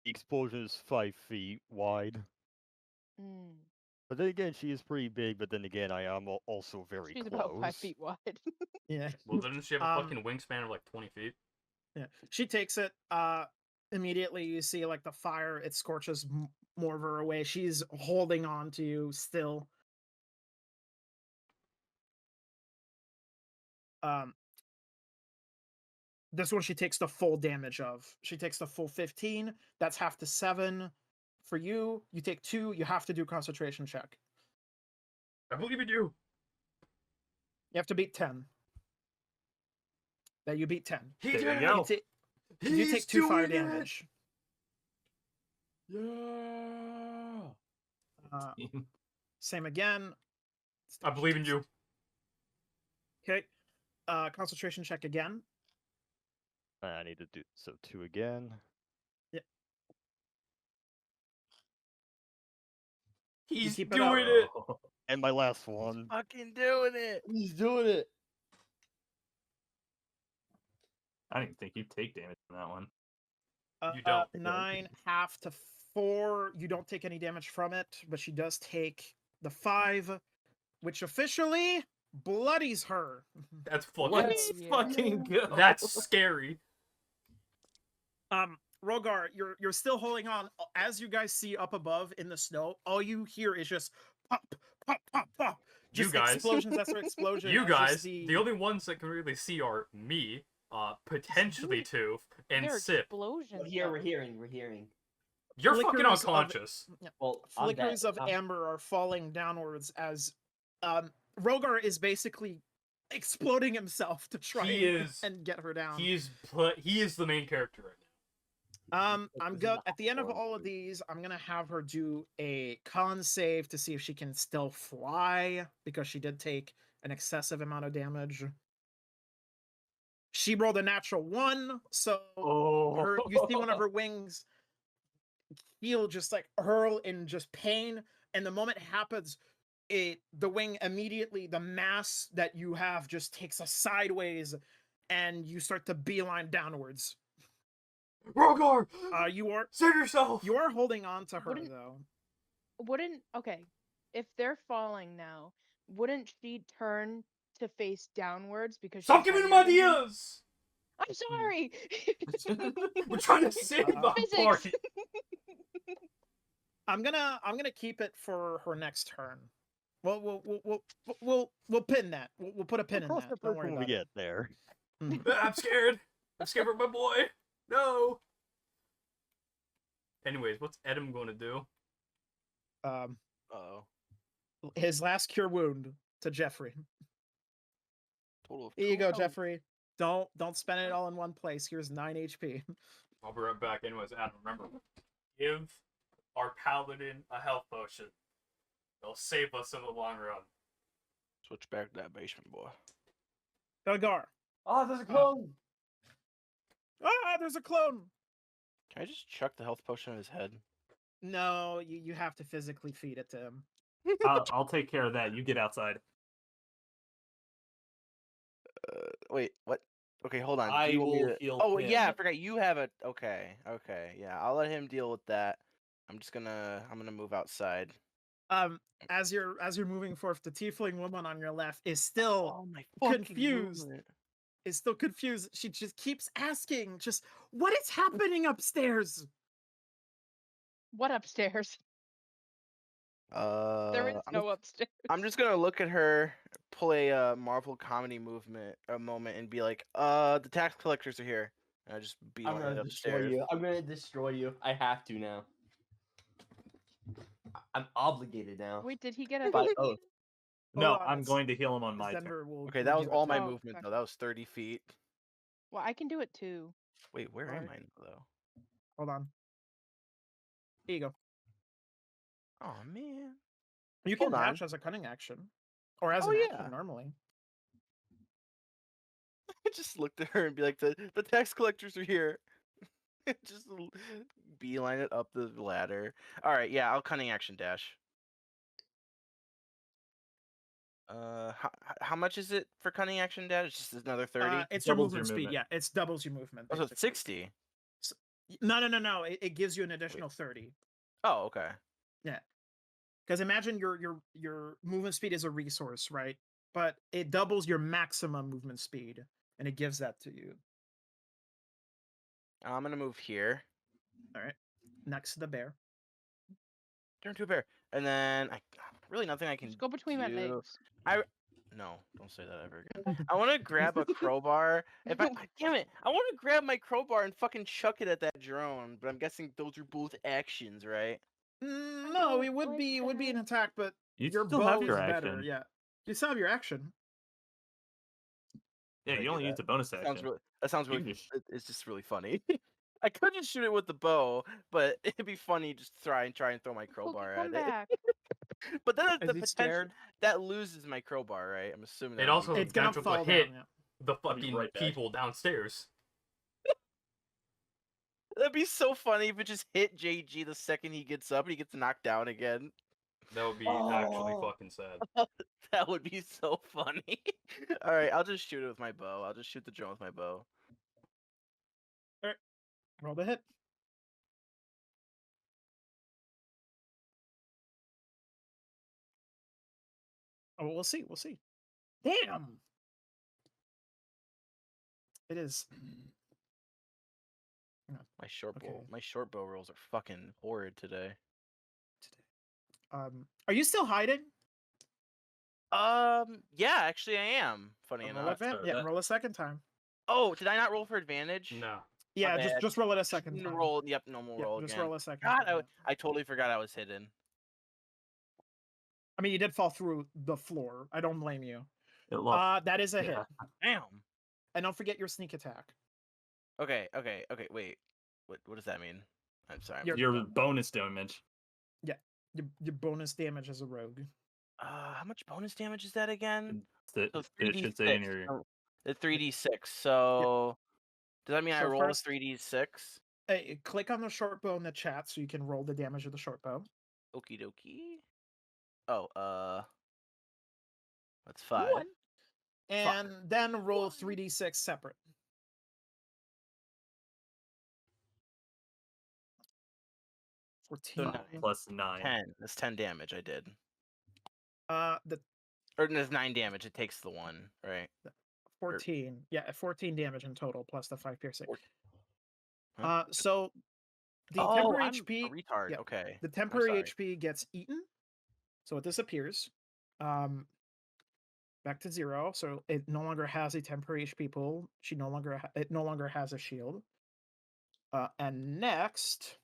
The explosion is 5 feet wide. Mm. But then again, she is pretty big. But then again, I am also very She's close. about 5 feet wide. Yeah. Well, didn't she have a Um, fucking wingspan of like 20 feet? Yeah. She takes it. Immediately you see like the fire. It scorches more of her away. She's holding on to you still. This one she takes the full damage of. She takes the full 15. That's half to 7. For you, you take 2. You have to do concentration check. I believe in you. You have to beat 10. That you beat 10. He There did you it. go. You take 2 fire doing it! damage. Yeah. Same again. I believe in you. Okay. Concentration check again. I need to do so 2 again. He's keep it doing up. it. And my last one. Fucking doing it. He's doing it. I don't even think you take damage from that one. You don't. 9, half to 4. You don't take any damage from it, but she does take the 5, which officially bloodies her. That's fucking. Let's Yeah. fucking go. That's scary. Rogar, you're still holding on. As you guys see up above in the snow, all you hear is just pop, pop, pop, pop. You Just guys. explosions after explosion. You as just guys, the only ones that can really see are me, potentially Tooth, and They're Sip. explosions. Here, we're though. hearing. We're hearing. You're fucking flickers of- unconscious. Well, I'm flickers dead. of amber are falling downwards as Rogar is basically exploding himself to try He is- and get her down. He is the main character right now. I'm This go is at the end of horrible. all of these, I'm gonna have her do a con save to see if she can still fly because she did take an excessive amount of damage. She rolled a natural 1, so you see one of her wings feel just like hurl in just pain, and the moment it happens, the wing immediately, the mass that you have just takes a sideways, and you start to beeline downwards. Rogar! You Save yourself! are holding on to her Wouldn't- though. Okay, if they're falling now, wouldn't she turn to face downwards because Stop she's giving him heavier than him? ideas! I'm sorry. We're trying to save the Physics. party. I'm gonna keep it for her next turn. We'll pin that. We'll put a pin in Cross that. that Don't bridge worry when we about it. get there. Mhm. I'm scared. I'm scared for my boy. No. Anyways, what's Edom going to do? Uh-oh. His last cure wound to Jeffrey. Total of Here you go, 12. Jeffrey. Don't spend it all in one place. Here's 9 HP. I'll be right back. Anyways, Adam, remember, give our paladin a health potion. They'll save us in the long run. Switch back to that basement, boy. Delgar. Oh, there's a clone. Ah, there's a clone. Can I just chuck the health potion at his head? No, you have to physically feed it to him. I'll take care of that. You get outside. Wait, what? Okay, hold on. Do I you want me will to- heal Oh, yeah, I him. forgot you have a. Okay, yeah. I'll let him deal with that. I'm gonna move outside. As you're moving forth, the tiefling woman on your left is still Oh my fucking confused. movement. Is still confused. She just keeps asking, just what is happening upstairs? What upstairs? There is I'm no upstairs. I'm just gonna look at her, pull a Marvel comedy moment, and be like, the tax collectors are here. And I just be I'm on gonna it destroy upstairs. you. I'm gonna destroy you. I have to now. I'm obligated now. Wait, did he get a? By oath. No, Hold on, I'm it's- going to heal him on my turn. Denver will. Okay, will that was give it all to my you. Oh, movement okay. though. That was 30 feet. Well, I can do it too. Wait, where am Alright. I now, though? Hold on. Here you go. Oh man. You can Hold on. dash as a cunning action, or as Oh, an yeah. action normally. I just looked at her and be like, the tax collectors are here. Just beeline it up the ladder. All right, yeah, I'll cunning action dash. How much is it for cunning action dash? Just another 30. It's your Doubles your movement speed. movement. Yeah, it's doubles your movement. Oh, so it's basically. 60. No. It gives you an additional 30. Oh, okay. Because imagine your movement speed is a resource, right? But it doubles your maximum movement speed, and it gives that to you. I'm gonna move here. All right, next to the bear. Turn to a bear, and then really nothing I can Just go between my do. legs. No, don't say that ever again. I want to grab a crowbar. Damn it, I want to grab my crowbar and fucking chuck it at that drone. But I'm guessing those are both actions, right? No, it would like be an that. attack, but You your still bow have your is better. action. Yeah, you still have your action. Yeah, Can I you do only that? used a bonus That action. sounds You really. can just- It's just really funny. I could just shoot it with the bow, but it'd be funny just try and throw my crowbar Cookie, come at it. back. But then Is the he potential scared? that loses my crowbar, right? I'm assuming. It that would also be- It's gonna potential fall to hit down. Yeah. the I'll be fucking right back. people downstairs. That'd be so funny if it just hit JG the second he gets up and he gets knocked down again. That would be actually Oh. fucking sad. That would be so funny. All right, I'll just shoot it with my bow. I'll just shoot the drone with my bow. Roll the hit. Oh, we'll see. We'll see. Damn. It is. My short Okay. bow rolls are fucking horrid today. Are you still hiding? Yeah, actually I am. Funny Roll enough. yeah, roll a second time. Oh, did I not roll for advantage? No. Yeah, bad. just roll it a second Didn't time. roll. Yep, normal Yeah, roll just again. roll a second. God, time, yeah. I totally forgot I was hidden. I mean, you did fall through the floor. I don't blame you. It lost. That is a hit. Yeah. Damn. And don't forget your sneak attack. Okay. Wait. What does that mean? I'm sorry. Your bonus damage. Your bonus damage as a rogue. How much bonus damage is that again? It So should say in your. The 3d6. So does that mean I So roll first- 3d6? Hey, click on the short bow in the chat so you can roll the damage of the short bow. Okie dokie. Oh, that's 5. What? And then roll 3d6 separate. So 14. Plus 9. 10. That's 10 damage I did. The Or there's 9 damage. It takes the 1, right? 14. Yeah, 14 damage in total plus the 5 piercing. Huh? So The Oh, temporary I'm HP. a retard. yeah, Okay. The I'm temporary sorry. HP gets eaten, so it disappears. Back to 0. So it no longer has a temporary HP pool. It no longer has a shield. And next,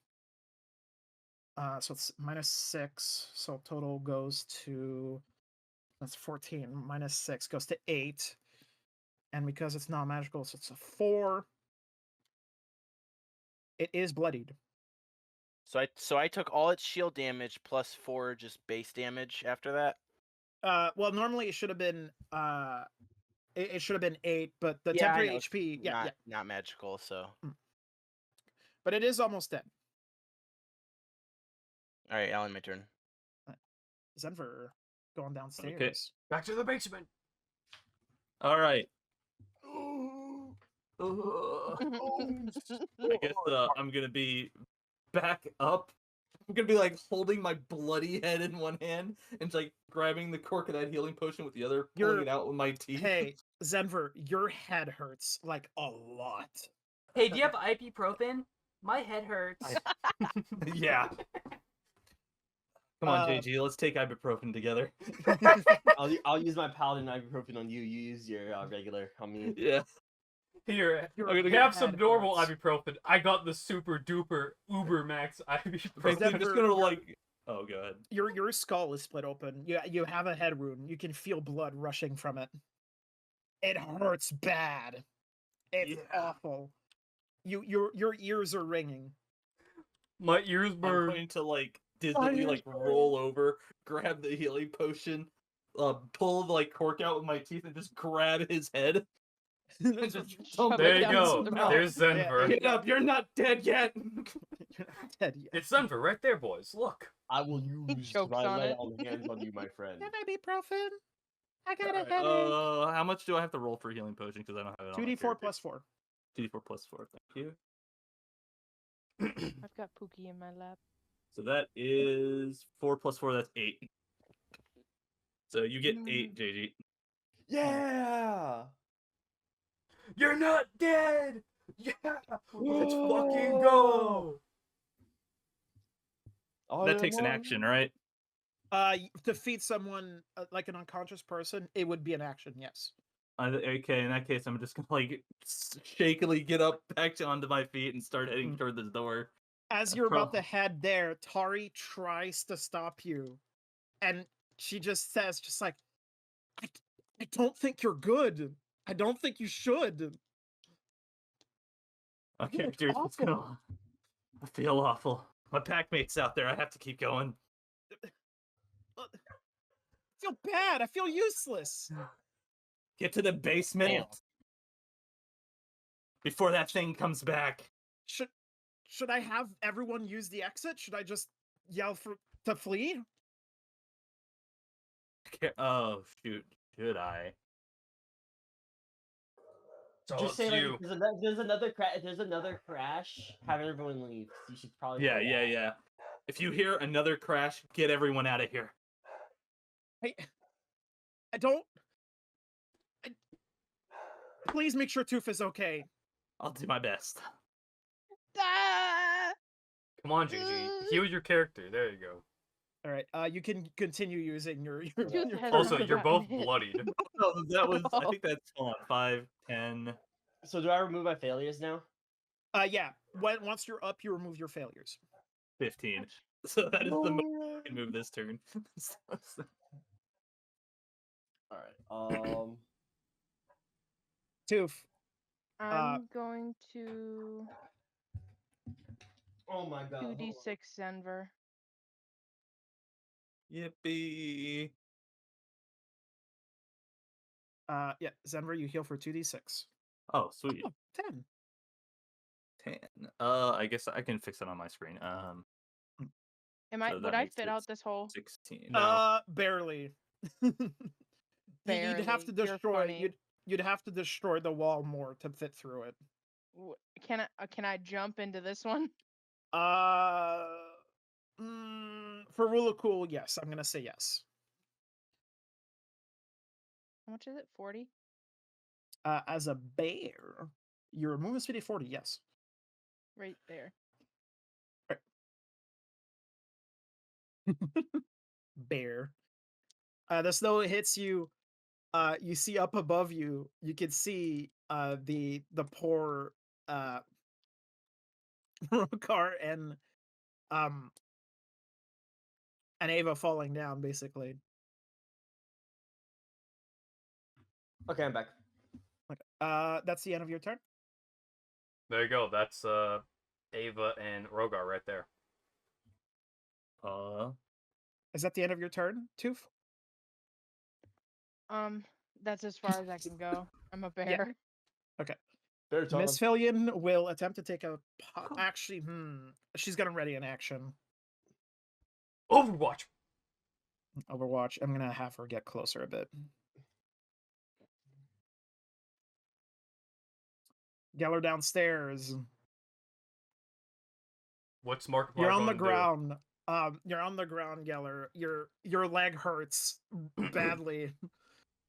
so it's -6. So total goes to that's 14. -6 goes to 8. And because it's not magical, so it's a 4. It is bloodied. So I took all its shield damage plus 4 just base damage after that. Well, normally it should have been it should have been 8, but the Yeah, I temporary know, it's HP, not magical. So but it is almost dead. all right, Alan, my turn. Zenver going downstairs. Back to the basement. All right. I guess I'm gonna be back up. I'm gonna be like holding my bloody head in one hand and like grabbing the cork of that healing potion with the other, pulling it out with my teeth. Hey, Zenver, your head hurts like a lot. Hey, do you have ibuprofen? My head hurts. Yeah. Come on, JG, let's take ibuprofen together. I'll use my paladin ibuprofen on you. You use your regular on me. Yeah. Here, Your have head some normal hurts. ibuprofen. I got the super duper uber max ibuprofen. I'm just gonna like. Oh, go ahead. Your skull is split open. You have a head wound. You can feel blood rushing from it. It hurts bad. It's awful. Your ears are ringing. My ears I'm burn. going to like dizzily like roll over, grab the healing potion, pull the like cork out with my teeth, and just grab his head. And just dump There it you down his go. mouth. There's Zenver. Get up! You're not dead yet. You're not dead yet. It's Zenver right there, boys. Look. I will use Chokes my on lay it. on hands on you, my friend. Have ibuprofen. I got a Alright, headache. how much do I have to roll for healing potion? Because I don't have it on. 2d4 plus 4. 2d4 plus 4. Thank you. I've got Pookie in my lap. So that is 4 plus 4. That's 8. So you get 8, JG. Yeah. You're not dead. Yeah. Let's fucking go. That takes an action, right? Defeat someone like an unconscious person, it would be an action, yes. Okay, in that case, I'm just gonna like shakily get up back onto my feet and start heading toward this door. As you're about to head there, Tari tries to stop you, and she just says, just like, I don't think you're good. I don't think you should. Okay, look dude, let's awful. go. I feel awful. My packmate's out there. I have to keep going. I feel bad. I feel useless. Get to the basement Damn. before that thing comes back. Should I have everyone use the exit? Should I just yell to flee? Oh shoot, should I? So Just it's say you. like there's another crash. Have everyone leave. You should probably. Yeah, pull yeah, off. yeah. If you hear another crash, get everyone out of here. I don't. Please make sure Tooth is okay. I'll do my best. Ah! Come on, GG. Heal your character. There you go. All right. You can continue using your. Tooth has Also, not you're both gotten hit. bloodied. No, that was. I think that's hold on, 5, 10. So do I remove my failures now? Yeah. Once you're up, you remove your failures. 15. So that is the most I can move this turn. All right. Tooth. I'm going to Oh my god. hold on. 2d6 Zenver. Yippee. Yeah, Zenver, you heal for 2d6. Oh, sweet. Oh, 10. 10. I guess I can fix it on my screen. Am I? So Would that I makes fit it out this hole? 16. No. Barely. You'd have to Barely, you're destroy. funny. You'd have to destroy the wall more to fit through it. Can I jump into this one? For rule of cool, yes. I'm gonna say yes. How much is it? 40? As a bear, your movement speed is 40. Yes. Right there. Bear. The snow hits you. You see up above you. You can see the poor Rokar and Ava falling down, basically. Okay, I'm back. Okay. That's the end of your turn. There you go. That's Ava and Rogar right there. Is that the end of your turn, Toof? That's as far as I can go. I'm a bear. Okay. Bear time. Miss Fillion will attempt to take a actually, she's gonna ready an action. Overwatch. Overwatch. I'm gonna have her get closer a bit. Geller downstairs. What's Markiplier You're on going the to do? ground. You're on the ground, Geller. Your leg hurts badly,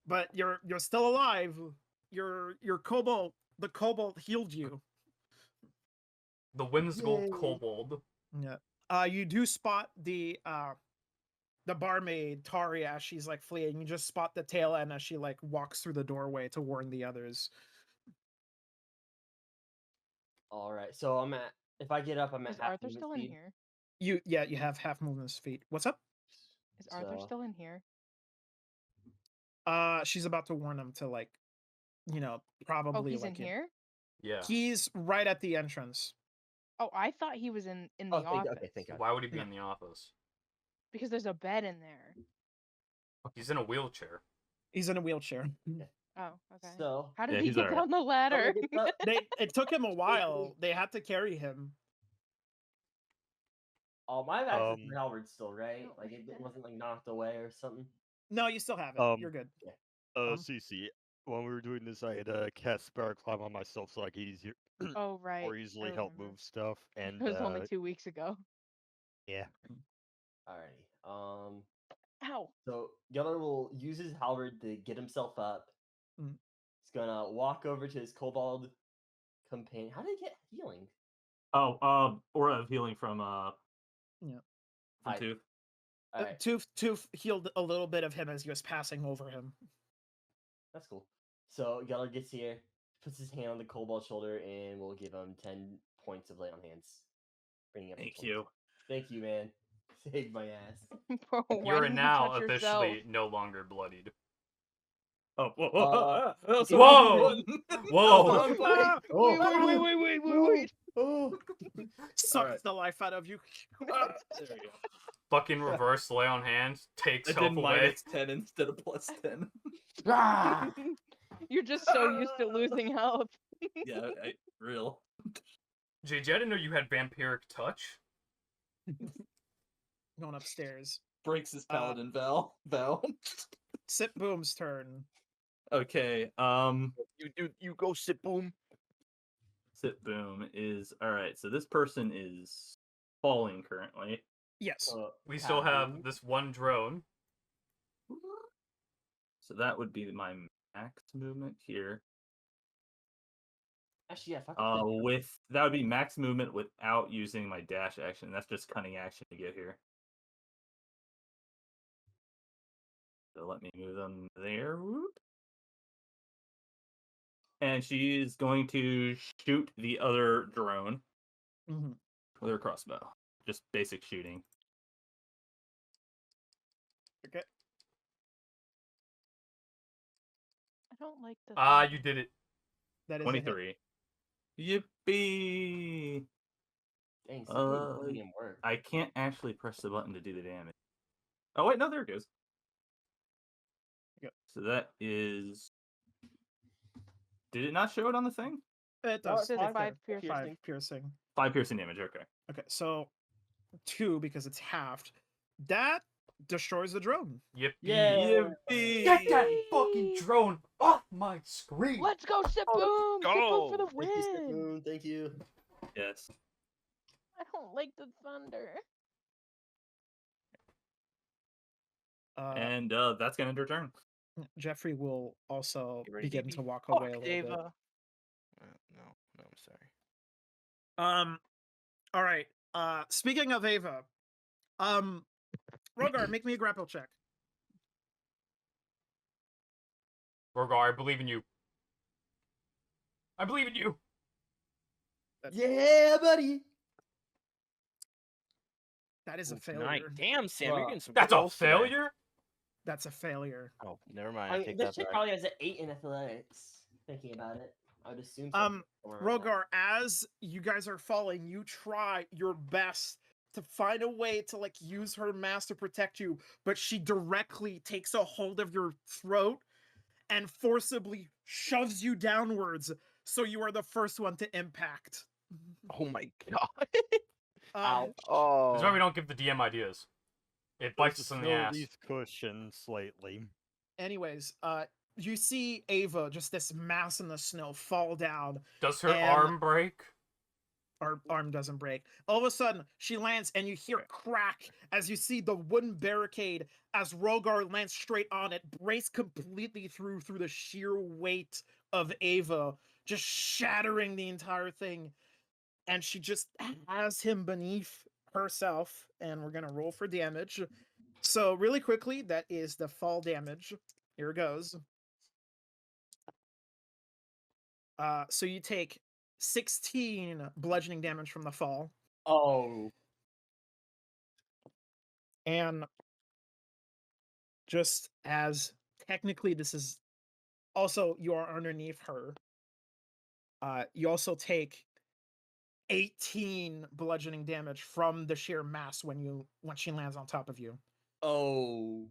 but you're still alive. Your kobold, the kobold healed you. The whimsical Yay. kobold. Yeah. You do spot the barmaid Tari as she's like fleeing. You just spot the tail end as she like walks through the doorway to warn the others. All right, so I'm at. If I get up, I'm at Is half Arthur movement still in speed. here? You have half movement speed. What's up? Is Arthur So- still in here? She's about to warn him to like, probably Oh, he's like in here? Yeah. He's right at the entrance. Oh, I thought he was in the Oh, thank, office. okay, thank God. Why would he be No. in the office? Because there's a bed in there. He's in a wheelchair. He's in a wheelchair. Oh, okay. So How did Yeah, he he's get alright. down the ladder? It took him a while. They had to carry him. I have access Um, to Howard still, right? Oh, Like it shit. wasn't like knocked away or something. No, you still have it. Um, You're good. CC, when we were doing this, I had cast Spirit Climb on myself so I could Oh, right. more I easily help remember. move stuff. And It was only 2 weeks ago. yeah, Alrighty. Ow. So Geller will use his halberd to get himself up. Mm. He's gonna walk over to his kobold companion. How did he get healing? Aura of healing from Yeah. from Hi. Tooth. Alright, Toof healed a little bit of him as he was passing over him. that's cool. So Geller gets here, puts his hand on the kobold's shoulder, and we'll give him 10 points of lay on hands. Bringing up to Thank 20. you. Thank you, man. Saved my ass. Bro, why You're didn't you now touch officially yourself? no longer bloodied. Oh, whoa, Whoa! Whoa! Wait. Oh. Sucks Alright. the life out of you. There we go. Fucking reverse lay on hands, takes I health did away. -10 instead of +10. Ah! You're just so used to losing health. Yeah, real. JJ, I didn't know you had vampiric touch. Going upstairs. Breaks his paladin vow. Sip Boom's turn. Okay. You go sit boom. Sit Boom is alright. So this person is falling currently. Yes. We still have this one drone. So that would be my max movement here. Actually, yeah. Fuck it. With that would be max movement without using my dash action. That's just cunning action to get here. So let me move them there. Whoop. And she is going to shoot the other drone Mm-hmm. with her crossbow. Just basic shooting. Okay. I don't like the. You did it. That is a hit. 23. Yippee! Dang, so didn't work. I can't actually press the button to do the damage. Oh wait, no, there it goes. Yep. So that is. Did it not show it on the thing? It No, does. it's Says fine. 5 piercing. 5 piercing. 5 piercing damage. Okay. Okay, so 2 because it's halved. That destroys the drone. Yippee. Yippee! Get that fucking drone off my screen! Let's go, Sip Boom! Sip Boom for the Thank you, win! Spoon. Thank you. Yes. I don't like the thunder. And that's gonna end her turn. Jeffrey will also Get ready, begin baby. to walk Fuck, away a little bit. Ava. No, I'm sorry. All right. Speaking of Ava, Rogar, make me a grapple check. Rogar, I believe in you. I believe in you. Yeah, buddy. That is a Oof, nice. failure. Damn, Sam, you're Bruh. getting some That's a rolls today. failure? That's a failure. Oh, never mind. I I mean, take this that chick back. probably has an 8 in athletics. Thinking about it, I would assume. Somewhere around that. Rogar, as you guys are falling, you try your best to find a way to like use her mask to protect you, but she directly takes a hold of your throat and forcibly shoves you downwards, so you are the first one to impact. Oh my god. Ouch. This is why we Oh. don't give the DM ideas. It bites us in the ass. Facilities cushion slightly. Anyways, you see Ava, just this mass in the snow, fall down. Does her And- arm break? Her arm doesn't break. All of a sudden, she lands, and you hear a crack as you see the wooden barricade as Rogar lands straight on it, braced completely through the sheer weight of Ava, just shattering the entire thing. And she just has him beneath herself, and we're gonna roll for damage. So really quickly, that is the fall damage. Here it goes. So you take 16 bludgeoning damage from the fall. Oh. And just as technically this is also you are underneath her, you also take 18 bludgeoning damage from the sheer mass when she lands on top of you. Oh.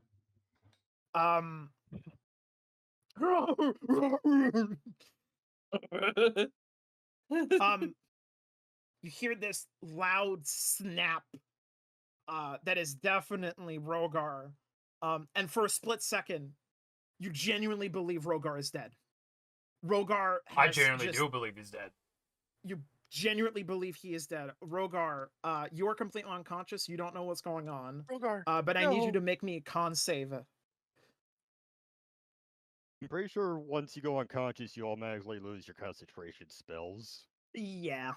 You hear this loud snap that is definitely Rogar. And for a split second, you genuinely believe Rogar is dead. Rogar I has genuinely just- do believe he's dead. You genuinely believe he is dead. Rogar, you are completely unconscious. You don't know what's going on. Rogar. But I need you no. to make me a con save. I'm pretty sure once you go unconscious, you automatically lose your concentration spells. Yeah.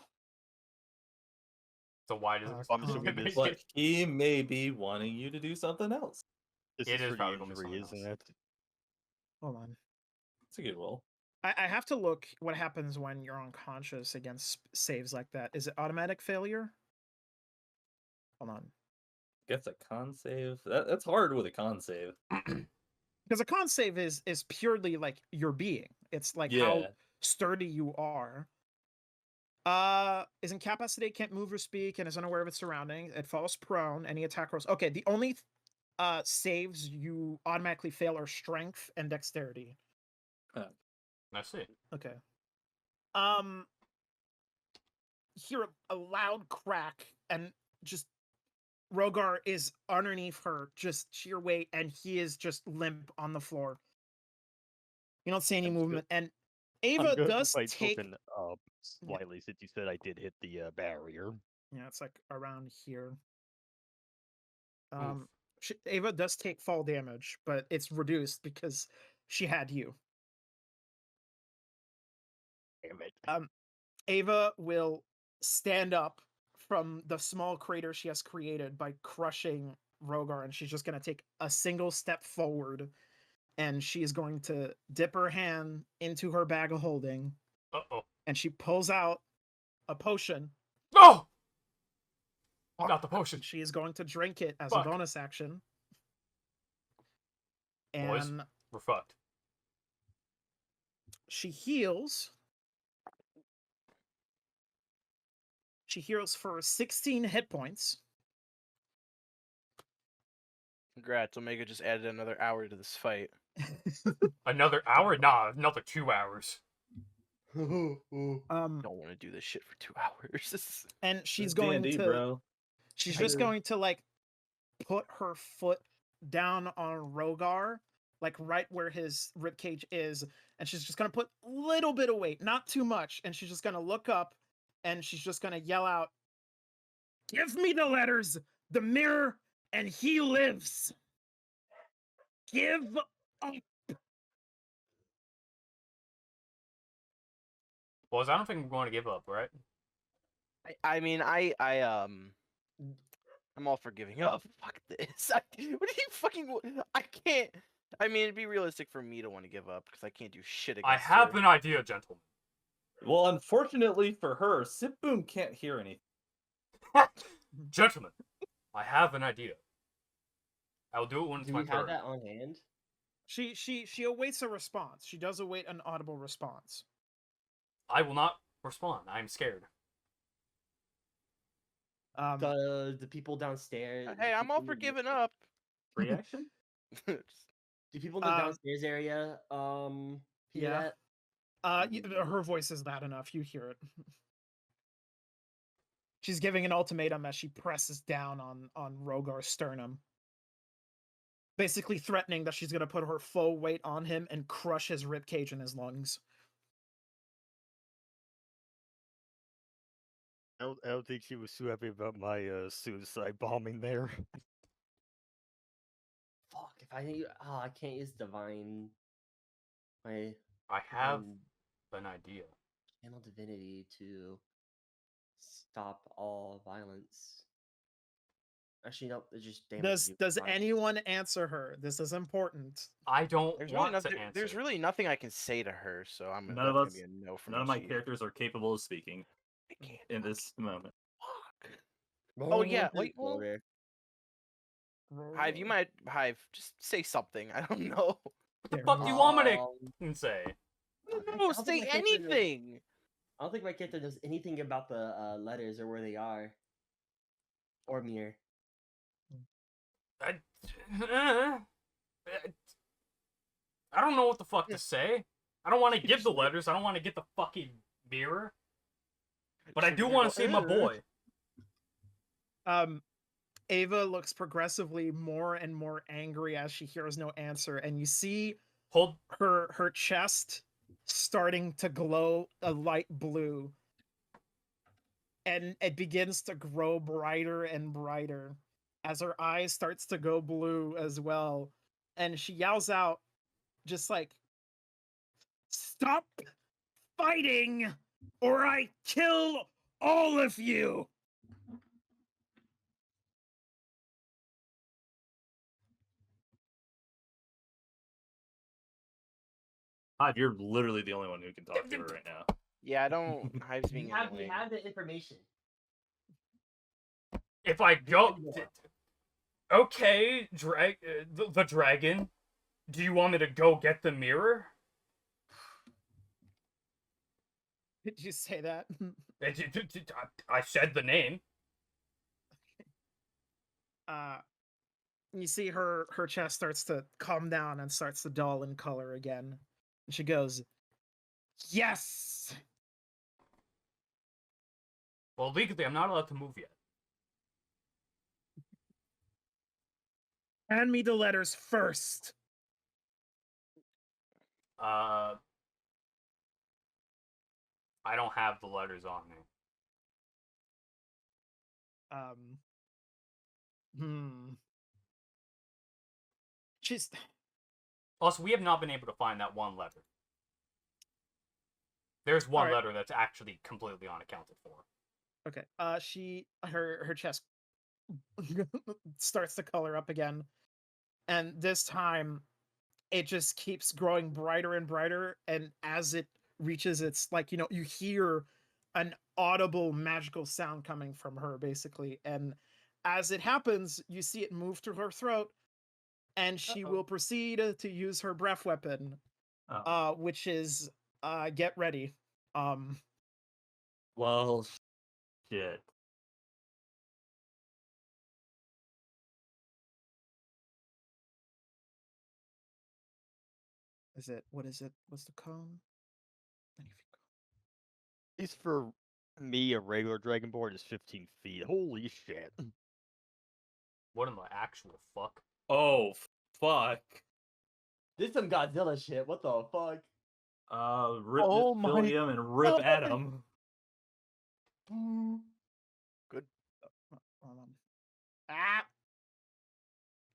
So why does Uh, it I'm assuming this, But he may be wanting you to do something else. this It is is for probably the gonna be injury, something isn't it? Hold on. It's a good roll. I have to look what happens when you're unconscious against saves like that. Is it automatic failure? Hold on. Gets a con save. That's hard with a con save. Because a con save is purely like your being. It's like Yeah. how sturdy you are. Is incapacitated, can't move or speak, and is unaware of its surroundings. It falls prone. Any attack rolls. Okay, the only saves you automatically fail are strength and dexterity. I see. Okay. Hear a loud crack, and just Rogar is underneath her, just sheer weight, and he is just limp on the floor. You don't see any Sounds good. movement, and I'm Ava good does with my take. token up slightly since you said I did hit the barrier. Yeah, it's like around here. Oof. Ava does take fall damage, but it's reduced because she had you. Damn it. Ava will stand up from the small crater she has created by crushing Rogar, and she's just going to take a single step forward, and she is going to dip her hand into her bag of holding, Uh-oh. and she pulls out a potion. No! Not the potion. She is going to drink it as Fuck. a bonus action. Boys. And We're fucked. she heals. She heals for 16 hit points. Congrats, Omega just added another hour to this fight. Another hour? Nah, another 2 hours. Don't want to do this shit for 2 hours. And she's It's going D&D, to bro. she's I just do. going to like put her foot down on Rogar, like right where his ribcage is, and she's just gonna put a little bit of weight, not too much, and she's just gonna look up, and she's just gonna yell out, "Give me the letters, the mirror, and he lives. Give up." Boys, I don't think we're going to give up, right? I mean, I'm all for giving up. Fuck this. What do you fucking? I can't. I mean, it'd be realistic for me to want to give up because I can't do shit against I have her. an idea, gentlemen. Well, unfortunately for her, Sip Boom can't hear anything. Gentlemen, I have an idea. I'll do it when it's Do my we have turn. that on hand? She awaits a response. She does await an audible response. I will not respond. I'm scared. The people downstairs. Hey, I'm all people for in the- giving up. Reaction? Do people in the downstairs area hear yeah. that? Her voice is loud enough. You hear it. She's giving an ultimatum as she presses down on Rogar's sternum, basically threatening that she's gonna put her full weight on him and crush his ribcage and his lungs. I don't think she was too happy about my suicide bombing there. Fuck! If I can't use divine. My I have divine an idea. channel divinity to stop all violence. Actually, no. It just Does anyone answer her? This is important. I don't There's really want nothing. to answer. There's really nothing I can say to her, so I'm None of that's us- gonna be a no from None of my Yoshi. characters are capable of speaking I can't in fucking this moment. Fuck. Oh yeah, wait, well- Hive, you might just say something. I don't know. What the fuck do you want me Um, to say? No, don't think say my character knows- anything. I don't think my character knows anything about the letters or where they are. Or mirror. I don't know what the fuck to say. I don't want to give the letters. I don't want to get the fucking mirror. But I So do you're want to gonna see go, my boy. Ava looks progressively more and more angry as she hears no answer, and you see Hold. her chest starting to glow a light blue, and it begins to grow brighter and brighter as her eyes starts to go blue as well, and she yells out, just like, "Stop fighting, or I kill all of you!" Hive, you're literally the only one who can talk to her right now. Yeah, I don't. Hive's being We annoying. have the information. If I go. You are. Okay, the dragon. Do you want me to go get the mirror? Did you say that? I said the name. You see her chest starts to calm down and starts to dull in color again. And she goes, "Yes!" Well, legally, I'm not allowed to move yet. Hand me the letters first. I don't have the letters on me. She's Also, we have not been able to find that one letter. There's one Alright. letter that's actually completely unaccounted for. okay. Her chest starts to color up again, and this time it just keeps growing brighter and brighter. And as it reaches its, like, you hear an audible magical sound coming from her, basically. And as it happens, you see it move through her throat, and she will proceed to use her breath weapon, which is get ready. Well, shit. What is it? What's the cone? At least for me, a regular Dragonborn is 15 feet. Holy shit. What in the actual fuck? Oh, fuck. This some Godzilla shit. What the fuck? Rip Oh Miss my William and Rip God. Adam. Good. Hold on. Ah!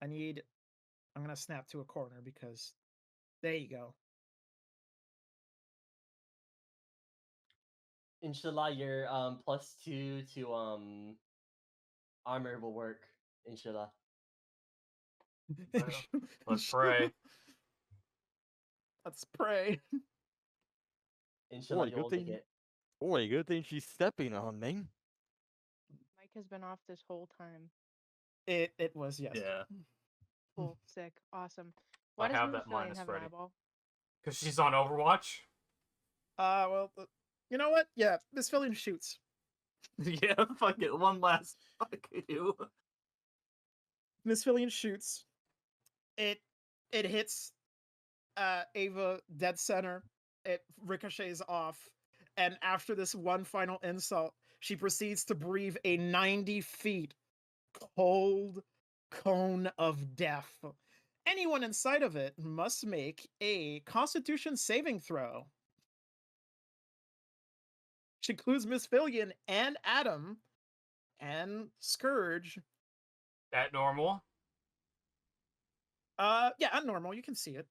I'm gonna snap to a corner because there you go. Inshallah, you're +2 to armor will work. Inshallah. Let's pray. Let's pray. Inshallah, Boy, you good won't take thing. it. Boy, good thing she's stepping on me. Mike has been off this whole time. It was, yes. Yeah. Cool, sick, awesome. Why I does have Miss that Fillion minus have an ready. eyeball? Because she's on Overwatch? Well, you know what? Yeah, Miss Fillion shoots. Yeah, fuck it. One last fuck you. Miss Fillion shoots. It hits Ava dead center. It ricochets off. And after this one final insult, she proceeds to breathe a 90 feet cold cone of death. Anyone inside of it must make a Constitution saving throw. Which includes Miss Fillion and Adam and Scourge. That normal? Yeah, normal. You can see it.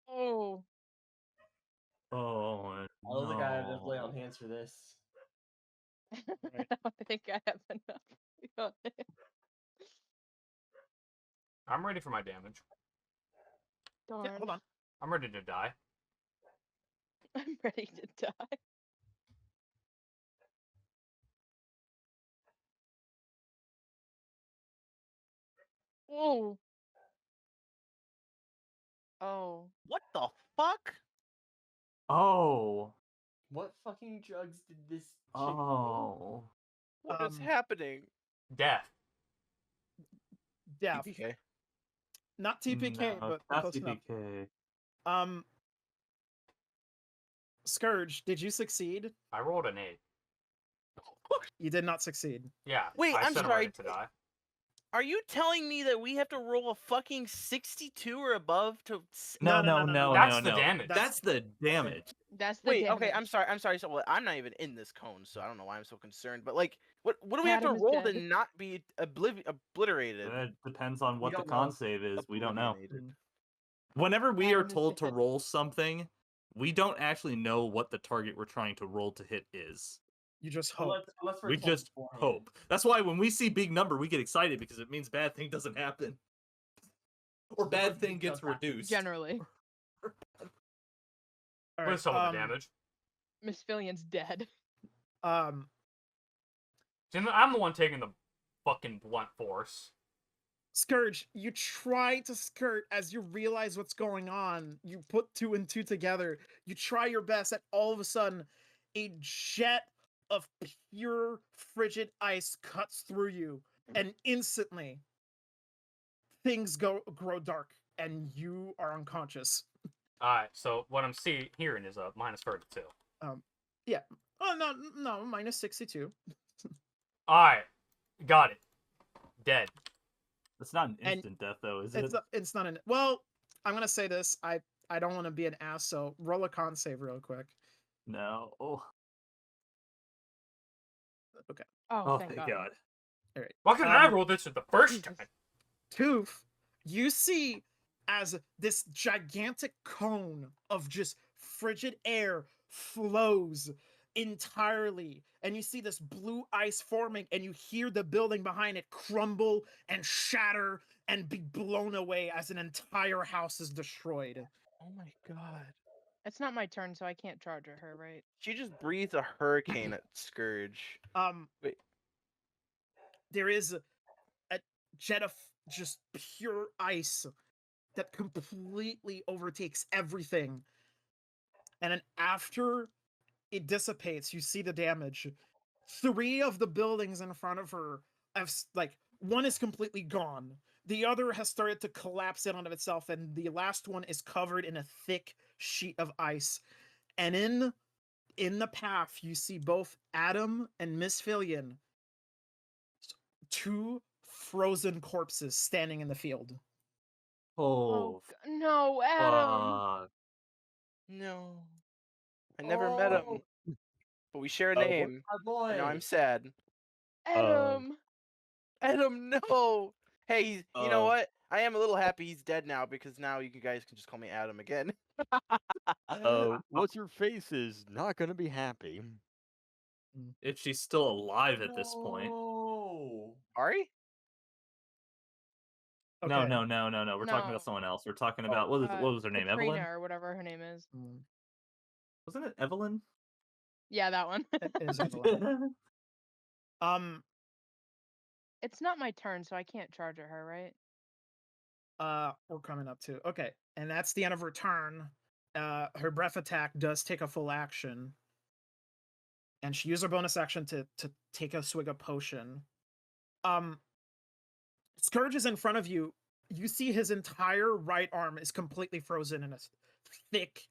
Oh, Oh, I don't think I have enough lay no. on hands for this. I don't think I have enough. I'm ready for my damage. Darn. Yeah, hold on. I'm ready to die. I'm ready to die. Oh. Oh. What the fuck? Oh. What fucking drugs did this chick Oh. What is Um, happening? Death. Death. TPK. Not TPK, No, but not close enough. TPK. Scourge, did you succeed? I rolled an 8. You did not succeed. Yeah. Wait, I I'm said sorry. ready to die. Are you telling me that we have to roll a fucking 62 or above to? No. That's the damage. That's the damage. That's the Wait, damage. okay, I'm sorry. So well, I'm not even in this cone, so I don't know why I'm so concerned. But like, what do we have to Adam is roll to dead. not be obliterated? It depends on what the don't con know. save is. We don't know. Obliterated. Whenever we are Adam is told to dead. roll something, we don't actually know what the target we're trying to roll to hit is. You just hope. Unless we're We told just beforehand. hope. That's why when we see big number, we get excited because it means bad thing doesn't happen. Or bad thing gets reduced. Generally, All Where's some of the damage? Miss Fillion's dead. See, I'm the one taking the fucking blunt force. Scourge, you try to skirt as you realize what's going on. You put 2 and 2 together. You try your best, and all of a sudden, a jet of pure frigid ice cuts through you, and instantly, things grow dark, and you are unconscious. Alright, so what I'm hearing is a minus 32. Yeah. Oh no, minus 62. Alright, got it. Dead. That's not an And instant death, though, is it? It's not an. Well, I'm gonna say this. I don't want to be an ass, so roll a con save real quick. No. Oh, Oh, thank thank God. All right. Why couldn't I Um, roll this at the first Jesus. time? Tooth, you see as this gigantic cone of just frigid air flows entirely, and you see this blue ice forming, and you hear the building behind it crumble and shatter and be blown away as an entire house is destroyed. Oh my god. It's not my turn, so I can't charge at her, right? She just breathed a hurricane at Scourge. Wait. There is a jet of just pure ice that completely overtakes everything. And then after it dissipates, you see the damage. 3 of the buildings in front of her have, like, one is completely gone. The other has started to collapse in on itself, and the last one is covered in a thick sheet of ice. And in the path, you see both Adam and Miss Fillion, 2 frozen corpses standing in the field. Oh, No, Adam. fuck. No. I never met him. But we share a name. My boy. And now I'm sad. Adam. Adam, no! Hey, you know Uh, what? I am a little happy he's dead now because now you guys can just call me Adam again. What's your face is not gonna be happy. If she's still alive at this point. Oh. Ari? No, Okay. no, no, no, no. We're talking No. about someone else. We're talking about what was her name? Katrina Evelyn? or whatever her name is. Mm, Wasn't it Evelyn? Yeah, that one. it is Evelyn. It's not my turn, so I can't charge at her, right? We're coming up to. Okay, and that's the end of her turn. Her breath attack does take a full action, and she used her bonus action to take a swig of potion. Scourge is in front of you. You see his entire right arm is completely frozen in a thick,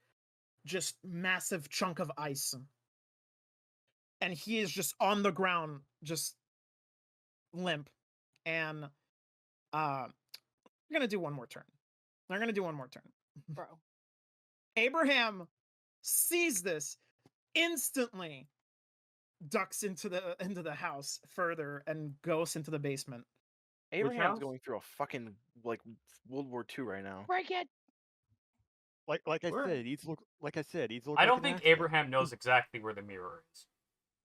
just massive chunk of ice, and he is just on the ground, just limp. And I'm gonna do one more turn. I'm gonna do one more turn. Bro. Abraham sees this, instantly ducks into the house further and goes into the basement. Abraham's house? going through a fucking like World War II right now. Break it! Like I Where- said, he's look. Like I said, he's look. I like don't an think accident. Abraham knows exactly where the mirror is.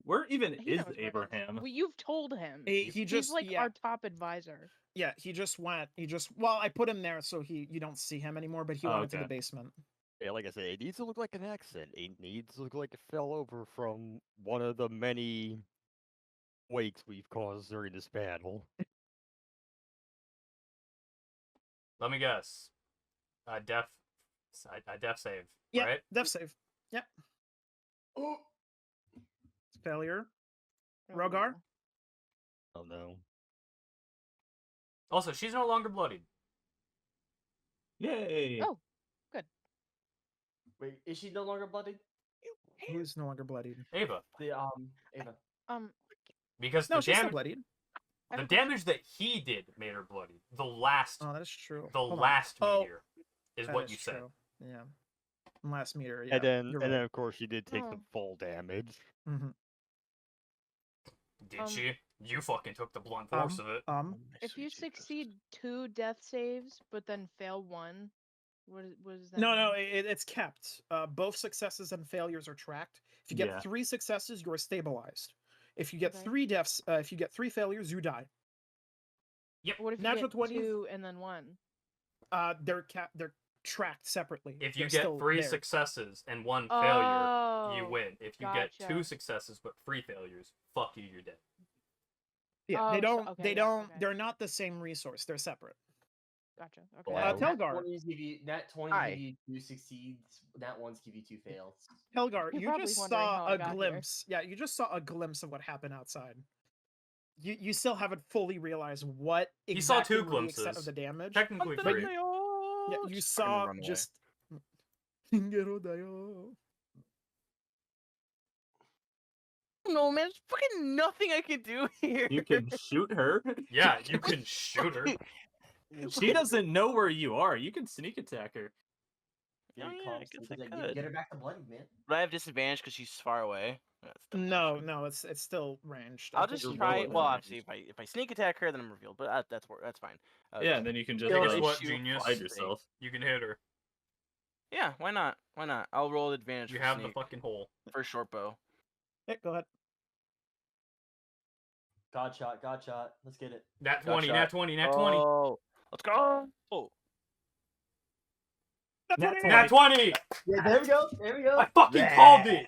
Where even He is knows where it is. Abraham? Well, you've told him. He He's just like yeah, our top advisor. yeah, he just went. Well, I put him there so you don't see him anymore, but he Oh, went into the okay. basement. Yeah, like I said, it needs to look like an accident. It needs to look like it fell over from one of the many wakes we've caused during this battle. Let me guess. Death save. Yeah, Right? death save. Yep. Failure. Rogar? Oh no. Also, she's no longer bloodied. Yay! Oh. Wait, is she no longer bloodied? Who's no longer bloodied? Ava. The Ava. Because No, the she's still damage bloodied. the damage that he did made her bloody. The last Oh, that is true. the Hold on. last Oh, meteor is that what is you said. true. Yeah. Last meter. Yeah. And then, you're and then right. of course, she did take the Oh. full damage. Mhm. Did she? You fucking took the blunt force of it. If you succeed 2 death saves but then fail 1, what is that? No, no, mean? it's kept. Both successes and failures are tracked. If you get Yeah. 3 successes, you are stabilized. If you get Okay. 3 deaths, if you get 3 failures, you die. What if you natural get 20s? 2 and then 1? They're tracked separately. If you They're get still 3 there. successes and 1 failure, you Oh, win. If you get 2 gotcha. successes but 3 failures, fuck you, you're dead. Yeah, Oh, they so- don't. okay, they yeah, don't. okay. They're not the same resource. They're separate. Gotcha. Okay. Wow. Telgar. Nat 20 Hi. give you 2 succeeds. Nat 1s give you 2 fails. Helgar, You're you probably just wondering saw how I a got here. glimpse. Yeah, you just saw a glimpse of what happened outside. You still haven't fully realized what He saw exactly 2 were the extent glimpses. of the damage. Technically But 3. Yeah, you Just fucking saw run away. just. Ingero dayo. No, man, there's fucking nothing I can do here. You can shoot her. Yeah, you can shoot her. She doesn't know where you are. You can sneak attack her. Get Oh, your yeah, I comps, guess I get- could. Get her back to bloody, man. But I have disadvantage because she's far away. That's dumb No, bullshit. no, it's still ranged. I'll I think just you're you try. roll rolling Well, it. obviously, if I sneak attack her, then I'm revealed. But that's fine. Yeah, and then you can just Kill Guess her, what, shoot, genius? hide yourself. You can hit her. Yeah, why not? Why not? I'll roll advantage. You for have the sneak fucking hole. for short bow. Yeah, go ahead. God shot. Let's get it. Nat 20, Gotcha. nat 20, nat 20. Oh, let's go. Oh, Nat 20! Nat 20! Yeah, there we go. I fucking called it!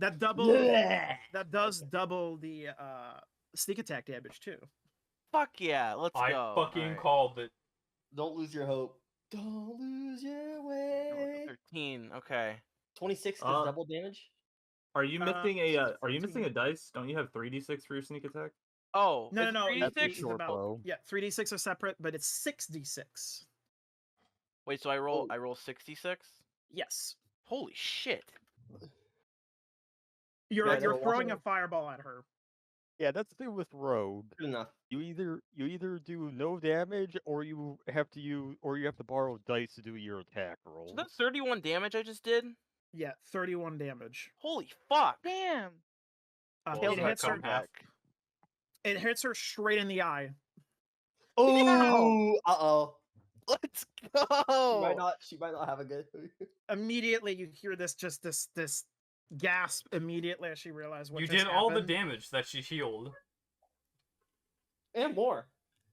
That that does double the sneak attack damage too. fuck yeah, let's I go. fucking Alright. called it. Don't lose your hope. Don't lose your Oh, way. 13. Okay. 26 does Uh, double damage. Are you Uh, missing Are you 14. missing a dice? Don't you have 3d6 for your sneak attack? Oh, No, it's no, no. 3d6? It's Short about bow. 3d6 are separate, but it's 6d6. Wait, so I roll 66? Yes. Holy shit. You're Yeah, you're no, throwing a also- fireball at her. Yeah, that's the thing with Rogue. Good enough. You either do no damage, or you have to borrow dice to do your attack roll. So that's 31 damage I just did? Yeah, 31 damage. Holy fuck. Damn. Well, It does that hits her. come half? It hits her straight in the eye. Oh, uh-oh. Let's She go. might not have a good. Immediately, you hear this gasp immediately as she realized what You just did all the happened. damage that she healed. And more.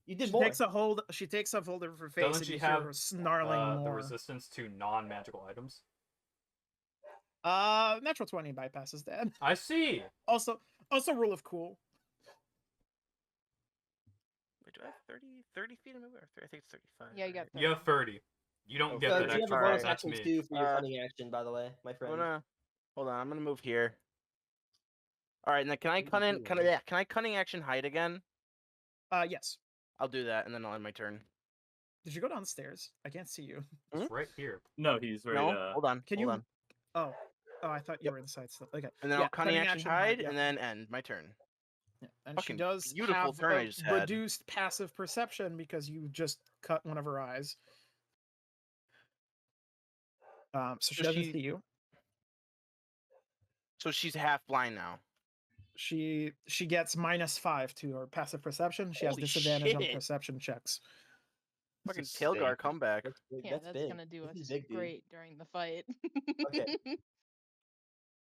You did She more. takes a hold. She takes a hold of her face, Doesn't and she you hear have her snarling the more. resistance to non-magical items? Natural 20 bypasses that. I see. Also, rule of cool. Wait, do I have 30 feet of movement? I think it's 35. Yeah, you got You have 30. You don't Oh, get So that do you have extra a Alright. bonus 5. That's action me. too for your cunning action, by the way, my I'm friend? gonna hold on. I'm gonna move here. All right, now can I What are you cunning? doing? Can I cunning action hide again? Yes. I'll do that, and then I'll end my turn. Did you go downstairs? I can't see you. It's right here. No, he's right. No, hold on. Can hold you? on. Oh, I thought you were inside still. Okay. And then yeah, I'll cunning action hide, yep. and then end my turn. Yeah. And Fucking she does beautiful have turn I a just had. reduced passive perception because you just cut one of her eyes. So she So doesn't she- see you. So she's half blind now. She gets -5 to her passive perception. She has Holy disadvantage on shit. perception checks. Fucking This is Tailgar sick. comeback. That's big. Yeah, That's that's big. gonna do This us is big, dude. great during the fight. Okay.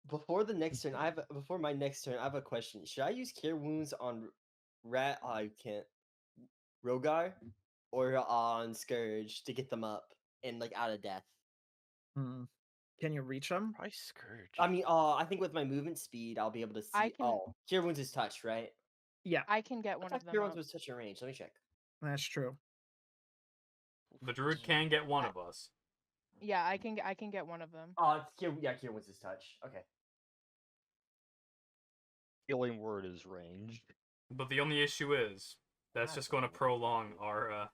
Before the next turn, before my next turn, I have a question. Should I use Cure Wounds on Rat? I can't. Rogar, or on Scourge to get them up and like out of death. Hmm. Can you reach them? Probably Scourge. I mean, I think with my movement speed, I'll be able to see. I can- Oh, Cure Wounds is touch, right? Yeah, I can get I one thought of them Cure Wounds up. was touch and range. Let me check. that's true. The druid can get one of us. Yeah, I can get one of them. Oh, it's Cure. Yeah, Cure Wounds is touch. Okay. Healing word is ranged. But the only issue is that's just going to prolong our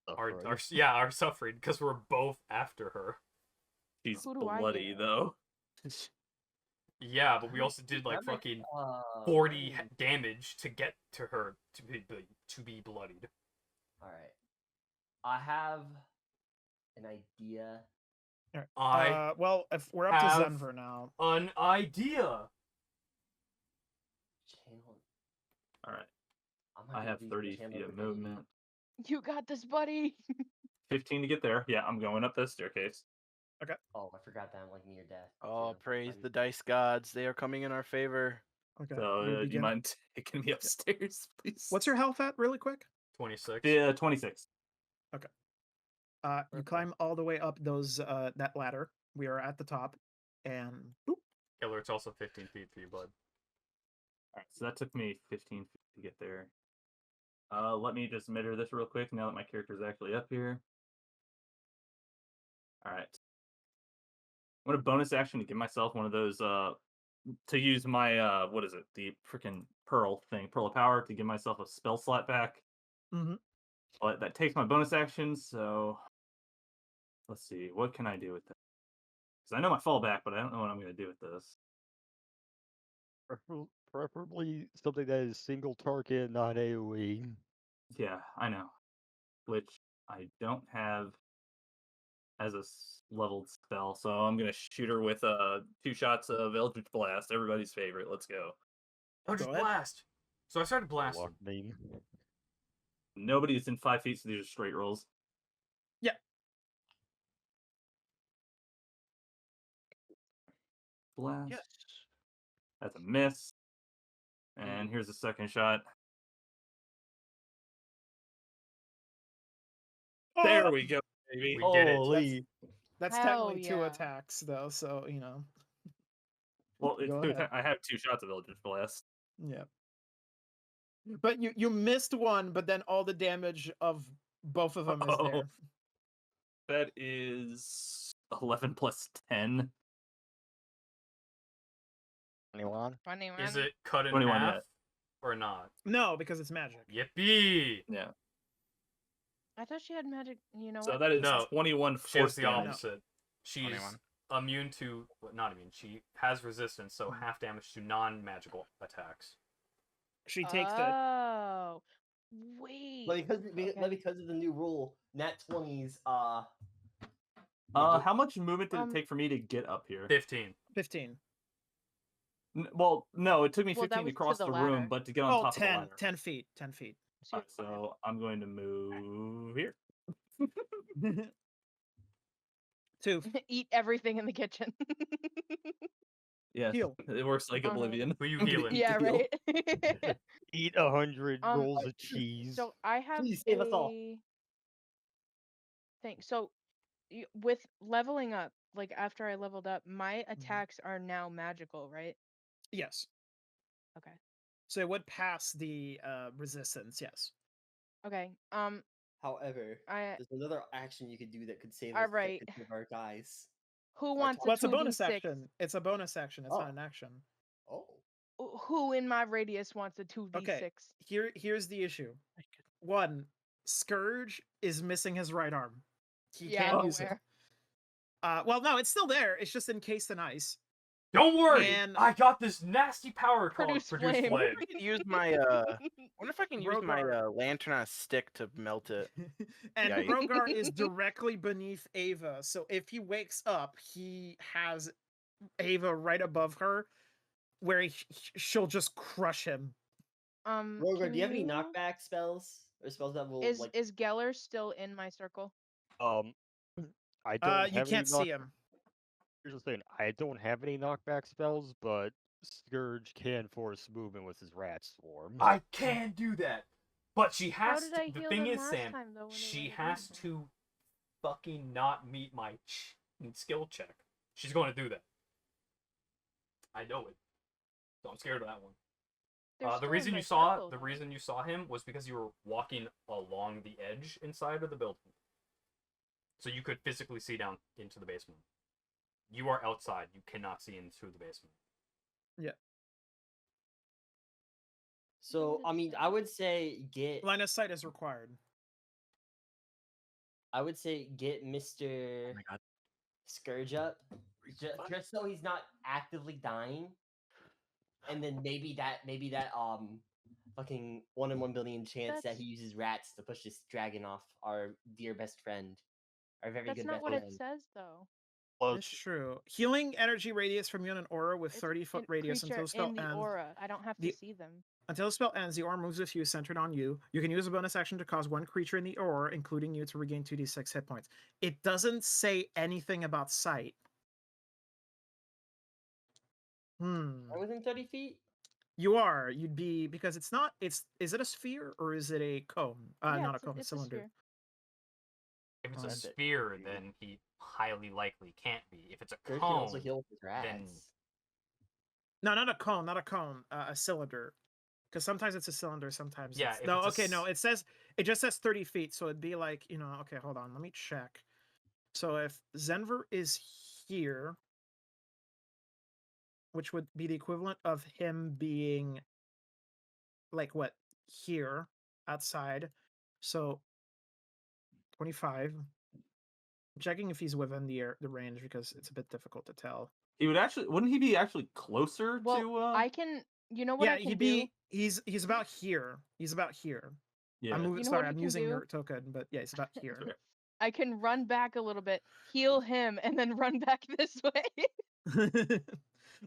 Suffering. our suffering because we're both after her. She's Who do I bloody get? though. Yeah, but we also did like That makes- fucking uh, 40 I mean, damage to get to her to be bloodied. All right. I have an idea. I Well, if we're up to have- Zenver now, an idea. Channel. All right. I'm gonna I have use 30 channel feet of ability. movement. You got this, buddy. 15 to get there. Yeah, I'm going up this staircase. Oh, I forgot that I'm like near death. Oh, too. praise I'm- the dice gods. They are coming in our favor. okay. So, we do you begin- mind taking me upstairs, please? What's your health at, really quick? 26. Yeah, 26. You climb all the way up those that ladder. We are at the top, and boop. Killer, it's also 15 feet for you, bud. All right, so that took me 15 feet to get there. Let me just measure this real quick now that my character's actually up here. All right. I'm gonna bonus action to give myself one of those to use my what is it? The freaking pearl thing, pearl of power, to give myself a spell slot back. Mhm. But that takes my bonus action, so let's see, what can I do with this? Because I know my fallback, but I don't know what I'm gonna do with this. Preferably something that is single target, not AoE. Yeah, I know. Which I don't have as a leveled spell, so I'm gonna shoot her with 2 shots of Eldritch Blast, everybody's favorite. Let's go. Oh, just Go ahead. blast. So I started blasting. Luck name. Nobody's in 5 feet, so these are straight rolls. Yeah. Blast. Yes. That's a miss. And here's the second shot. There we go, baby. We did it. Holy. That's Hell technically 2 yeah. attacks, though. So you know, Well, it's Go 2 ahead. I have 2 shots of Eldritch Blast. yeah. But you missed one, but then all the damage of both of them is Oh. there. That is 11 plus 10. Anyone? Funny man. Is it cut in 21 half yet. or not? No, because it's magic. Yippee! Yeah. I thought she had magic. You know So what? that is No, 21 She has force the damage. opposite. She's 21. immune to, well, not immune. She has resistance, so half damage to non-magical attacks. She takes the. Oh, wait. But because Okay. because of the new rule, nat 20s. How much movement did it Um, take for me to get up here? 15. 15. Well, no, it took me Well, that 15 to was to cross the the ladder. room, but to get on Oh, top 10, of the ladder. 10 feet. 10 feet. So Alright, so I'm going to move here. 2. Eat everything in the kitchen. Yes, Heal. it works like Uh-huh. Oblivion. Who you I'm gonna healing? eat Yeah, to heal. right. Eat 100 Um, rolls of cheese. So I have Please save us all. a thing. So with leveling up, like after I leveled up, my attacks are now magical, right? Yes. Okay. So it would pass the resistance, yes. Okay. However, I there's another action you could do that could save all us right. technically of our guys. Who Our wants a Well, it's a 2d6? bonus action. It's a bonus action. It's not Oh. an action. Oh. Who in my radius wants a 2d6? Okay. Here's the issue. 1, Scourge is missing his right arm. He Yeah, can't I'm use aware. it. Well, no, it's still there. It's just encased in ice. Don't worry, And- I got this nasty power called Produce Produce flame. Flame. I can use my wonder if I can use my Rogar. lantern on a stick to melt it. And Yikes. Rogar is directly beneath Ava. So if he wakes up, he has Ava right above her, where she'll just crush him. Rogar, can do you have any knockback spells or spells that will Is like? is Geller still in my circle? I don't You have can't any see him. Here's the thing. I don't have any knockback spells, but Scourge can force movement with his rat swarm. I can do that, but she How has did to. I The heal thing them is, last Sam, time, though, when they she were has to fucking not meet my skill check. She's going to do that. I know it, so I'm scared of that one. The reason you saw him was because you were walking along the edge inside of the building, so you could physically see down into the basement. You are outside. You cannot see into the basement. Yeah. So I mean, I would say get. Line of sight is required. I would say get Mr. Oh my god. Scourge up, just so he's not actively dying, and then maybe that fucking 1 in 1 billion chance that he uses rats to push this dragon off our dear best friend, our very That's good not best what friend. it says, though. That's true. Healing energy radius from you in an aura with 30-foot radius until the spell in the ends. aura. I don't have to see them. Until the spell ends, the aura moves with you, centered on you. You can use a bonus action to cause one creature in the aura, including you, to regain 2d6 hit points. It doesn't say anything about sight. Are within 30 feet? You are. You'd be, because it's not. Is it a sphere or is it a cone? Yeah, Not a it's cone, a cylinder. sphere. If it's a That's it. sphere, then he highly likely can't be. If it's a Scourge can also cone, heal with his rats. then No, not a cone, not a cone. A cylinder. Because sometimes it's a cylinder, sometimes Yeah, it's... if No, it's a okay, no, it just says 30 feet, so it'd be like, okay, hold on, let me check. So if Zenver is here, which would be the equivalent of him being, like, what, here, outside, so 25. I'm checking if he's within the range, because it's a bit difficult to tell. He would actually, wouldn't he be actually closer Well, to? I can. You know what Yeah, I can he'd do? be. He's about here. He's about here. Yeah. I'm moving. You know Sorry, what I I'm can using do? your token, but yeah, it's about here. I can run back a little bit, heal him, and then run back this way.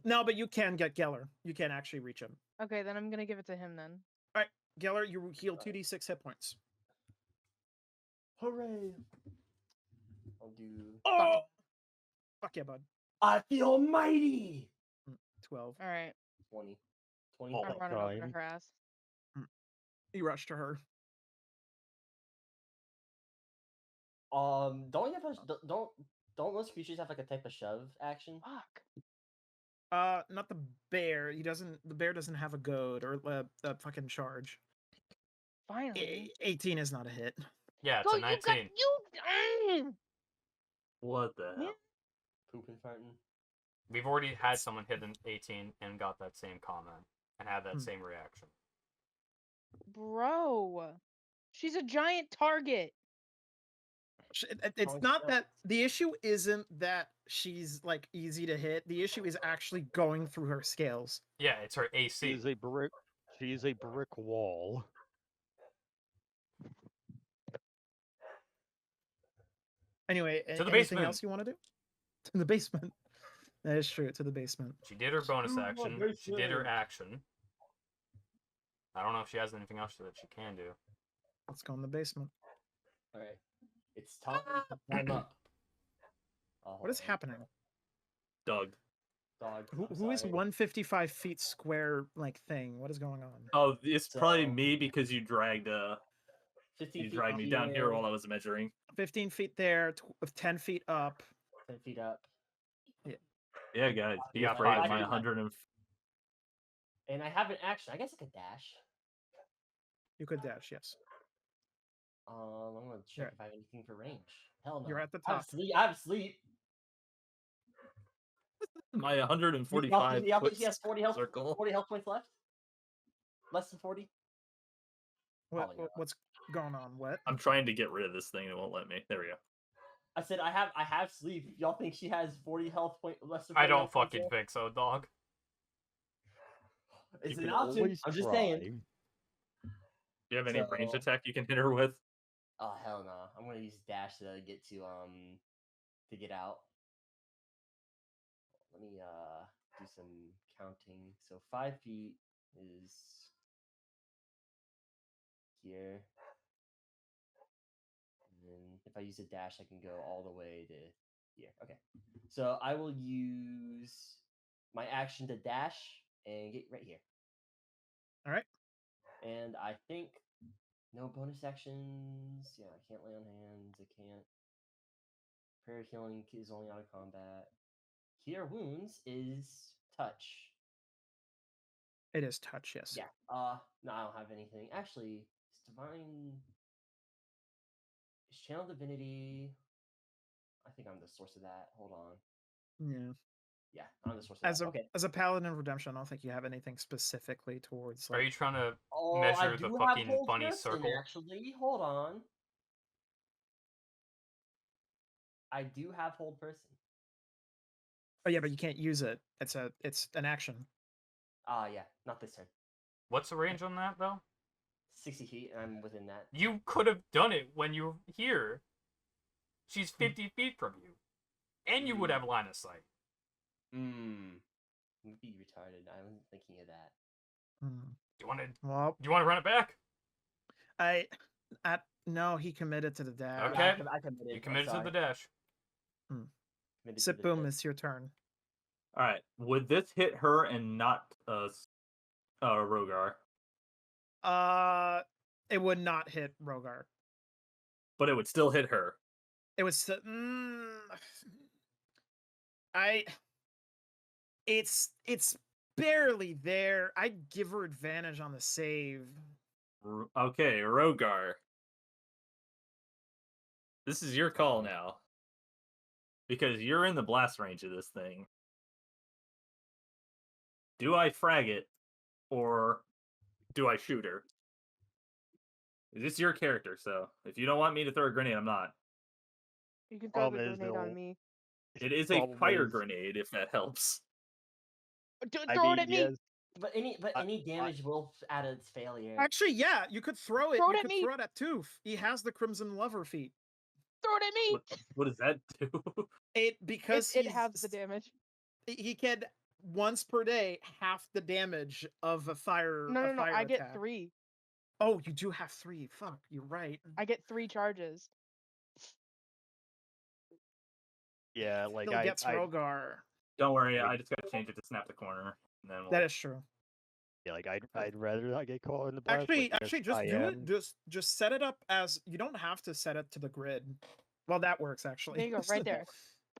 No, but you can get Geller. You can actually reach him. Okay, then I'm gonna give it to him then. All right, Geller, you heal 2d6 hit points. Hooray! I'll do. Oh, fuck yeah, bud. I feel mighty. 12. All right, 20. Oh, I'm running over to her ass. You rush to her. Don't you have a, don't most creatures have like a type of shove action? Fuck. Not the bear. The bear doesn't have a goad or a fucking charge. Finally. 18 is not a hit. yeah, it's Go, a 19. What the hell? Pooping farting. We've already had someone hit an 18 and got that same comment and had that same reaction. Bro, she's a giant target. It's not that the issue isn't that she's like easy to hit. The issue is actually going through her scales. Yeah, it's her AC. She is a brick wall. Anyway, To the anything basement. else you want to do? To the basement. That is true. To the basement. She did her bonus action. She did her basement. action. I don't know if she has anything else that she can do. Let's go in the basement. All right, it's time to climb up. What is happening? Doug. Dog. Who is sorry. 155 feet square like thing? What is going on? Oh, it's probably So- me because you dragged 15 you feet dragged me down here while I was measuring. 15 feet there, 10 feet up. 10 feet up. Yeah, guys, be Yeah, afraid of five my feet. 100 and And I have an action. I guess I could dash. You could dash, yes. I'm gonna check if I have anything for range. Hell no. You're at the I have top. sleep. I have sleep. my 145 He foot has 40 health. circle. 40 health points left. Less than 40. Probably not. What's going on? What? I'm trying to get rid of this thing. It won't let me. There we go. I said I have sleep. Y'all think she has 40 health point less than 40 I don't health points fucking left? think so, dog. It's You an can option. always I'm just try. saying. Do you have any range So- attack you can hit her with? Oh hell no! I'm gonna use dash to get out. Let me do some counting. So 5 feet is here. And then if I use a dash, I can go all the way to here. Okay. So I will use my action to dash and get right here. All right. And I think no bonus actions. Yeah, I can't lay on hands. I can't. Prayer healing is only out of combat. Cure wounds is touch. It is touch, yes. Yeah. No, I don't have anything. Actually, it's divine. It's channel divinity. I think I'm the source of that. Hold on. Yeah. Yeah, I'm the source of that. Okay. As a paladin of redemption, I don't think you have anything specifically towards. Are Like, you trying to Oh, measure I the do have fucking hold bunny person, circle? actually. Hold on. I do have hold person. oh yeah, but you can't use it. It's an action. Yeah, not this turn. What's the range on that, though? 60 feet, and I'm within that. You could have done it when you were here. She's 50 feet from you. And you would have line of sight. Would be retarded. I wasn't thinking of that. Do Well, you want to run it back? no, he committed to the dash. Okay. I committed. You I'm committed to sorry. the dash. Committed to Sip the boom, dash. it's your turn. All right. Would this hit her and not Rogar? It would not hit Rogar. But it would still hit her. It was. It's barely there. I'd give her advantage on the save. Okay, Rogar. This is your call now. Because you're in the blast range of this thing. Do I frag it? Or do I shoot her? This is your character, so if you don't want me to throw a grenade, I'm not. You can throw the Problem is, grenade on though, me. It is a Problem fire is- grenade, if that helps. Throw it at me. yes, But any damage will add its failure. Actually, yeah, you could throw it. Throw it You at could me. throw it at Tooth. He has the Crimson Lover feat. Throw it at me. What does that do? Because It halves the damage. He can once per day half the damage of a fire. No, a no, no. fire I get attack. 3. Oh, you do have 3. Fuck, you're right. I get 3 charges. yeah, like Still I, gets I, Rogar. Don't worry, I just gotta change it to snap the corner. And then we'll... That is true. yeah, like I'd rather not get caught in the blast. Actually, but yes, just I do am. it. Just set it up as you don't have to set it to the grid. Well, that works actually. There you go, right there.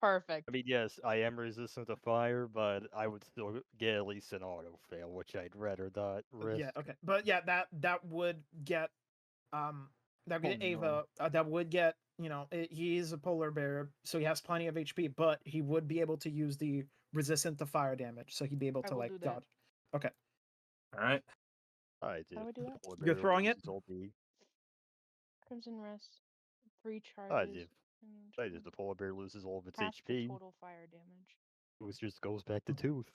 Perfect. I mean, yes, I am resistant to fire, but I would still get at least an auto fail, which I'd rather not risk. Yeah. Okay. But yeah, that would get that would get Oh, no. Ava. That would get he's a polar bear, so he has plenty of HP, but he would be able to use the resistant to fire damage, so he'd be able I to will like do that. dodge. Okay. All right. I did. How do I do that? You're throwing it? Crimson Rest. 3 I charges. did. and I did. The polar bear loses all of its half the HP, total fire damage. which just goes back to Tooth.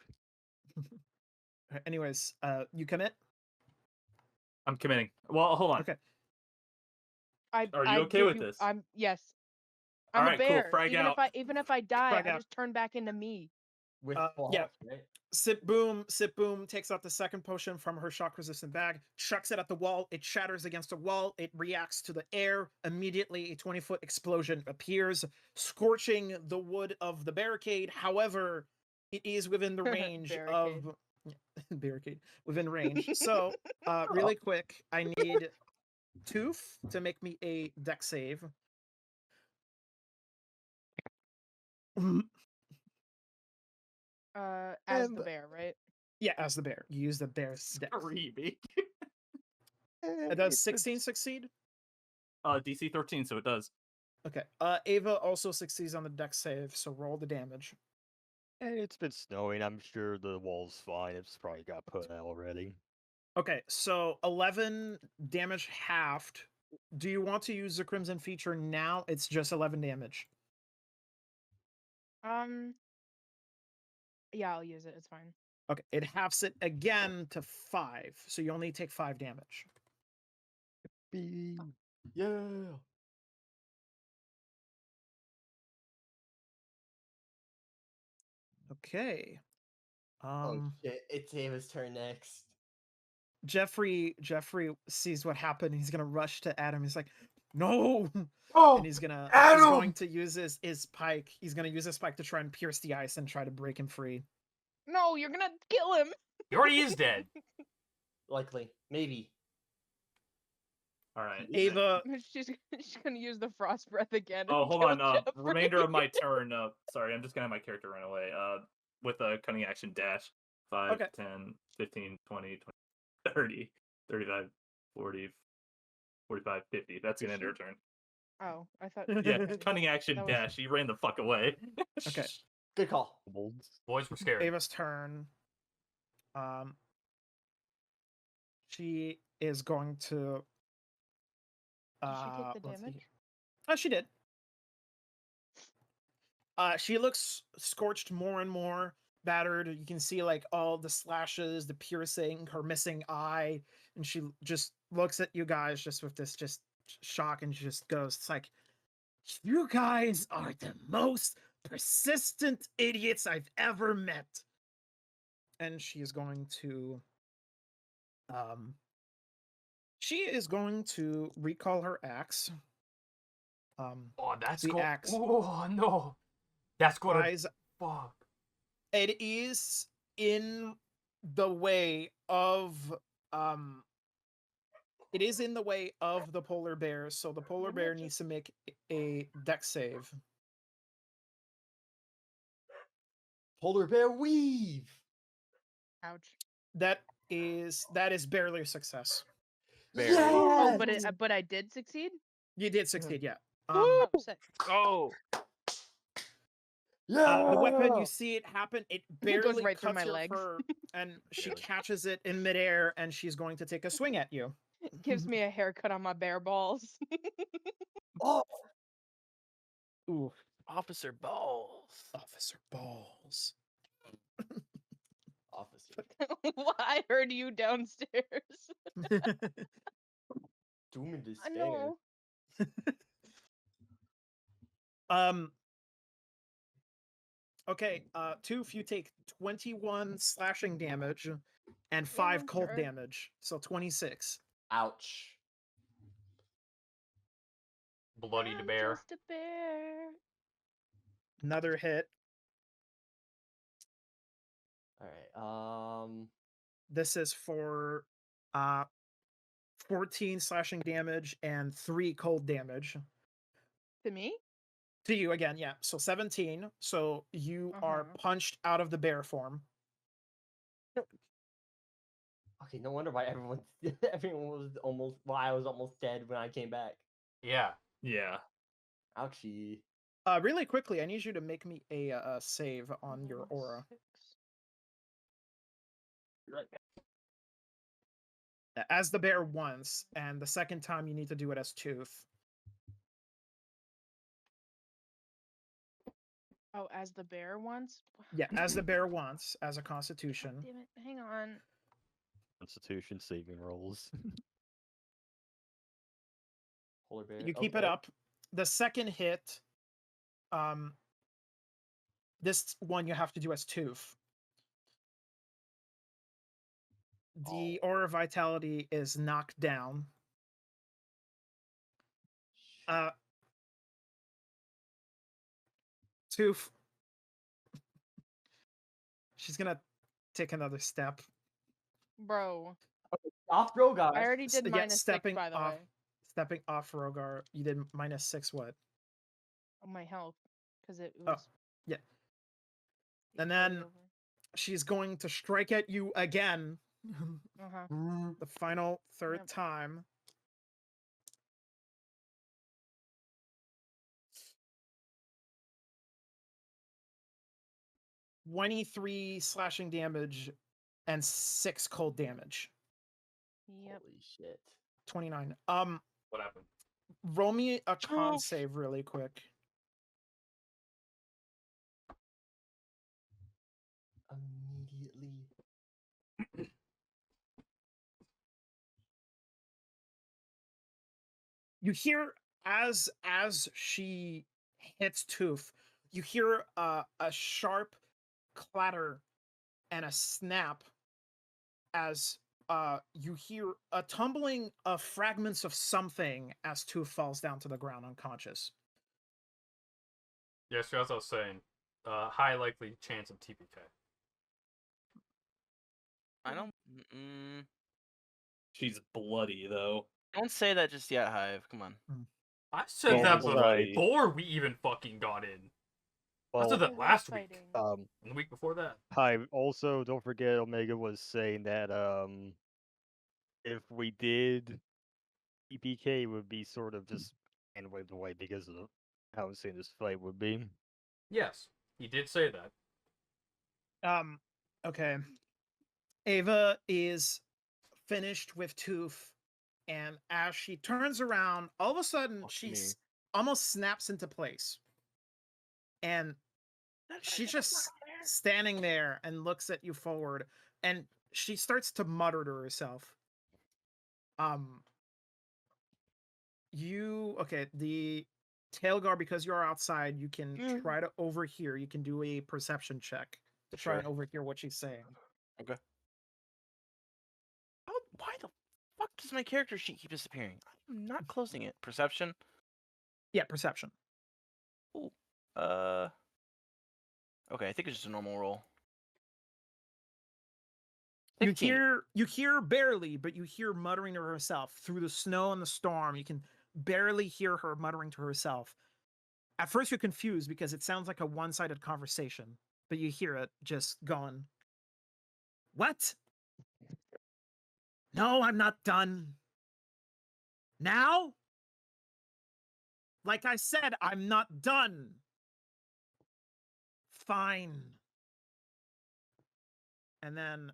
Anyways, you commit. I'm committing. Well, hold on. Okay. Are you I okay give with you- this? Yes. I'm Alright, a cool, bear. frag even out. if I die, Frag I out. just turn back into me. With Uh, full yeah. health, right? Sip Boom takes out the second potion from her shock-resistant bag, chucks it at the wall. It shatters against the wall. It reacts to the air. Immediately, a 20-foot explosion appears, scorching the wood of the barricade. However, it is within the range Barricade. of barricade within range. So, really quick, I need Tooth to make me a dex save. As the bear, right? Yeah, as the bear. You use the bear's dex. Screaming. Does 16 succeed? DC 13, so it does. Okay. Ava also succeeds on the dex save, so roll the damage. It's been snowing. I'm sure the wall's fine. It's probably got put out already. Okay, so 11 damage halved. Do you want to use the Crimson feature now? It's just 11 damage. Yeah, I'll use it. It's fine. Okay, it halves it again to 5, so you only take 5 damage. Yeah. Okay. Oh shit! It's Ava's turn next. Jeffrey sees what happened. He's gonna rush to Adam. He's like, "No!" Oh, And he's going Adam! to use his pike. He's gonna use his pike to try and pierce the ice and try to break him free. No, you're gonna kill him. He already is dead. Likely, maybe. All right. Ava, She's gonna use the frost breath again. Oh, and hold kill on. Jeffrey. Remainder of my turn. Sorry, I'm just gonna have my character run away. With a cunning action dash. 5, Okay. 10, 15, 20, 30, 35, 40, 45, 50. That's gonna end her turn. Oh, I thought. Yeah, okay. cunning action That was- dash. He ran the fuck away. Okay. Good call. Boys were scared. Ava's turn. She is going to. Did she take the let's see damage? here. Oh, she did. She looks scorched more and more, battered. You can see like all the slashes, the piercing, her missing eye, and she just looks at you guys just with this just shock, and she just goes, "It's like, you guys are the most persistent idiots I've ever met." And she is going to recall her axe. Oh, that's the cool. axe. Oh no, that's gonna Guys, fuck. it is in the way of it is in the way of the polar bear, so the polar bear needs to make a dex save. Polar bear weave. Ouch. That is barely a success. Barely. Oh, Yes! but I did succeed. You did succeed, yeah. Oh, sick. Go. Yeah. The weapon, you see it happen, it It goes barely right through cuts my your legs. fur, and she catches it in midair, and she's going to take a swing at you. Gives me a haircut on my bare balls. Oh, Ooh, Officer Balls. Officer Balls. officer. Well, I heard you downstairs. Doom and I despair. know. Okay, Toof, you take 21 slashing damage and 5 cold sure. damage, so 26. Ouch. Bloody the I'm bear. just a bear. Another hit. All right. This is for 14 slashing damage and 3 cold damage. To me? To you again, yeah. So 17. So you are Uh-huh. punched out of the bear form. Okay, no wonder why everyone was almost. Why I was almost dead when I came back. Yeah. Yeah. Ouchie. Really quickly, I need you to make me a save on your aura. 6. As the bear once, and the second time you need to do it as Tooth. Oh, as the bear once? Yeah, as the bear once, as a constitution. Damn it. Hang on. Constitution saving rolls. Polar bear. You keep it okay. up. The second hit, this one you have to do as Tooth. The Aura of Vitality is knocked down. Toof. She's gonna take another step. Bro, Off Rogar. I already did Yeah, minus 6, stepping by the off. way, Stepping off Rogar, you did -6 what? on my health, because it Oh, was. yeah. the And then carryover. she's going to strike at you again. Uh-huh. The final third Yep. time. $23 slashing damage and 6 cold damage. Yep. Holy shit. 29. What happened? Roll me a con Oof. save really quick. Immediately. You hear as she hits Tooth, you hear a sharp clatter and a snap as you hear a tumbling of fragments of something as Tooth falls down to the ground unconscious. Yeah, so as I was saying, high likely chance of TPK. I don't. She's bloody though. Don't say that just yet, Hive. Come on. I said Well, that bloody. before we even fucking got in. I Well, said that last week. Fighting. And the week before that. Hi. Also, don't forget Omega was saying that if we did EPK, it would be sort of just and waved away because of how insane this fight would be. Yes, he did say that. Okay. Ava is finished with Tooth, and as she turns around, all of a sudden Fuck she me. almost snaps into place. And she's just standing there and looks at you forward, and she starts to mutter to herself. The tail guard, because you're outside, you can try to overhear. You can do a perception check to try and Sure. overhear what she's saying. Okay. Oh, why the fuck does my character sheet keep disappearing? I'm not closing it. Perception. Yeah, perception. Ooh. Okay, I think it's just a normal roll. 15. You hear barely, but you hear muttering to herself through the snow and the storm. You can barely hear her muttering to herself. At first, you're confused because it sounds like a one-sided conversation, but you hear it just going, "What? No, I'm not done. Now? Like I said, I'm not done. Fine." And then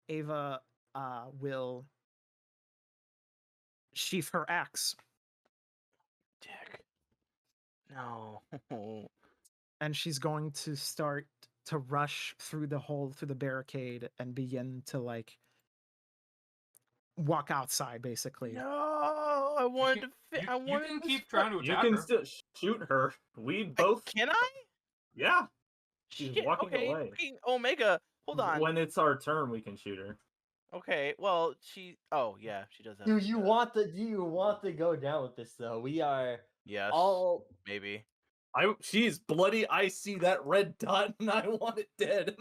Ava will sheath her axe, Dick. No. and she's going to start to rush through the barricade and begin to like walk outside, basically. No, I wanted to fit. I You wanted can to keep split- trying to You attack can her. still shoot her. We both. Can I? Yeah. She's Shit, walking okay. away. Fucking Omega. Hold on. When it's our turn, we can shoot her. Okay. Well, she. Oh yeah, she does that. Do you want to go down with this though? We are Yes. all Maybe. She's bloody. I see that red dot, and I want it dead.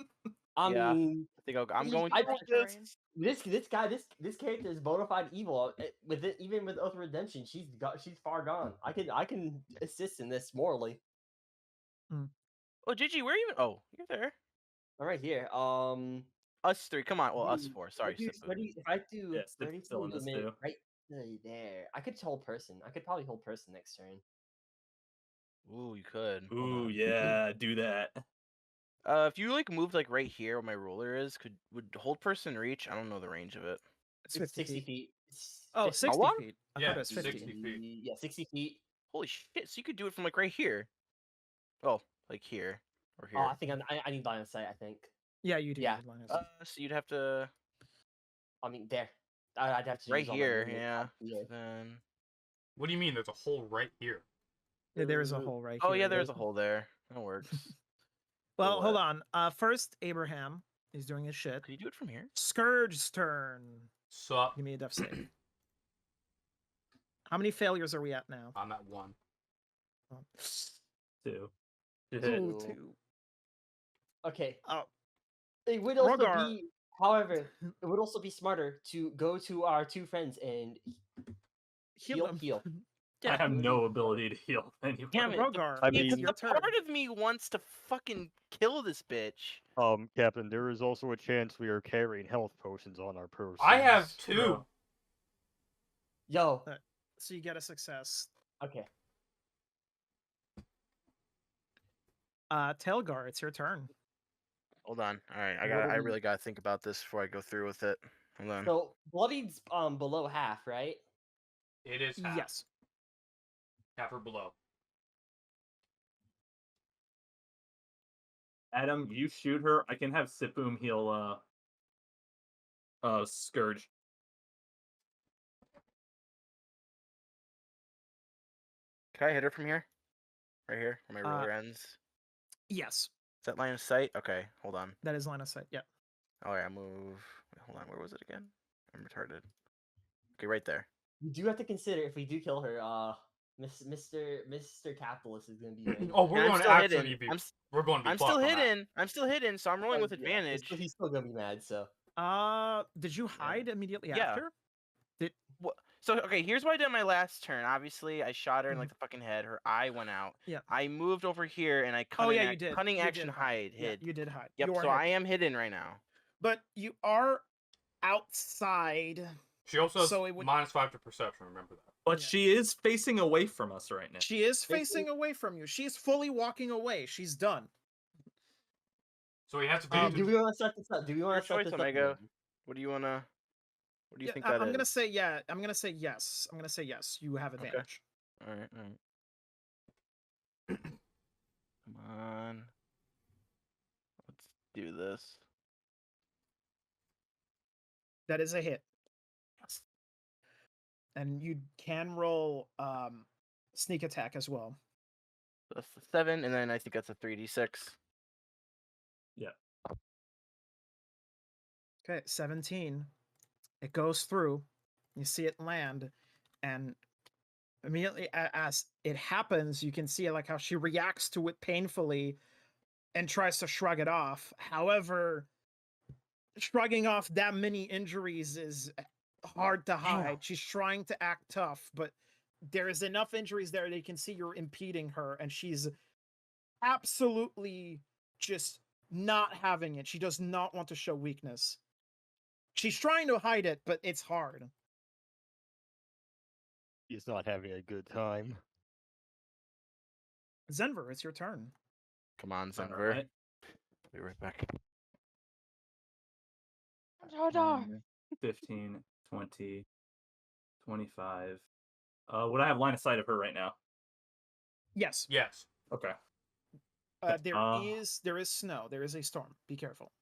I Yeah. mean, I think I'm Please, going I- through with this. this character is bona fide evil. With it, even with Oath of Redemption, she's far gone. I can assist in this morally. Oh, Gigi, where are you? Oh, you're there. I'm right here. Us three. Come on. Well, us four. Sorry, If Sipu. I do Yeah, Stip's 30 still in this movement too. right there, I could hold person. I could probably hold person next turn. Ooh, you could. Hold Ooh, on. yeah, do that. If you like moved like right here where my ruler is, would hold person reach? I don't know the range of it. It's It's 50 60 feet. feet. Oh, 50 60 long? feet. I Yeah, thought it was 50. 60 feet. Yeah, 60 feet. Holy shit! So you could do it from like right here. Oh, like here or here. Oh, I think I need line of sight. I think. Yeah, you do. Yeah. need line of sight. So you'd have to I mean, there. I'd have to right use all my here. movement Yeah. up here. Then. What do you mean? There's a hole right here. Yeah, there's a hole right Oh here. yeah, there's a hole there. That works. Well, hold What? on. First, Abraham, He's doing his shit. Can you do it from here? Scourge's turn. Sup? Give me a death save. How many failures are we at now? I'm at 1. Oh. 2. Ooh, Two. 2. Okay. Oh, It would also Rogar. be, however, it would also be smarter to go to our 2 friends and heal him. heal. I have no ability to heal anybody. Damn it. Rogar, I it's mean- your The turn. part of me wants to fucking kill this bitch. Captain, there is also a chance we are carrying health potions on our person. I have 2. No. Yo. So you get a success. Okay. Telgar, it's your turn. Hold on. All right, What do I we- really gotta think about this before I go through with it. Hold on. So Bloodied's below half, right? It is half. Yes. Half or below. Adam, you shoot her. I can have Sipboom heal Scourge. Can I hit her from here? Right here, where my ruler ends. Is Yes. that line of sight? Okay, hold on. That is line of sight. Yeah. Oh yeah, move. Wait, hold on, where was it again? I'm retarded. Okay, right there. You do have to consider if we do kill her, Mr. Capitalist is gonna be very Oh, we're And I'm going to still actually hidden. be. I'm, We're going to be. I'm still fucked on that. hidden. I'm still hidden, so I'm rolling with Yeah, advantage. he's still gonna be mad, so Did you hide immediately Yeah. after? So okay, here's what I did on my last turn. Obviously, I shot her in like the fucking head. Her eye went out. Yeah. I moved over here and I Oh yeah, you did. cunning You action did hide Yeah, hid. you did hide. Yep. You are So I hidden. am hidden right now. But you are outside. She also has So it would- -5 to perception. Remember that. But Yeah. she is facing away from us right now. She is facing away from you. She is fully walking away. She's done. So he has to do we want to start this up? Do we want Your to start choice, this Omega. up? What do you wanna? What do you Yeah, think that I'm gonna is? say yeah. I'm gonna say yes. I'm gonna say yes. You have Okay. advantage. All right. Come on. Let's do this. That is a hit. Yes. And you can roll sneak attack as well. That's the 7, and then I think that's a 3d6. Okay, 17. It goes through. You see it land, and immediately as it happens, you can see like how she reacts to it painfully and tries to shrug it off. However, shrugging off that many injuries is hard to hide. She's trying to act tough, but there is enough injuries there that you can see you're impeding her, and she's absolutely just not having it. She does not want to show weakness. She's trying to hide it, but it's hard. He's not having a good time. Zenver, it's your turn. Come on, Zenver. Alright. Be right back. 15, 20, 25. Would I have line of sight of her right now? Yes. Yes. Okay. There is snow. There is a storm. Be careful.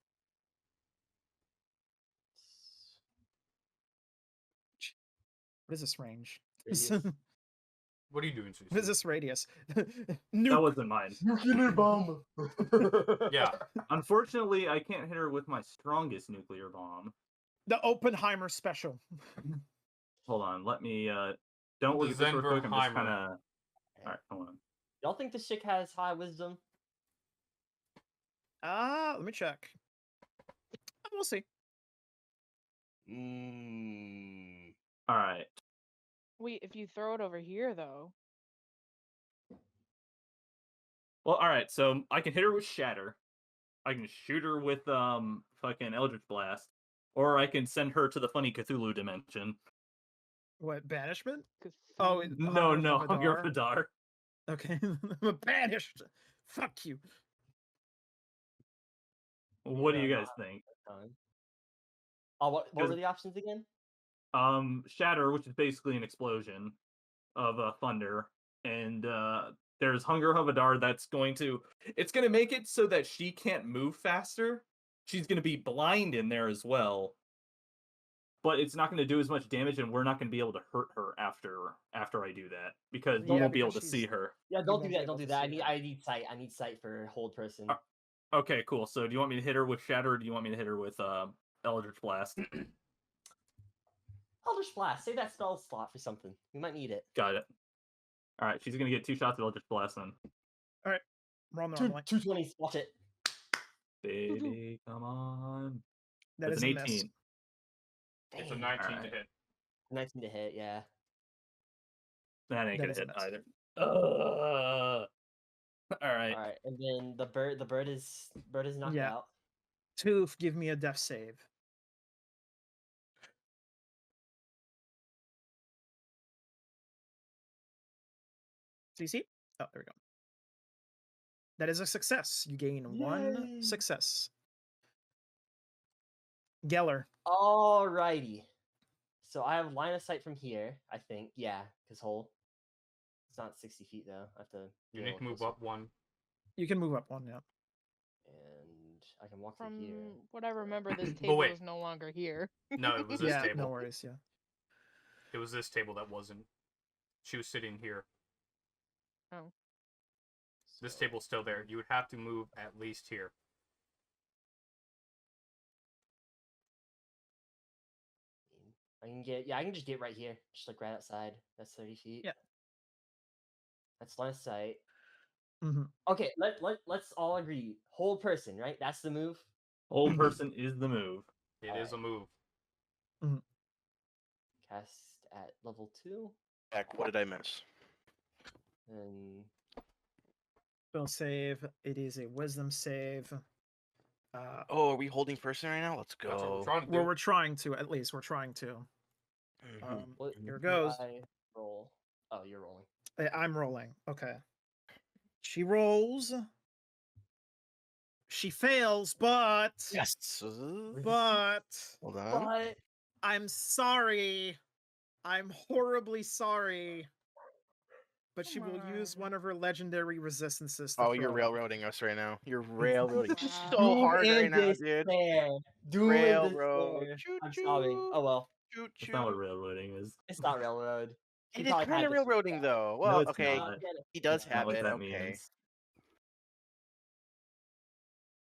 What is this range? Radius. What are you doing, Susie? What is this radius? That Nuke. wasn't mine. Nuclear bomb. Yeah. Unfortunately, I can't hit her with my strongest nuclear bomb. The Oppenheimer special. Hold on, let me don't look The at this real quick. I'm just Zenverheimer. kind of. All right, hold on. Y'all think this chick has high wisdom? Let me check. We'll see. All right. Wait, if you throw it over here, though. Well, all right. So I can hit her with Shatter. I can shoot her with fucking Eldritch Blast, or I can send her to the funny Cthulhu dimension. What, banishment? 'Cause Oh, No, no, Hadar? you're Fadar. Okay, I'm banished. Fuck you. What do you guys think? What were Because- the options again? Shatter, which is basically an explosion of thunder, and there's Hunger Havadar that's going to make it so that she can't move faster. She's going to be blind in there as well, but it's not going to do as much damage, and we're not going to be able to hurt her after I do that because we Yeah, won't be able because to see she's- her. Yeah, You don't won't do be that. able Don't do to that. see her. I need sight. I need sight for hold person. Okay, cool. So do you want me to hit her with Shatter, or do you want me to hit her with Eldritch Blast? Eldritch Blast. Save that spell slot for something. We might need it. Got it. All right, she's gonna get 2 shots of Eldritch Blast then. All right, roll normally. 220s. Watch it. Baby, come on. That That's is an a miss. 18. It's a Dang. 19 to Alright. hit. 19 to hit. Yeah. That ain't That gonna is a hit miss. either. All right. All right, and then the bird is knocked Yeah. out. Tooth, give me a death save. CC? Oh, there we go. That is a success. You gain 1 Yay. success. Geller. Alrighty. So I have line of sight from here. I think, yeah, because hole. It's not 60 feet though. I have to. be You a need little to move closer. up 1. You can move up 1 now. And I can walk From through here. what I remember, this But table wait. is no longer here. No, it was this Yeah, table. no worries. Yeah. It was this table that wasn't. She was sitting here. Oh. This So- table's still there. You would have to move at least here. I can get, I can just get right here, just like right outside. That's 30 feet. Yeah. That's line of sight. Mm-hmm. Okay, let's all agree. Whole person, right? That's the move. Whole person is the move. It is a move. Cast at level 2. Heck, what did I miss? And Spell save. It is a wisdom save. Oh, are we holding person right now? Let's go. That's what we're trying to Well, do. we're trying to. At least we're trying to. Mhm. what Here do goes. I roll? Oh, you're rolling. I'm rolling. Okay. She rolls. She fails, but Yes. but Hold on. But I'm sorry. I'm horribly sorry. But she will use Come one of her legendary resistances. To Oh, you're throw. railroading us right now. You're railroading Wow. so Doom hard right and now, dude. despair. Doom Railroad. and despair. Choo I'm sobbing. choo. Oh well, Choo That's not what choo. railroading is. it's not railroad. He It is probably kind had of to- railroading though. No, Well, it's okay, not. he does That's not have what it. that Okay. means.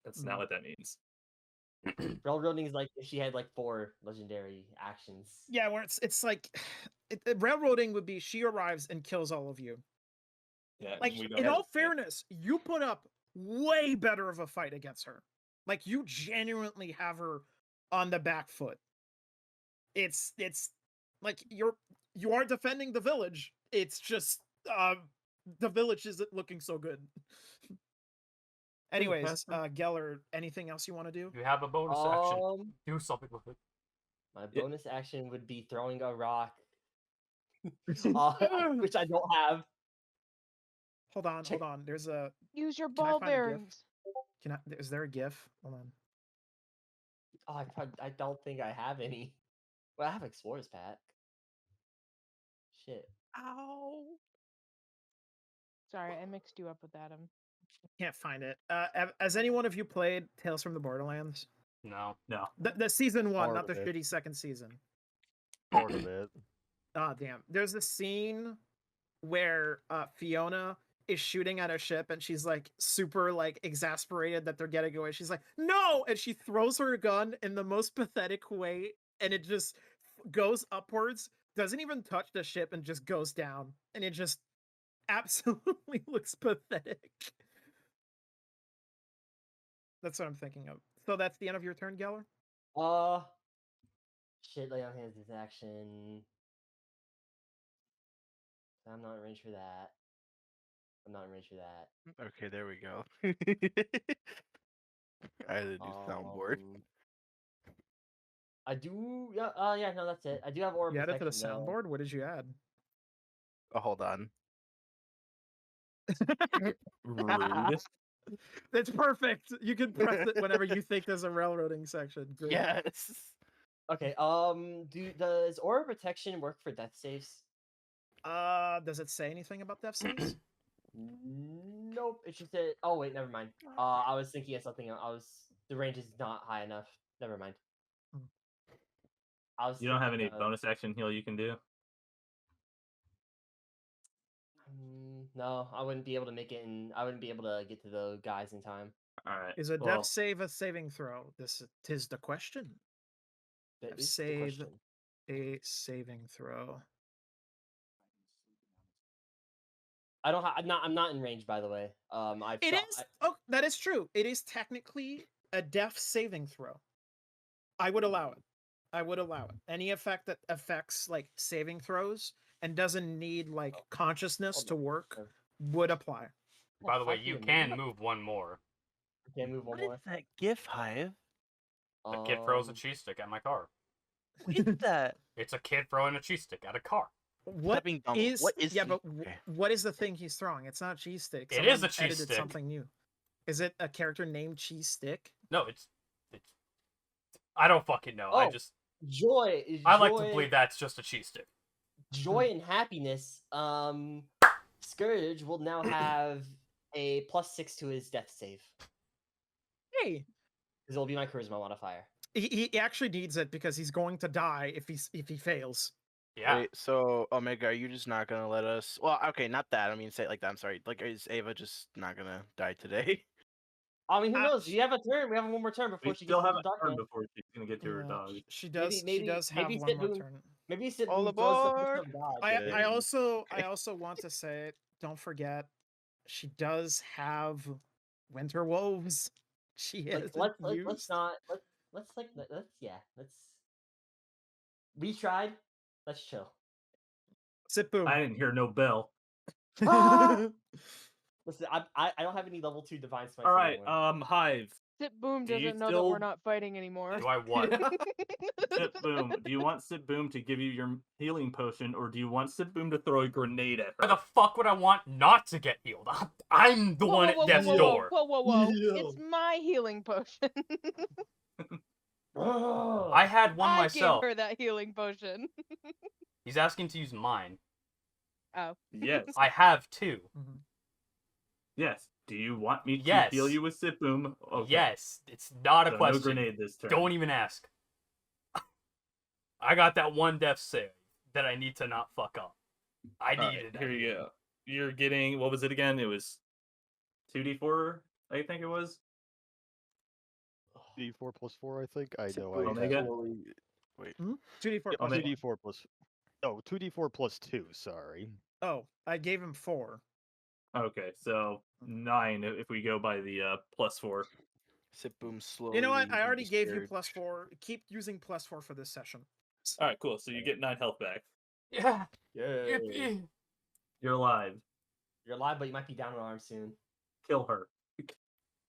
That's not what that means. Railroading is like if she had like 4 legendary actions. Yeah, where it's like railroading would be she arrives and kills all of you. Yeah, Like we don't in have all to see it. fairness, you put up way better of a fight against her. Like you genuinely have her on the back foot. It's like you are defending the village. It's just the village isn't looking so good. Anyways, Geller, anything else you want to do? You have a bonus action. Do something with it. My Yeah. bonus action would be throwing a rock, which I don't have. Hold on, Check- hold on. There's a Use your Can I ball find a GIF? bearings. is there a GIF? Hold on. Oh, I don't think I have any. Well, I have Explorer's Pack. Shit. Ow. Sorry, I mixed you up with Adam. Can't find it. Has any one of you played Tales from the Borderlands? No. No. The season 1, Part not the of it. shitty second season. Part of it. Ah, damn. There's a scene where Fiona is shooting at a ship and she's like super like exasperated that they're getting away. She's like, no! And she throws her gun in the most pathetic way and it just goes upwards, doesn't even touch the ship and just goes down. And it just absolutely looks pathetic. That's what I'm thinking of. So that's the end of your turn, Geller? Shit, lay on hands is action. I'm not in range for that. I'm not in range for that. Okay, there we go. I had a new soundboard. I do. Yeah. Yeah. No, that's it. I do have Aura You added to the Protection, though. soundboard? What did you add? Oh, hold on. Rude. That's perfect. You can press it whenever you think there's a railroading section. Great. Yes. Okay. Does Aura Protection work for death saves? Does it say anything about death saves? Nope. It just said. Oh wait, never mind. I was thinking of something. The range is not high enough. Never mind. Hmm. I was. You don't have thinking any of- bonus action heal you can do? No, I wouldn't be able to make it, and I wouldn't be able to get to the guys in time. All right. Is a well, death save a saving throw? This is the question. That Death is the save question. a saving throw. I'm not in range, by the way. It is. Oh, that is true. It is technically a death saving throw. I would allow it. I would allow it. Any effect that affects like saving throws and doesn't need like consciousness to work would apply. By the way, you can move one more. Can't move one What is more. that GIF, Hive? A kid throws a cheese stick at my car. What is that? It's a kid throwing a cheese stick at a car. What being dumb. is? What is yeah, he- but okay. what is the thing he's throwing? It's not cheese stick. It is Someone a cheese edited stick. Something new. Is it a character named Cheese Stick? No, it's. I don't fucking know. I Oh. just. Joy. I like to believe that's just a cheese stick. Joy and happiness. Scourge will now have a +6 to his death save. Hey, Because it'll be my charisma modifier. he actually needs it because he's going to die if he fails. Yeah. Wait, so Omega, are you just not gonna let us? Well, okay, not that. I mean, say it like that. I'm sorry. Like, is Ava just not gonna die today? I mean, who knows? You have a turn. We have one more turn before we she still gets have to a the dark turn man. before she's gonna get to her Yeah, dog. She does. Maybe- she does have maybe one more Sitboom- turn. Maybe Sid All Boom throws the aboard! pistol of God. I Okay. also want to say, don't forget, she does have winter wolves. She hasn't let's used. not let's we tried. Let's chill. Sit boom. I didn't hear no bell. Ah! Listen, I don't have any level 2 divine smite. All right, anymore. Hive. Sit Boom Do you doesn't know that we're still- not fighting anymore. Do I what? Sip Boom. Do you want Sip Boom to give you your healing potion, or do you want Sip Boom to throw a grenade at Why her? the fuck would I want not to get healed? I'm the one at death's door. Whoa. Heal. It's my healing potion. Ugh. I had one I myself. gave her that healing potion. He's asking to use mine. Oh. Yes. I have two. Yes. Do you want me to Yes. heal you with Sip Boom? Okay. Yes, it's not a So question. no grenade this turn. Don't even ask. I got that one death save that I need to not fuck up. I All right, needed. here you go. You're getting, what was it again? It was 2d4, I think it was. D4 plus 4, I think. I know. Boom, I Omega? actually... Wait. 2d4 Yeah, plus Omega. 4. 2d4 plus... No, 2d4 plus 2, sorry. Oh, I gave him 4. Okay, so 9 if we go by the +4. Sit Boom slowly. You know what? I already gave you discouraged. +4. Keep using +4 for this session. All right, cool. So you get 9 health back. Yeah. Yay. Yippee. You're alive. You're alive, but you might be down an arm soon. Kill her.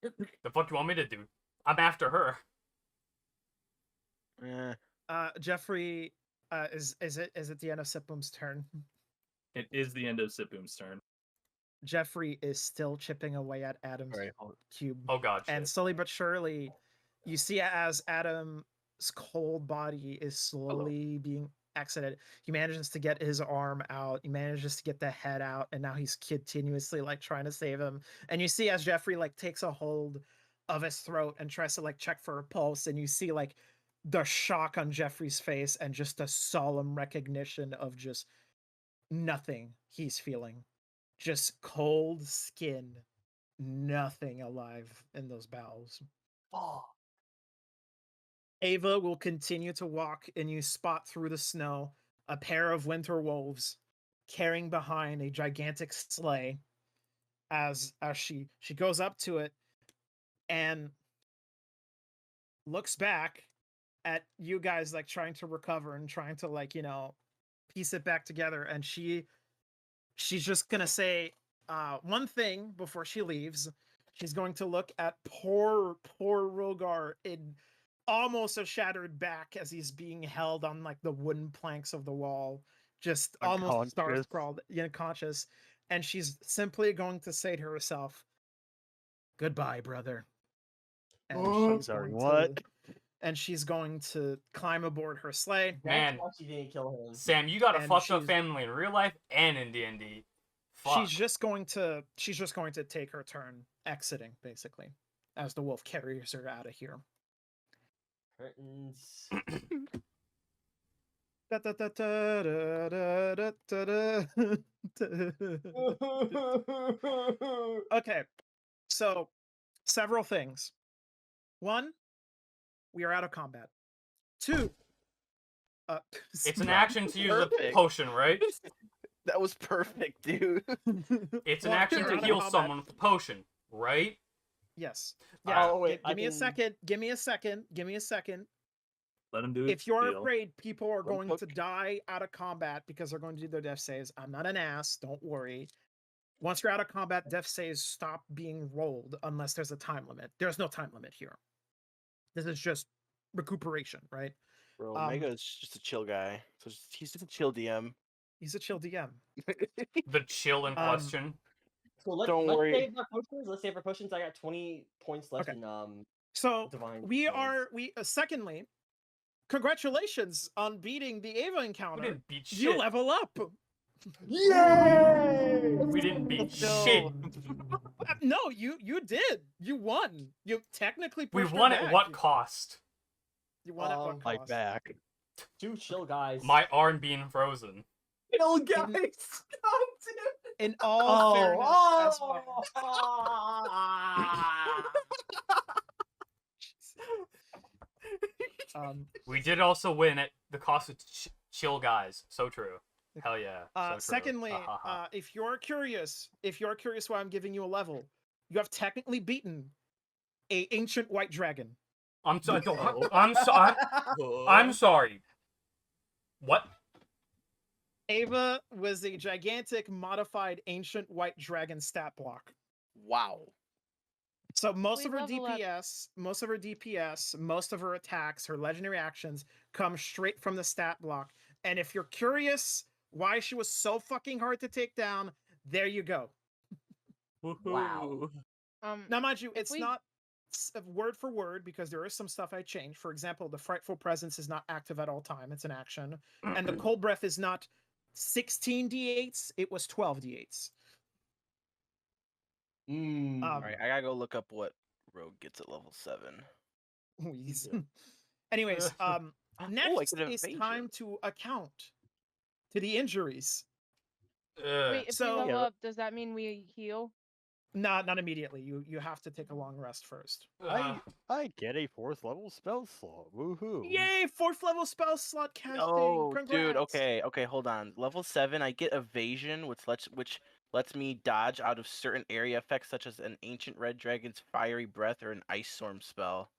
The fuck you want me to do? I'm after her. Jeffrey, is it the end of Sipboom's turn? It is the end of Sip Boom's turn. Jeffrey is still chipping away at Adam's Alright, cube. Oh god. And Shit. slowly but surely, you see as Adam's cold body is slowly being exited. He manages to get his arm out. He manages to get the head out, and now he's continuously like trying to save him. And you see as Jeffrey like takes a hold of his throat and tries to like check for a pulse, and you see like the shock on Jeffrey's face and just a solemn recognition of just nothing he's feeling. Just cold skin, nothing alive in those bowels. Oh. Ava will continue to walk, and you spot through the snow a pair of winter wolves carrying behind a gigantic sleigh as she goes up to it and looks back at you guys like trying to recover and trying to like, you know, piece it back together, and she's just gonna say one thing before she leaves. She's going to look at poor Rogar in almost a shattered back as he's being held on like the wooden planks of the wall, just almost stars Unconscious. crawled, unconscious. And she's simply going to say to herself, "Goodbye, brother." And she's Sorry, going what? and she's going to climb aboard her sleigh. Man. That's why she didn't kill him. Sam, you got a And fucked up she's- family in real life and in D&D. Fuck. She's just going to take her turn exiting, basically, as the wolf carries her out of here. Curtains. Da, da, da, da, da, da, da, da, da. Okay, so Several things. One, we are out of combat. Two, It's an action to use a Perfect. potion, right? That was perfect, dude. It's an Well, action we're to out of heal combat. someone with a potion, right? Yes. Yeah. Yeah. Oh, wait, Give I me a can- second. Give me a second. Give me a second. Let him do his If you're spiel. afraid people are One going hook. to die out of combat because they're going to do their death saves, I'm not an ass. Don't worry. Once you're out of combat, death saves stop being rolled unless there's a time limit. There's no time limit here. This is just recuperation, right? Bro, Omega is just a chill guy. So he's just a chill DM. He's a chill DM. The chill in Um, question. So let's Don't worry. save our potions. Let's save our potions. I got 20 points left Okay. in So divine. secondly, congratulations on beating the Ava encounter. We didn't beat shit. You level up. Yay! We didn't beat No. shit. No, you did. You won. You technically We pushed her won at back. what cost? You won at what My cost? back. 2 chill guys. My arm being frozen. Kill guys! God damn it! In all fairness, as well. We did also win at the cost of chill guys. So true. Hell yeah. So true. Secondly, Ha, ha, ha. if you're curious why I'm giving you a level, you have technically beaten a ancient white dragon. I'm sorry. I'm sorry. What? Ava was a gigantic modified ancient white dragon stat block. Wow. So most We of her level up. DPS, most of her attacks, her legendary actions come straight from the stat block. And if you're curious why she was so fucking hard to take down, there you go. Wow. Now, mind you, if it's we- not word for word because there is some stuff I changed. For example, the Frightful Presence is not active at all time. It's an action. And the Cold Breath is not 16 d8s. It was 12 d8s. Alright, I gotta go look up what Rogue gets at level 7. Wheeze. Anyways, I next get is evasion. time to account to the injuries. Wait, if So- we level Yeah, up, does that mean we heal? Not immediately. You have to take a long rest first. I get a 4th level spell slot. Woohoo. Yay! 4th level spell slot casting. Oh, Congrats. dude. Okay, hold on. Level 7, I get evasion, which lets me dodge out of certain area effects such as an ancient red dragon's fiery breath or an ice storm spell.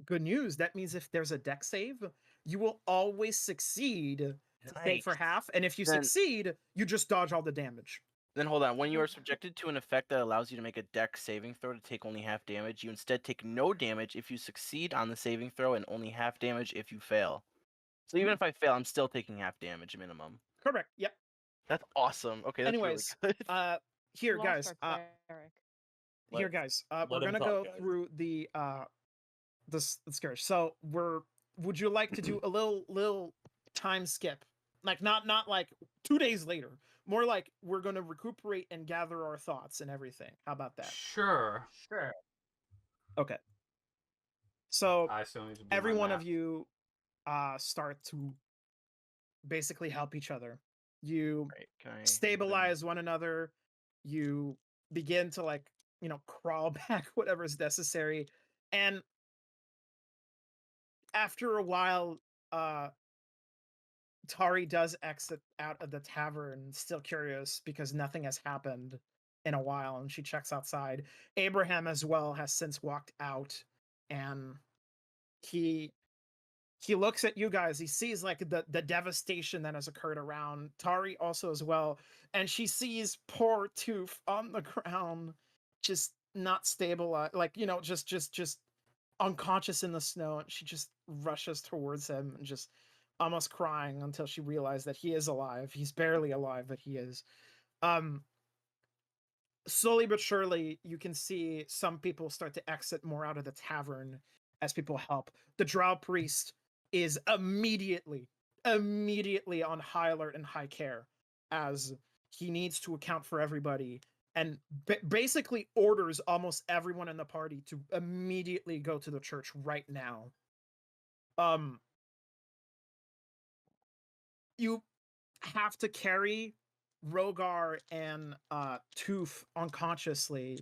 Good news. That means if there's a deck save, you will always succeed to save for Nice. half. And if you Then- succeed, you just dodge all the damage. Then hold on. When you are subjected to an effect that allows you to make a dex saving throw to take only half damage, you instead take no damage if you succeed on the saving throw and only half damage if you fail. So even if I fail, I'm still taking half damage minimum. Correct. Yep. That's awesome. Okay, that's Anyways, really good. Here, Lost guys. our cleric. Here, Let- guys. let We're him gonna talk, go guys. through the scourge. So would you like to do a little time skip? Like not like 2 days later. More like we're gonna recuperate and gather our thoughts and everything. How about that? Sure. Okay. So I still need to do every my one math. of you start to basically help each other. You Right, can I- stabilize one another. You begin to crawl back whatever's necessary. And after a while, Tari does exit out of the tavern, still curious because nothing has happened in a while, and she checks outside. Abraham as well has since walked out, and he looks at you guys. He sees like the devastation that has occurred around Tari also as well, and she sees poor Tooth on the ground, just not stable, just unconscious in the snow, and she just rushes towards him and just almost crying until she realized that he is alive. He's barely alive, but he is. Slowly but surely, you can see some people start to exit more out of the tavern as people help. The Drow priest is immediately on high alert and high care as he needs to account for everybody and basically orders almost everyone in the party to immediately go to the church right now. You have to carry Rogar and Tooth unconsciously,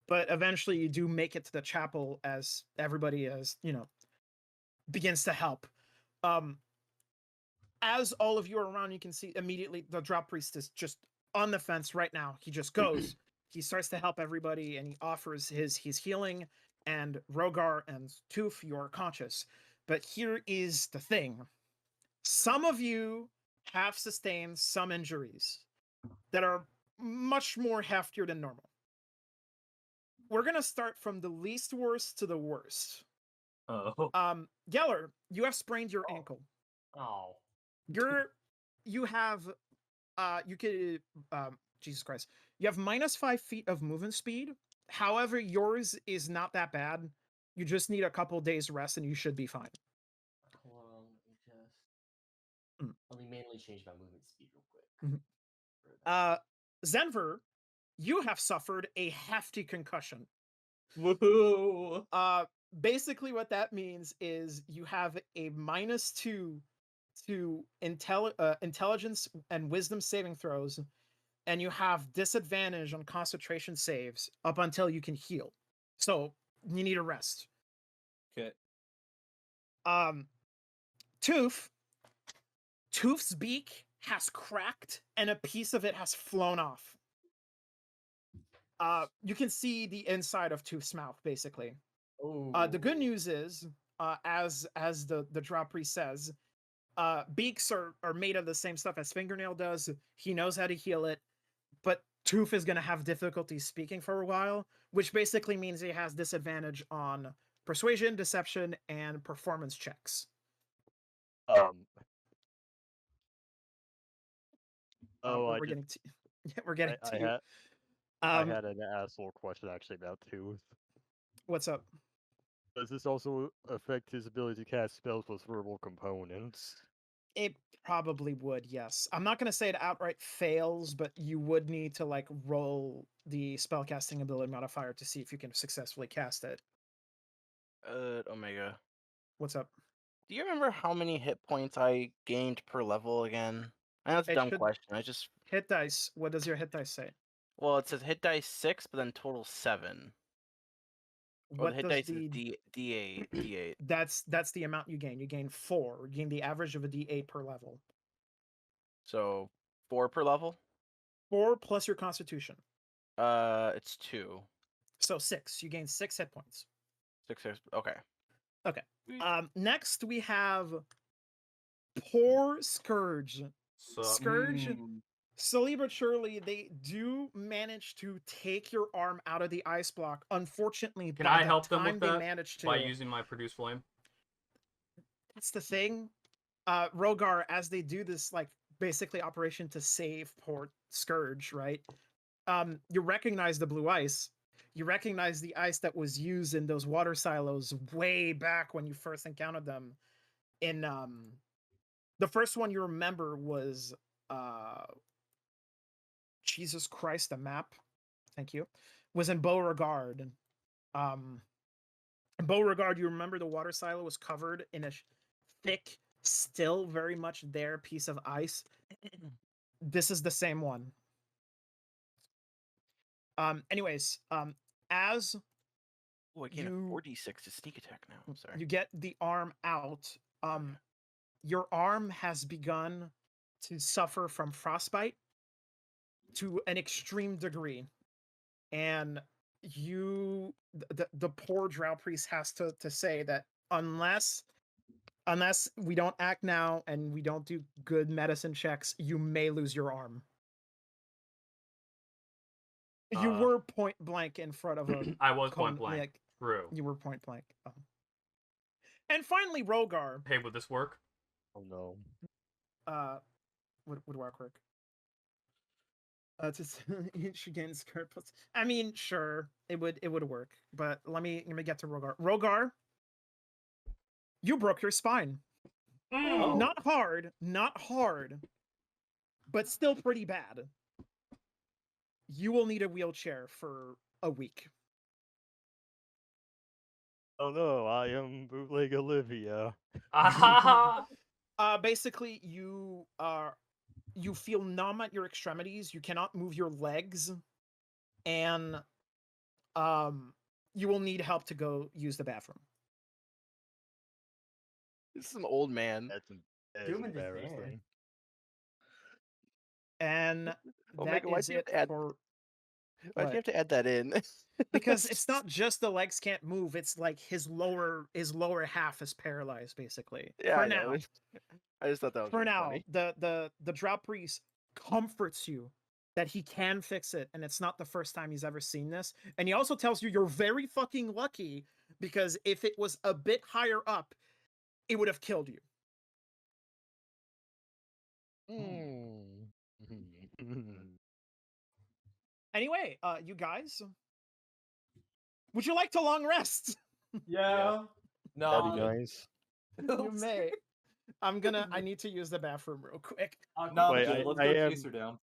but eventually you do make it to the chapel as everybody begins to help. As all of you are around, you can see immediately the drop priest is just on the fence right now. He just goes. He starts to help everybody, and he offers his healing. And Rogar and Toof, you are conscious. But here is the thing: some of you have sustained some injuries that are much more heftier than normal. We're gonna start from the least worst to the worst. Oh. Geller, you have sprained your ankle. Oh. You have Jesus Christ. You have -5 feet of movement speed. However, yours is not that bad. You just need a couple days rest and you should be fine. Hold on, let me just. Mm. Let me manually change my movement speed real quick. Mhm. Zenver, you have suffered a hefty concussion. Woohoo! Basically what that means is you have a -2 to intelligence and wisdom saving throws, and you have disadvantage on concentration saves up until you can heal. So you need a rest. Okay. Toof's beak has cracked and a piece of it has flown off. You can see the inside of Toof's mouth, basically. The good news is, as the drop priest says, beaks are made of the same stuff as fingernail does. He knows how to heal it, but Toof is going to have difficulty speaking for a while, which basically means he has disadvantage on persuasion, deception, and performance checks. We're getting to you. I had an asshole question actually about Tooth. What's up? Does this also affect his ability to cast spells with verbal components? It probably would, yes. I'm not going to say it outright fails, but you would need to like roll the spellcasting ability modifier to see if you can successfully cast it. Omega. What's up? Do you remember how many hit points I gained per level again? I know it's a dumb question. I just hit dice. What does your hit dice say? Well, it says hit dice 6, but then total 7. Or the hit dice is D8. D8. That's the amount you gain. You gain 4. You gain the average of a D8 per level. So 4 per level? 4 plus your constitution. It's 2. So 6. You gain 6 hit points. 6. Okay. Okay. Next we have poor Scourge. Scourge. Slowly but surely, they do manage to take your arm out of the ice block. Unfortunately, can I help them with that by using my produce flame? That's the thing. Rogar, as they do this, like basically operation to save poor Scourge, right? You recognize the blue ice. You recognize the ice that was used in those water silos way back when you first encountered them. In the first one you remember was Jesus Christ, the map. Thank you. Was in Beauregard. In Beauregard, you remember the water silo was covered in a thick, still very much there piece of ice. This is the same one. Anyways, as I gain a 4d6 to sneak attack now. I'm sorry. You get the arm out. Your arm has begun to suffer from frostbite to an extreme degree, and the poor drow priest has to say that unless we don't act now and we don't do good medicine checks, you may lose your arm. You were point blank in front of a I was point blank. True. You were point blank. And finally, Rogar. Hey, would this work? Oh no. Would work. Just each against skirt plus. I mean, sure, it would work, but let me get to Rogar. Rogar, you broke your spine. Oh. Not hard, but still pretty bad. You will need a wheelchair for a week. Oh no, I am bootleg Olivia. Basically, you feel numb at your extremities. You cannot move your legs, and you will need help to go use the bathroom. This is some old man. That is Doom and despair. embarrassing. And that Omega, why'd is you have it to add- for Why'd what? you have to add that in? Because it's not just the legs can't move, it's like his lower half is paralyzed basically. Yeah, For I know. now. I just thought that was For really now, funny. the drought priest comforts you that he can fix it, and it's not the first time he's ever seen this. And he also tells you you're very fucking lucky, because if it was a bit higher up, it would have killed you. Anyway, you guys, would you like to long rest? Yeah. That'd be No. nice. You may. I need to use the bathroom real quick. No, Wait, good. Let's I go am- chase her down.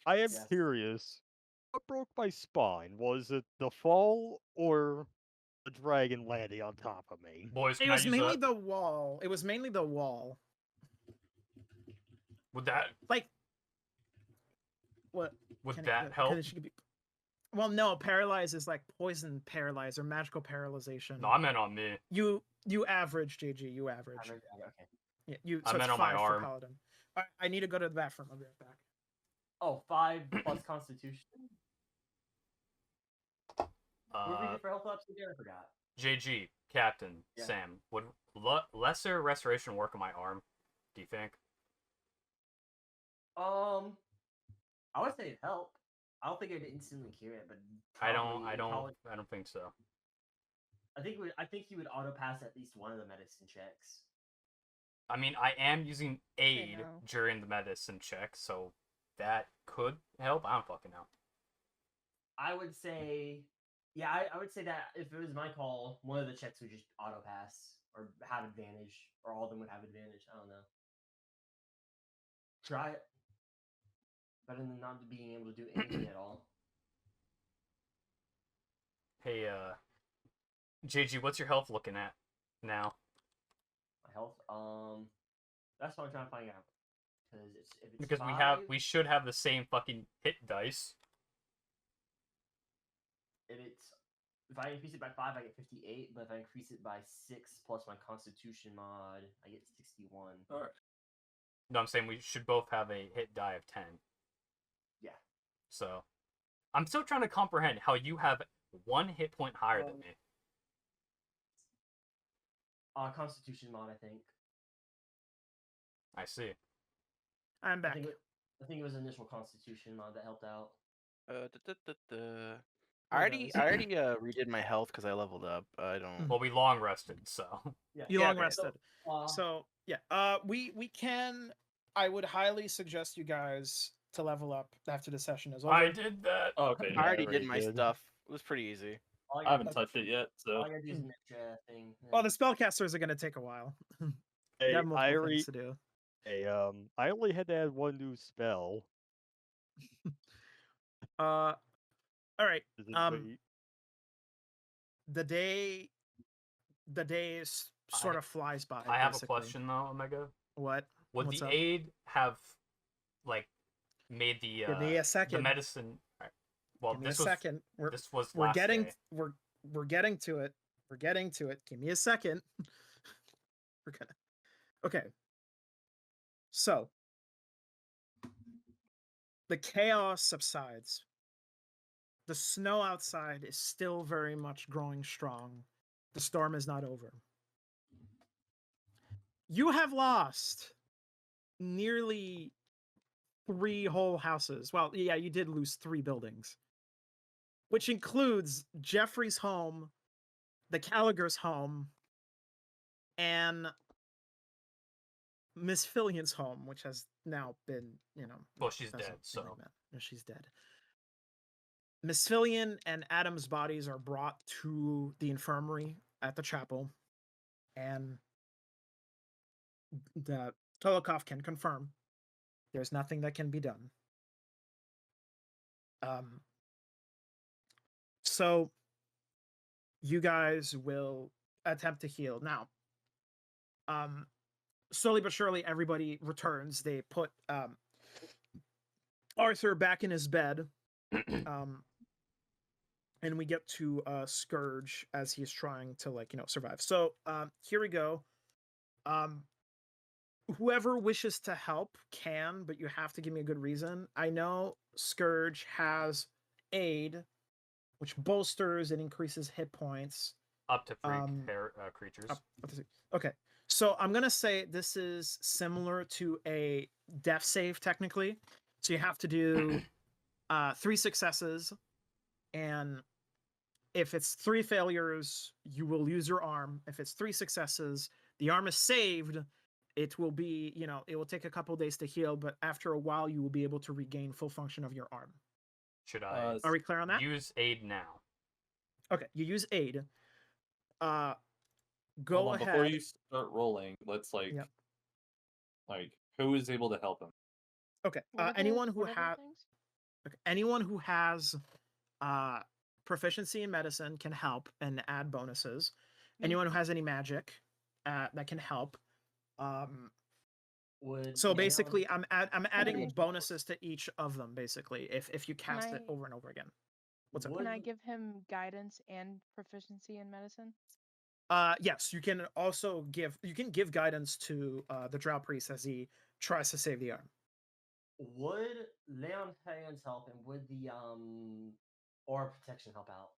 I am Yes. curious. What broke my spine? Was it the fall or the dragon landing on top of me? Boys, It can I was use mainly that? the wall. It was mainly the wall. Would that Like, what? would Can that it, help? could it be- Well, no, paralyze is like poison paralyze or magical paralyzation. No, I meant on me. You average, JG. You average. Okay. Yeah, you. I So it's meant on my 5 for arm. paladin. All right, I need to go to the bathroom. I'll be right back. Oh, 5 plus Constitution. What did we get for health ups again? I forgot. JG, Captain, Yeah. Sam, would lesser restoration work on my arm? Do you think? I would say it'd help. I don't think it'd instantly cure it, but I don't probably- think so. I think he would auto pass at least one of the medicine checks. I mean, I am using aid know. during the medicine check, so that could help. I don't fucking know. I would say, yeah, I would say that if it was my call, one of the checks would just auto pass or have advantage, or all of them would have advantage. I don't know. Try it. Better than not being able to do anything at all. Hey, JG, what's your health looking at now? My health, that's what I'm trying to find out. If it's Because 5, we should have the same fucking hit dice. If I increase it by 5, I get 58. But if I increase it by 6 plus my Constitution mod, I get 61. All right. No, I'm saying we should both have a hit die of 10. Yeah. So, I'm still trying to comprehend how you have 1 hit point higher than me. Constitution mod, I think. I see. I'm I back. think it was initial Constitution mod that helped out. I already redid my health because I leveled up. I don't. Well, we long rested, so. Yeah. You Yeah, long okay. rested. So yeah, we can. I would highly suggest you guys to level up after the session is over. I did that. Okay. I already already did my did. stuff. It was pretty easy. all I haven't touched it yet, so. All I gotta do is an extra thing. Well, the spellcasters are going to take a while. They Hey, have multiple things to do. Hey, I only had to add one new spell. All right. Is it- Um, wait, The day sort of flies by. I have basically. a question, though, Omega. What? Would What's the up? aid have, like, made the, Give me a the second. medicine... Alright. Well, Give me a this was, second. this was We're last getting day. we're getting to it. We're getting to it. Give me a second. We're gonna. Okay. So the chaos subsides. The snow outside is still very much growing strong. The storm is not over. You have lost nearly 3 whole houses. Well, yeah, you did lose 3 buildings, which includes Jeffrey's home, the Gallagher's home, and Miss Fillion's home, which has now been, Well, she's that's dead, a so. nightmare. No, she's dead. Miss Fillion and Adam's bodies are brought to the infirmary at the chapel, and the Tolokov can confirm there's nothing that can be done. So you guys will attempt to heal. Now, slowly but surely, everybody returns. They put Arthur back in his bed. and we get to Scourge as he's trying to survive. So here we go. Whoever wishes to help can, but you have to give me a good reason. I know Scourge has aid, which bolsters and increases hit points. Up to three creatures. Okay, so I'm gonna say this is similar to a death save technically. So you have to do 3 successes, and if it's 3 failures, you will lose your arm. If it's 3 successes, the arm is saved. It will be, it will take a couple days to heal, but after a while, you will be able to regain full function of your arm. Should I Are we clear on that? use aid now? Okay, you use aid. Go Hold on, ahead. before you start rolling, let's Yep. who is able to help him? Okay, anyone who has proficiency in medicine can help and add bonuses. Anyone who has any magic that can help. So basically, I'm adding bonuses to each of them. Basically, if you cast it over and over again. What's up? Can I give him guidance and proficiency in medicine? Yes, you can also give guidance to the Drow priest as he tries to save the arm. Would Leon Hands help, and would the Aura Protection help out?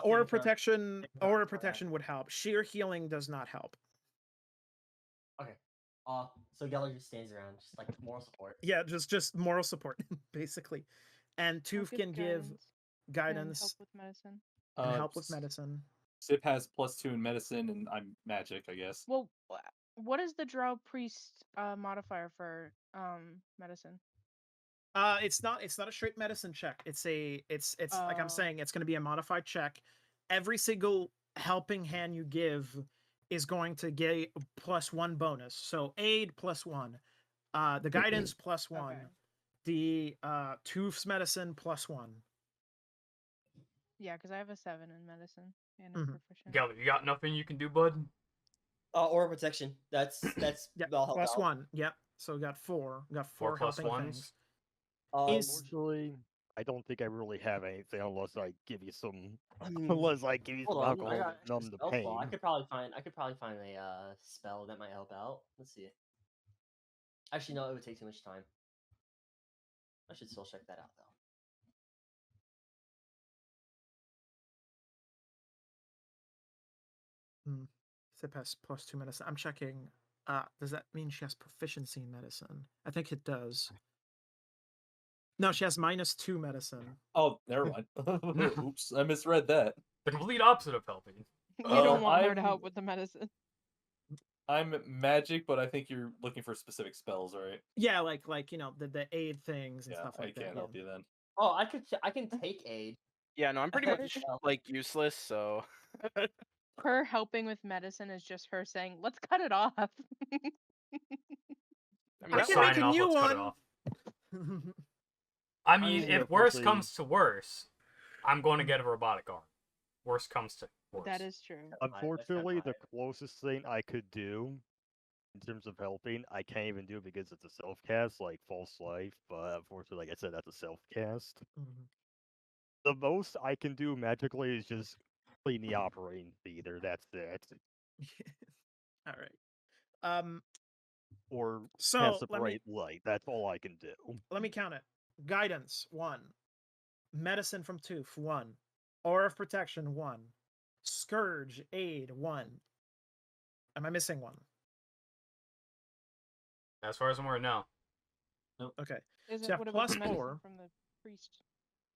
Aura protection would help. Sheer healing does not help. Okay. So Geller just stands around, just like moral support. Yeah, just moral support, basically. And Tooth can give guidance and help with medicine. And help with medicine. Sip has +2 in medicine, and I'm magic, I guess. Well, what is the Drow priest modifier for medicine? It's not a straight medicine check. It's like I'm saying, it's going to be a modified check. Every single helping hand you give is going to get +1 bonus. So aid +1, the guidance +1, Okay. the Tooth's medicine +1. Yeah, because I have a 7 in medicine and Mhm. proficient. Geller, you got nothing you can do, bud? Aura Protection. That's Yeah, that'll help out. +1. Yep. So we got 4. We got 4 plus helping ones? things. Unfortunately, I don't think I really have anything unless I give you some unless I give you some Hold on, I alcohol got to numb the spell pain. slot. I could probably find a spell that might help out. Let's see. Actually, no, it would take too much time. I should still check that out though. Sip has +2 medicine. I'm checking. Does that mean she has proficiency in medicine? I think it does. No, she has -2 medicine. Oh, never mind. Oops, I misread that. The complete opposite of helping. You don't want her to I'm- help with the medicine. I'm magic, but I think you're looking for specific spells, right? Yeah, like the aid things and Yeah, stuff like I can't that. help you then. Oh, I can take aid. Yeah, no, I'm pretty much Well. like useless, so Her helping with medicine is just her saying, "Let's cut it off." I'm I just can make signing a off, new let's cut it one. off. I mean, mean, if yeah, worse probably- comes to worse, I'm going to get a robotic arm. Worst comes to worse. That is true. Unfortunately, the fine. closest thing I could do in terms of helping, I can't even do because it's a self cast, like False Life. But unfortunately, like I said, that's a self cast. Mhm. The most I can do magically is just clean the operating theater. That's it. All right. Or So cast a let me bright light. That's all I can do. count it. Guidance 1, medicine from Tooth 1, aura of protection 1, scourge aid 1. Am I missing one? As far as I'm aware, no. Okay. Is So it you have what about the medicine +4. from the priest?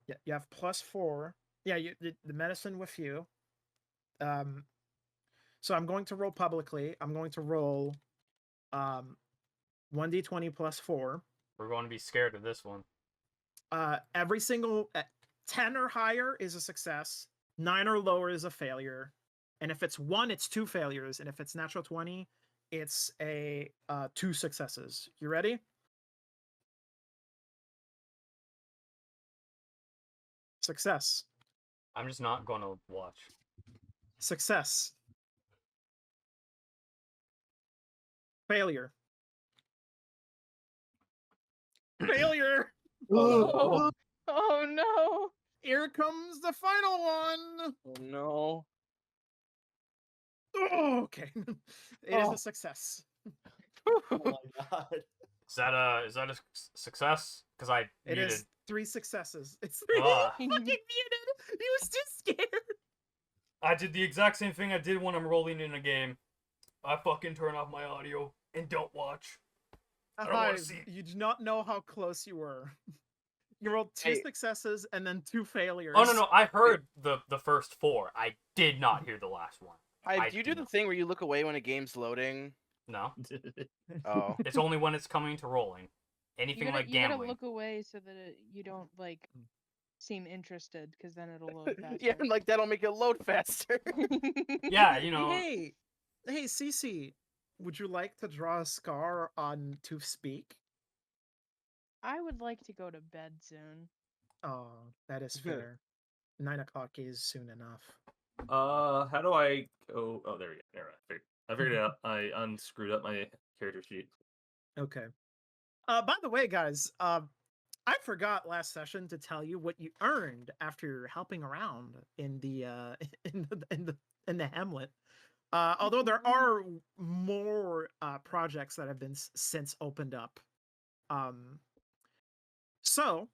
Yeah, you have +4. Yeah, the medicine with you. So I'm going to roll publicly. I'm going to roll 1d20 +4. We're going to be scared of this one. Every single 10 or higher is a success. 9 or lower is a failure. And if it's 1, it's 2 failures. And if it's natural 20, it's a 2 successes. You ready? Success. I'm just not going to watch. Success. Failure. Failure. Oh no! Here comes the final one. Oh no. Oh, okay. It is Oh. a success. Oh my god. Is that a success? Because I It muted. is 3 successes. It's 3. Ugh. He fucking muted. He was too scared. I did the exact same thing I did when I'm rolling in a game. I fucking turn off my audio and don't watch. I don't wanna Hive, see- you do not know how close you were. You rolled 2 Hey. successes and then 2 failures. Oh no, I heard the first 4. I did not hear the last one. I Do you do do the not. thing where you look away when a game's loading? No, Oh. it's only when it's coming to rolling. Anything like you gotta gambling. look away so that you don't like seem interested, because then it'll load faster. Yeah, and like that'll make it load faster. Yeah, you know. Hey, Cece, would you like to draw a scar on to speak? I would like to go to bed soon. Oh, that is fair. 9 o'clock is soon enough. How do I go? Oh, there we go. There, I figured it out. I unscrewed up my character sheet. Okay. By the way, guys, I forgot last session to tell you what you earned after helping around in the in the hamlet. Although there are more projects that have been since opened up. So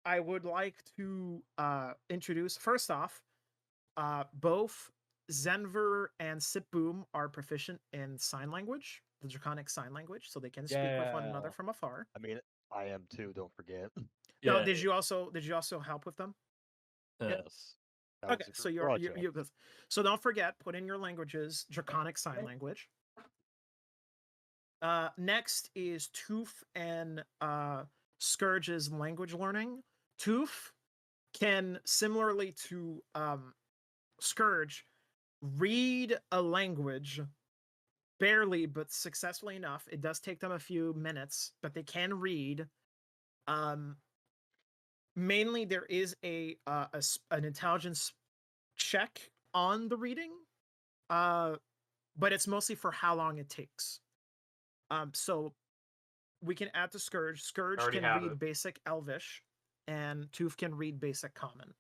I would like to introduce, first off, both Zenver and Sipboom are proficient in sign language, the Draconic Sign Language, so they can speak with one another Yeah. from afar. I mean, I am too. Don't forget. No, Yeah. did you also help with them? Yes. That was Okay, a so group you're project. so don't forget, put in your languages, Draconic Sign Language. Next is Tooth and Scourge's language learning. Tooth can, similarly to Scourge, read a language barely, but successfully enough. It does take them a few minutes, but they can read. Mainly, there is an intelligence check on the reading, but it's mostly for how long it takes. So we can add to Scourge. Scourge Already can have read it. basic Elvish, and Tooth can read basic Common.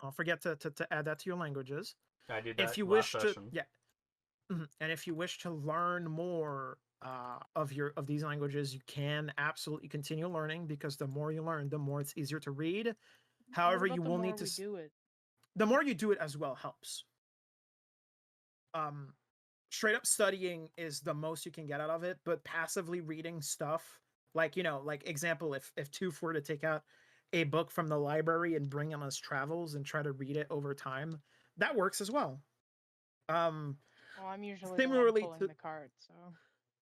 Don't forget to add that to your languages. I did that If you last wish to, session. yeah, and if you wish to learn more of these languages, you can absolutely continue learning, because the more you learn, the more it's easier to read. However, What about you the will more need to. we do it. The more you do it as well helps. Straight up studying is the most you can get out of it, but passively reading stuff, like, like example, if Tooth were to take out a book from the library and bring on his travels and try to read it over time, that works as well. Well, I'm usually Similarly the one pulling to- the cart, so.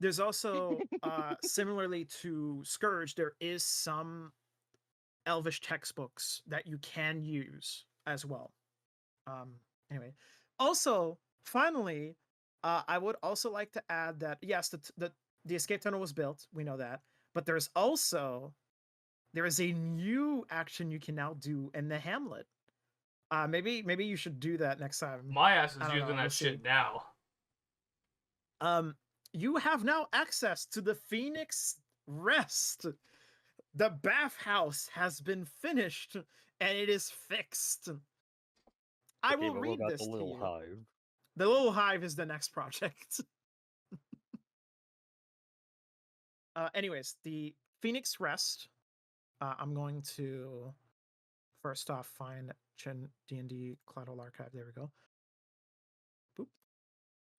There's also, similarly to Scourge, there is some Elvish textbooks that you can use as well. Anyway, also, finally, I would also like to add that, yes, the escape tunnel was built. We know that, but there is a new action you can now do in the hamlet. Maybe you should do that next time. My ass is I don't using know, that we'll shit see. now. You have now access to the Phoenix Rest. The bathhouse has been finished and it is fixed. I Okay, will but what read about this the to little you. hive? The Little Hive is the next project. Anyways, the Phoenix Rest. I'm going to first off find D&D Cloudholde Archive. There we go. Boop.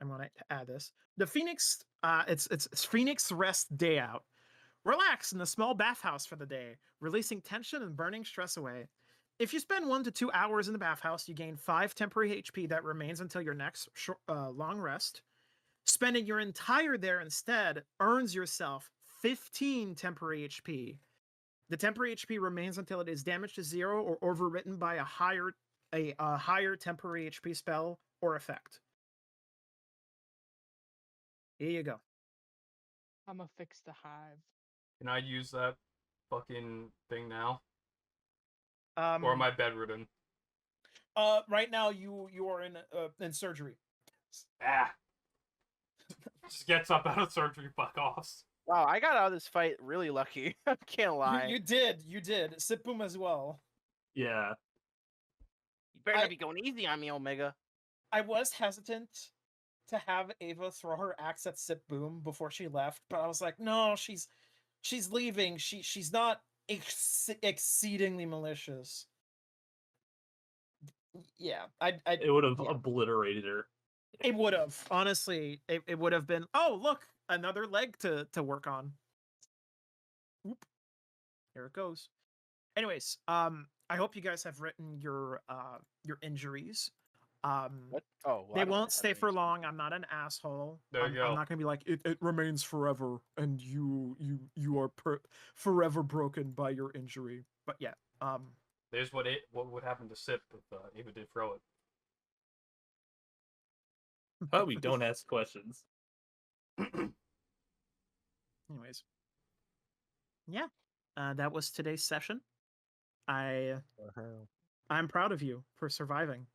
I'm going to add this. The Phoenix. It's Phoenix Rest Day Out. Relax in the small bathhouse for the day, releasing tension and burning stress away. If you spend 1 to 2 hours in the bathhouse, you gain 5 temporary HP that remains until your next long rest. Spending your entire there instead earns yourself 15 temporary HP. The temporary HP remains until it is damaged to 0 or overwritten by a higher temporary HP spell or effect. Here you go. I'm gonna fix the hive. Can I use that fucking thing now? Or am I bedridden? Right now you are in surgery. Ah. Just gets up out of surgery, fuck off. Wow, I got out of this fight really lucky. I can't lie. You did. Sip Boom as well. Yeah. You better I- not be going easy on me, Omega. I was hesitant to have Ava throw her axe at Sip Boom before she left, but I was like, no, she's leaving. She's not exceedingly malicious. Yeah, It would have yeah. obliterated her. It would have, honestly. It would have been. Oh, look, another leg to work on. Oop, here it goes. Anyways, I hope you guys have written your injuries. What? Oh, well, I They don't won't have stay any. for long. I'm not an asshole. There you I'm go. not gonna be like it remains forever, and you are forever broken by your injury. But yeah, There's what would happen to Sip if Ava did throw it. But we don't ask questions. Anyways, yeah, that was today's session. I'm proud of you for surviving.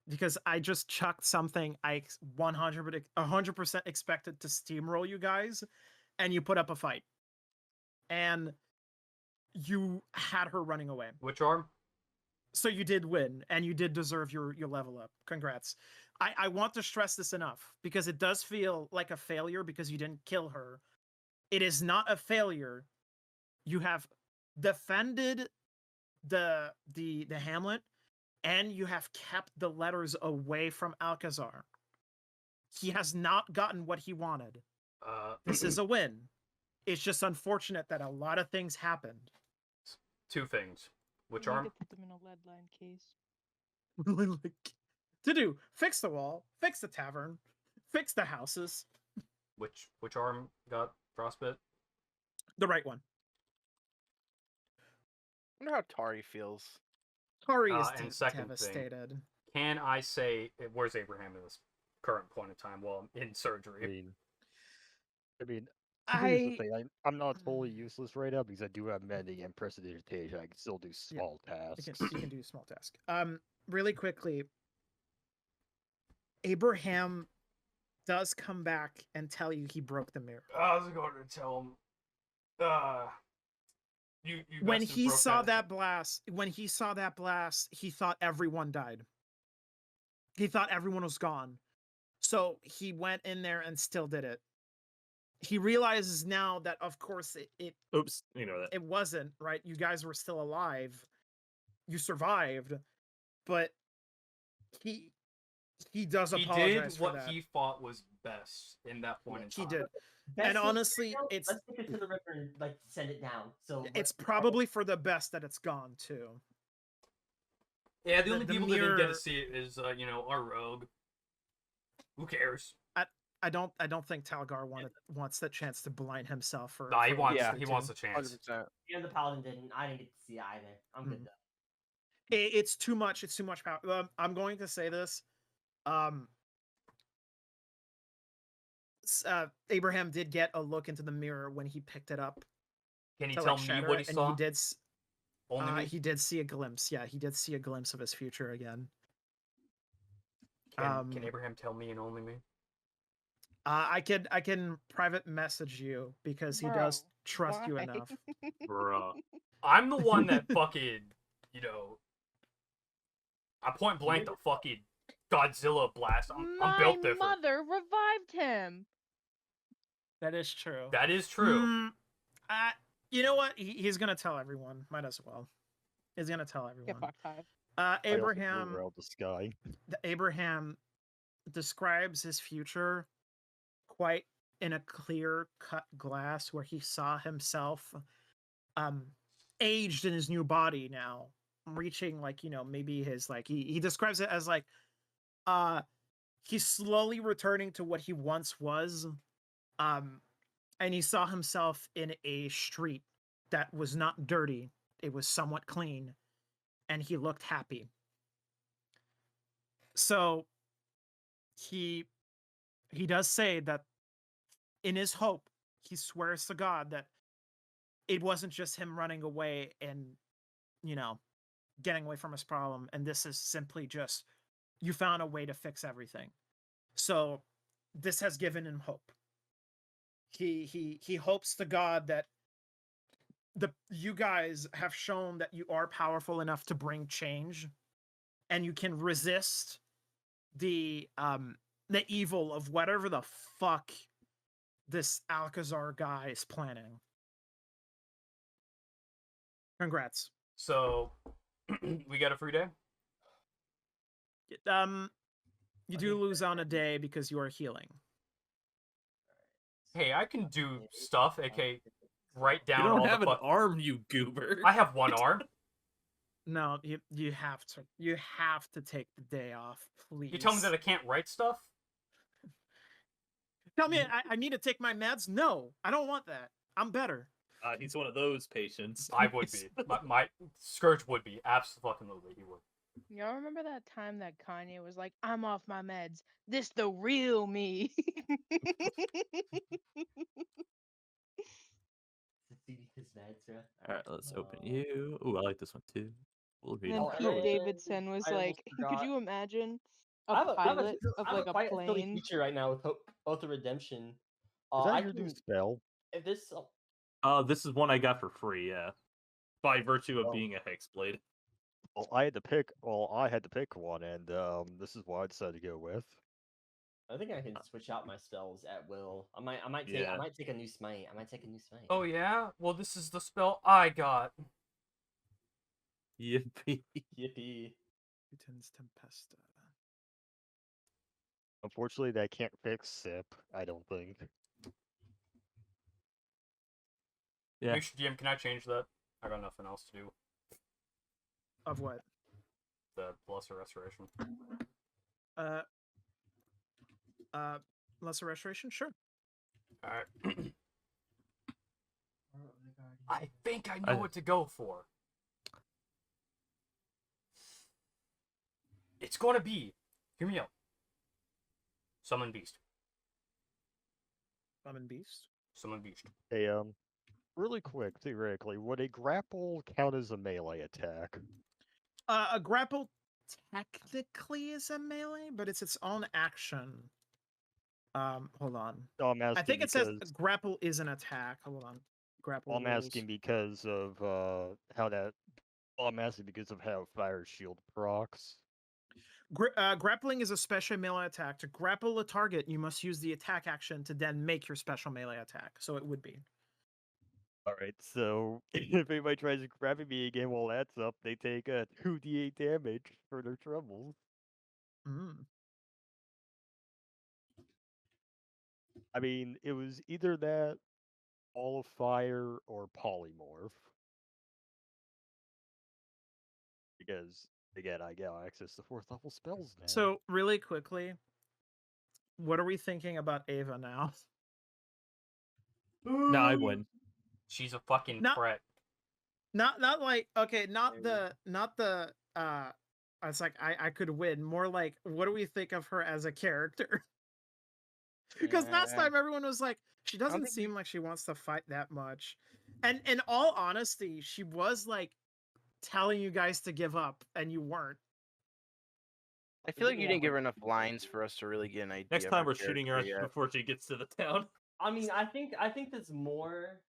Because I just chucked something I 100% expected to steamroll you guys, and you put up a fight, and you had her running away. Which arm? So you did win, and you did deserve your level up. Congrats. I want to stress this enough because it does feel like a failure because you didn't kill her. It is not a failure. You have defended the hamlet, and you have kept the letters away from Alcazar. He has not gotten what he wanted. This is a win. It's just unfortunate that a lot of things happened. Two things. Which We need arm? to put them in a lead line case. Like, to do fix the wall, fix the tavern, fix the houses. Which arm got frostbit? The right one. I wonder how Tari feels. Tari is And second thing. devastated. Can I say where's Abraham in this current point in time while in surgery? I mean, here's the thing. I'm not totally useless right now because I do have mending and prestidigitation. I can still do small tasks. You can do small tasks. Really quickly, Abraham does come back and tell you he broke the mirror. I was going to tell him. You When guys he broke saw that blast, he thought everyone died. He thought everyone was gone. So he went in there and still did it. He realizes now that, of course, it Oops, you know that. it wasn't, right? You guys were still alive. You survived, but he does He apologize did for what that. he thought was best in that point in time. He did. Best And case honestly, scenario, it's let's take it to the river and like send it down. So it's probably for the best that it's gone too. Yeah, the only the people that didn't get mirror- to see it is our rogue. Who cares? I don't think Talgar wants the chance to blind himself for. Nah, he for wants Yeah. he wants a chance. 100%. the paladin didn't. I didn't get to see it either. I'm good Mhm. though. It's too much. It's too much power. I'm going to say this. Abraham did get a look into the mirror when he picked it up. Can he to, tell like, me shatter what he it, and saw? he did. Only me? He did see a glimpse. Yeah, he did see a glimpse of his future again. Can Abraham tell me and only me? I can private message you because he does Bro, trust you why? enough. Bruh. I'm the one that fucking, I point blank the fucking Godzilla blast. I'm built different. My mother revived him. That is true. That is true. You know what? He's gonna tell everyone. Might as well. He's gonna tell Get everyone. fucked, Hive. I also blew Abraham. around the sky. Abraham describes his future quite in a clear cut glass where he saw himself aged in his new body now, reaching maybe his he describes it as he's slowly returning to what he once was, and he saw himself in a street that was not dirty, it was somewhat clean, and he looked happy. So he does say that in his hope, he swears to God that it wasn't just him running away and, getting away from his problem. And this is simply just, you found a way to fix everything. So this has given him hope. He hopes to God that you guys have shown that you are powerful enough to bring change, and you can resist the evil of whatever the fuck this Alcazar guy is planning. Congrats. So, we got a free day? You do lose on a day because you are healing. Hey, I can do stuff, aka write down You don't all have the an arm, you goober. I have one arm. No, you have to take the day off, please. You tell me that I can't write stuff? Tell me I need to take my meds? No, I don't want that. I'm better. He's one of those patients. I would be. My Scourge would be. Absolutely, he would. Y'all remember that time that Kanye was like, "I'm off my meds. This the real me." All right, let's open you. Ooh, I like this one too. We'll read And then it. Pete Davidson was I almost like, "Could forgot. you imagine I a have a pilot of like a quite silly plane?" feature right now with Oath of Redemption. Is that I your new can spell? if this This is one I got for free, yeah. By virtue of Oh. being a Hexblade. Well, I had to pick. Well, I had to pick one, and this is what I decided to go with. I think I can switch out my spells at will. I might Yeah. take a new smite. I might take a new smite. Oh yeah? Well, this is the spell I got. Yippee. Yippee. Putin's Tempesta. Unfortunately, that can't fix SIP. I don't think. Yeah. DM, can I change that? I got nothing else to do. Of what? The Lesser Restoration. Lesser Restoration? Sure. Alright. I think I know what to go for. It's gonna be, hear me out. Summon Beast. Summon Beast? Summon Beast. Hey, really quick, theoretically, would a grapple count as a melee attack? A grapple technically is a melee, but it's its own action. Hold on. No, I'm asking I think it because says grapple is an attack. Hold on. Grapple I'm rules. asking because of how that. Well, I'm asking because of how Fire Shield procs. Grappling is a special melee attack. To grapple a target, you must use the attack action to then make your special melee attack. So it would be. Alright, so if anybody tries to grab me again while that's up, they take 2d8 damage for their troubles. Mm. I mean, it was either that, Ball of Fire, or Polymorph. Because, again, I get access to 4th level spells now. So, really quickly, what are we thinking about Ava now? No, I win. She's a fucking No. threat. Not like, okay, not the it's like I could win. More like, what do we think of her as a character? Because last time everyone was like, she doesn't think seem like she wants to fight that much. And in all honesty, she was like telling you guys to give up, and you weren't. I feel like you didn't give her enough lines for us to really get an idea. Next of time her we're shooting her character yet. before she gets to the town. I mean, I think there's more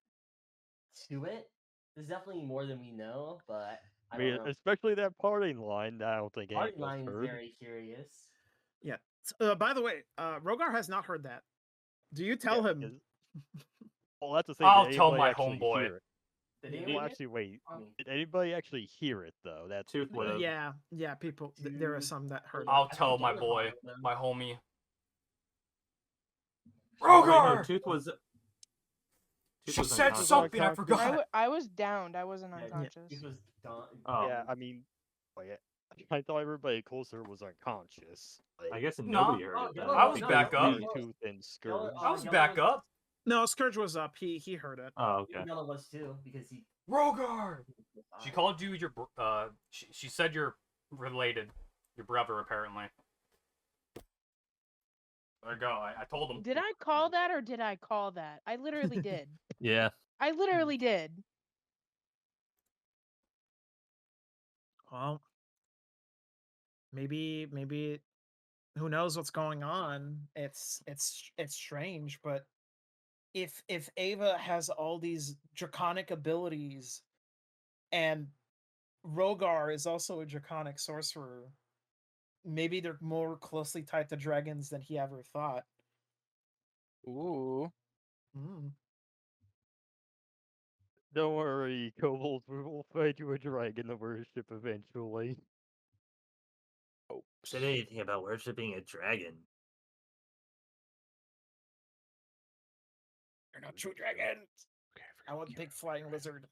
to it. There's definitely more than we know, but I I don't mean, know. especially that parting line, I don't think Party anyone line is heard. very curious. Yeah. By the way, Rogar has not heard that. Do you tell Yeah, him? because- Well, that's the thing. I'll did tell anybody my actually homeboy. hear it? Did Well, anyone? actually, wait. I mean, Did anybody actually hear it, though? That's the Tooth thing. would have. Yeah, people. There are some that heard. I'll it. I tell think my Taylor boy, called them. my homie. Oh, wait, no, Rogar! Tooth was. Tooth She was said unconscious. something, I unconscious. forgot. I was downed. I wasn't Yeah, unconscious. He was done. Oh, Yeah, I mean, wait, I thought everybody closer was unconscious. I guess No. nobody heard Oh, it. no, then. I was no, back up. Tooth and Scourge. Yellow- I was Yellow back was- up. No, Scourge was up. He heard it. Oh, okay. Yellow was too because he. Rogar! She called you your, she said you're related. Your brother, apparently. There you go, I told him. Did I call that or did I call that? I literally did. Yeah. I literally did. Well, maybe who knows what's going on. It's strange, but if Ava has all these draconic abilities and Rogar is also a draconic sorcerer, maybe they're more closely tied to dragons than he ever thought. Ooh. Mm. Don't worry, Kobolds, we will find you a dragon to worship eventually. Said anything about worshipping a dragon. They're not true dragons. I want big flying lizard.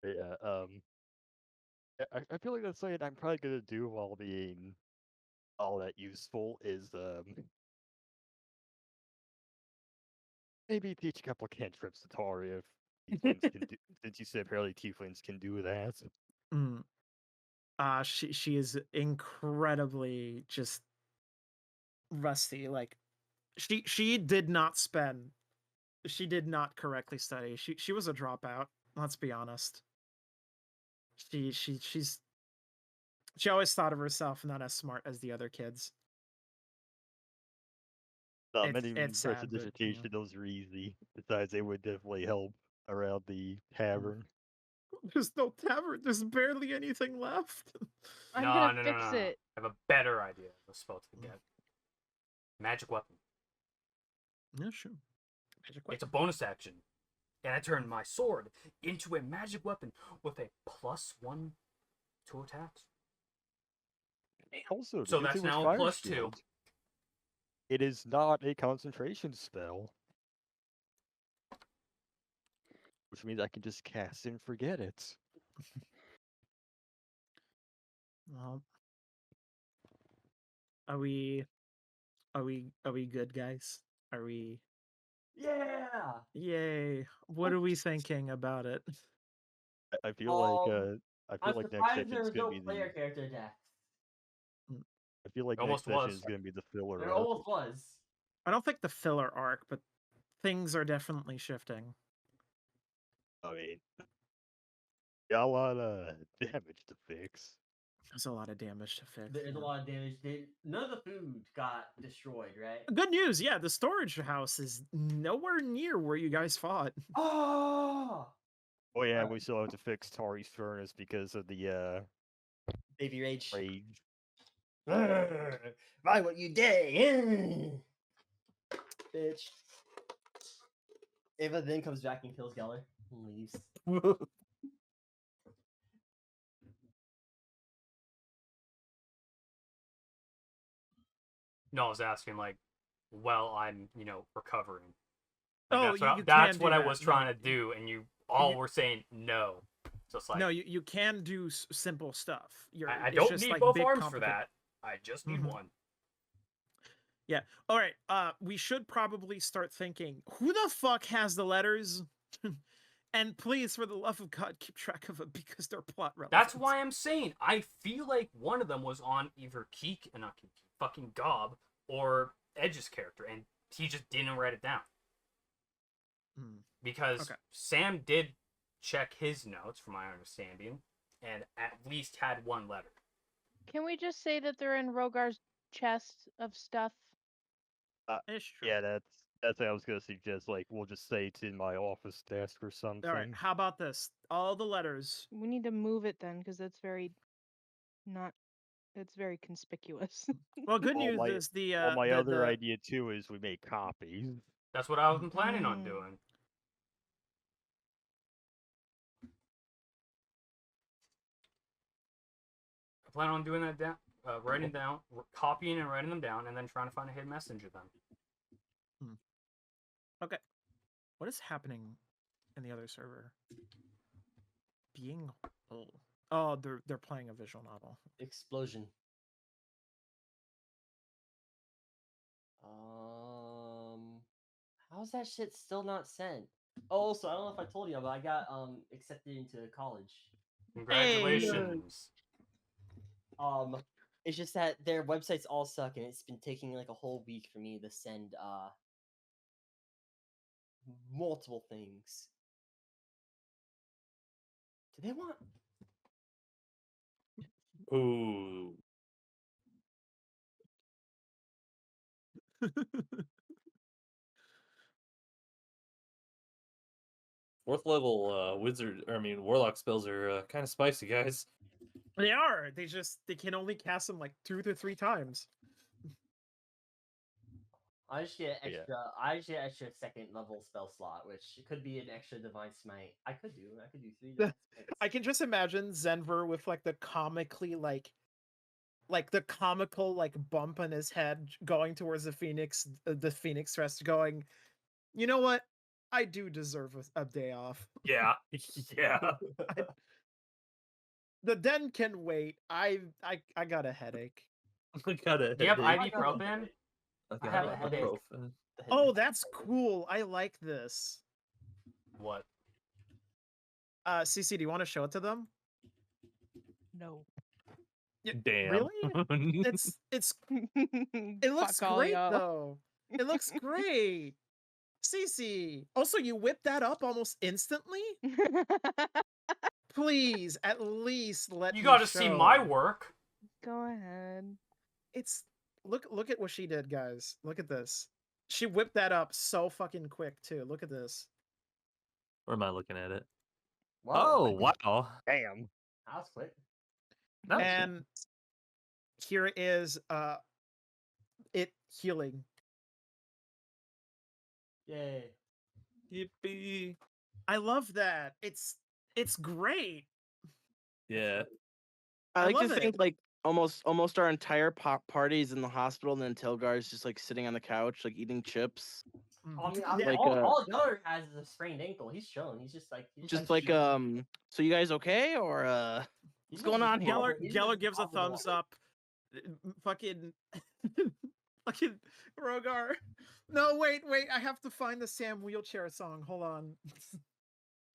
Yeah, I feel like that's something I'm probably gonna do while being all that useful is maybe teach a couple of cantrips to Tari if tieflings can do, since you said apparently tieflings can do that. Mm. She is incredibly just rusty. Like she did not spend. She did not correctly study. She was a dropout. Let's be honest. She always thought of herself not as smart as the other kids. Not It's many it's parts of sad, but, dissertation, those were easy. Besides, they would definitely help around the tavern. There's no tavern. There's barely anything left. I'm No, gonna no, no, fix no, no. it. I have a better idea of a spell to get. Magic weapon. Yeah, sure. Magic It's a weapon. bonus action. And I turn my sword into a magic weapon with a +1 to attacks. Also, So because that's it was now a Fire +2. Shield, it is not a concentration spell. Which means I can just cast and forget it. Well, are we good, guys? Are we? Yeah. Yay! What are we thinking about it? I feel like I I'm feel like next surprised there session is was gonna no be player the. character death. I feel like next Almost session was. is gonna be the filler There arc. almost was. I don't think the filler arc, but things are definitely shifting. I mean, got a lot of damage to fix. There's a lot of damage to fix. There's a yeah. lot of damage. None of the food got destroyed, right? Good news, yeah, the storage house is nowhere near where you guys fought. Oh, Oh yeah, Alright. we still have to fix Tari's furnace because of the baby rage. rage. Right, what you did, bitch. Ava then comes back and kills Geller and leaves. No, I was asking like, well, I'm recovering. Like, Oh, that's what, you that's can what do I that. was No, trying to do, and you all you- were saying no. So it's like no, you can do simple stuff. I It's don't just need like both big, arms for complicated- that. I just need Mhm. one. Yeah. All right. We should probably start thinking, who the fuck has the letters? And please, for the love of God, keep track of it because they're plot relevant. That's why I'm saying I feel like one of them was on either not Keek, fucking Gob, or Edge's character, and he just didn't write it down. Hmm. Because Okay. Sam did check his notes, from my understanding, and at least had one letter. Can we just say that they're in Rogar's chest of stuff? It's true. Yeah, that's what I was gonna suggest. Like, we'll just say it's in my office desk or something. All right. How about this? All the letters. We need to move it then, because that's very not. It's very conspicuous. Well, good Well, news my- is the Well, my the, other the- idea too is we make copies. That's what I was planning on Mm. doing. I plan on doing that down, writing down, copying and writing them down, and then trying to find a hidden messenger then. Okay. What is happening in the other server? Being whole. Oh, they're playing a visual novel. Explosion. How's that shit still not sent? Oh, also, I don't know if I told you, but I got accepted into college. Congratulations. It's just that their websites all suck, and it's been taking like a whole week for me to send multiple things. Do they want? Ooh. Fourth level warlock spells are kind of spicy, guys. They are. They can only cast them like 2 to 3 times. I just get Yeah. extra. I just get extra second level spell slot, which could be an extra divine smite. I could do 3 divine smites. I can just imagine Zenver with like the comically like the comical like bump on his head going towards the phoenix crest, going, you know what? I do deserve a day off. Yeah, yeah. The den can wait. I got a headache. I got a Do you have headache. ibuprofen? I have a headache. ibuprofen. Oh, that's cool. I like this. What? CC, do you want to show it to them? No. Damn. Really? It looks Fuck all great y'all. though. It looks great. CC. Also, you whipped that up almost instantly? Please, at least let You me gotta see my show. work. Go ahead. It's look at what she did, guys. Look at this. She whipped that up so fucking quick too. Look at this. Or am I looking at it? Whoa, Oh, wow. Damn. that was quick. No. And here is it healing. Yay! Yippee. I love that. It's great. Yeah. I I like to love think it. like almost our entire party's in the hospital, and then Tilgar's just like sitting on the couch, like eating chips. I mean, Yeah, Like, all Geller has is a sprained ankle. He's chilling. He's just like Just like so you guys okay, or what's going on here? Geller gives a thumbs up. Fucking fucking Rogar. No, wait, I have to find the Sam wheelchair song. Hold on.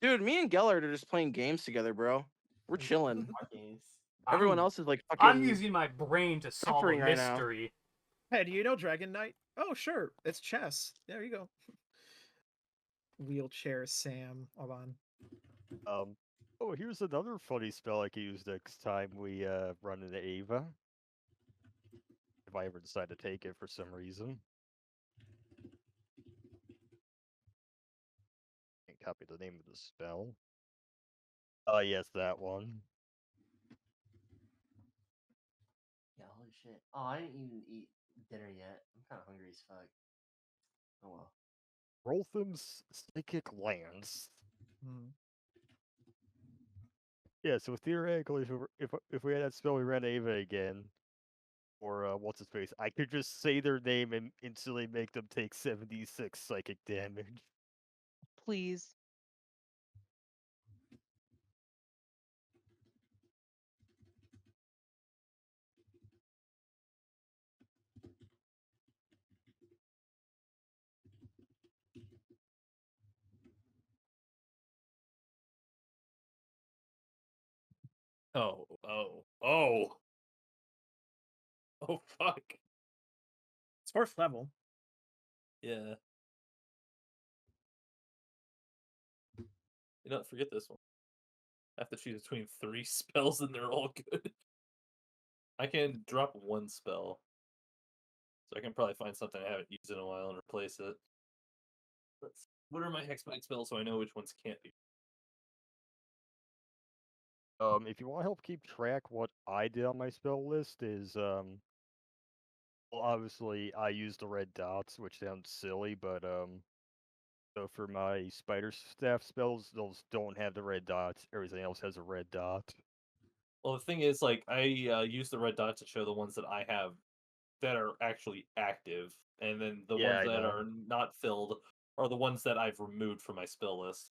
Dude, me and Gellert are just playing games together, bro. We're chilling. games. Everyone I'm- else is like fucking. I'm using my brain to solve a suffering right now. mystery. Hey, do you know Dragon Knight? Oh, sure. It's chess. There you go. Wheelchair Sam. Hold on. Oh, here's another funny spell I can use next time we run into Ava. If I ever decide to take it for some reason. Can't copy the name of the spell. Oh, yes, that one. Yeah, holy shit. Oh, I didn't even eat dinner yet. I'm kind of hungry as fuck. Oh well. Roltham's Psychic Lance. Hmm. Yeah, so theoretically, if we had that spell, we ran Ava again, or what's his face, I could just say their name and instantly make them take 76 psychic damage. Please. Oh. Oh, fuck. It's 4th level. Yeah. You don't forget this one. I have to choose between 3 spells and they're all good. I can drop 1 spell. So I can probably find something I haven't used in a while and replace it. What are my Hexbite spells so I know which ones can't be? If you want to help keep track, what I did on my spell list is, well, obviously I used the red dots, which sounds silly, but, so for my spider staff spells, those don't have the red dots. Everything else has a red dot. Well, the thing is, like, I use the red dot to show the ones that I have that are actually active, and then the Yeah, ones I that know. are not filled are the ones that I've removed from my spell list.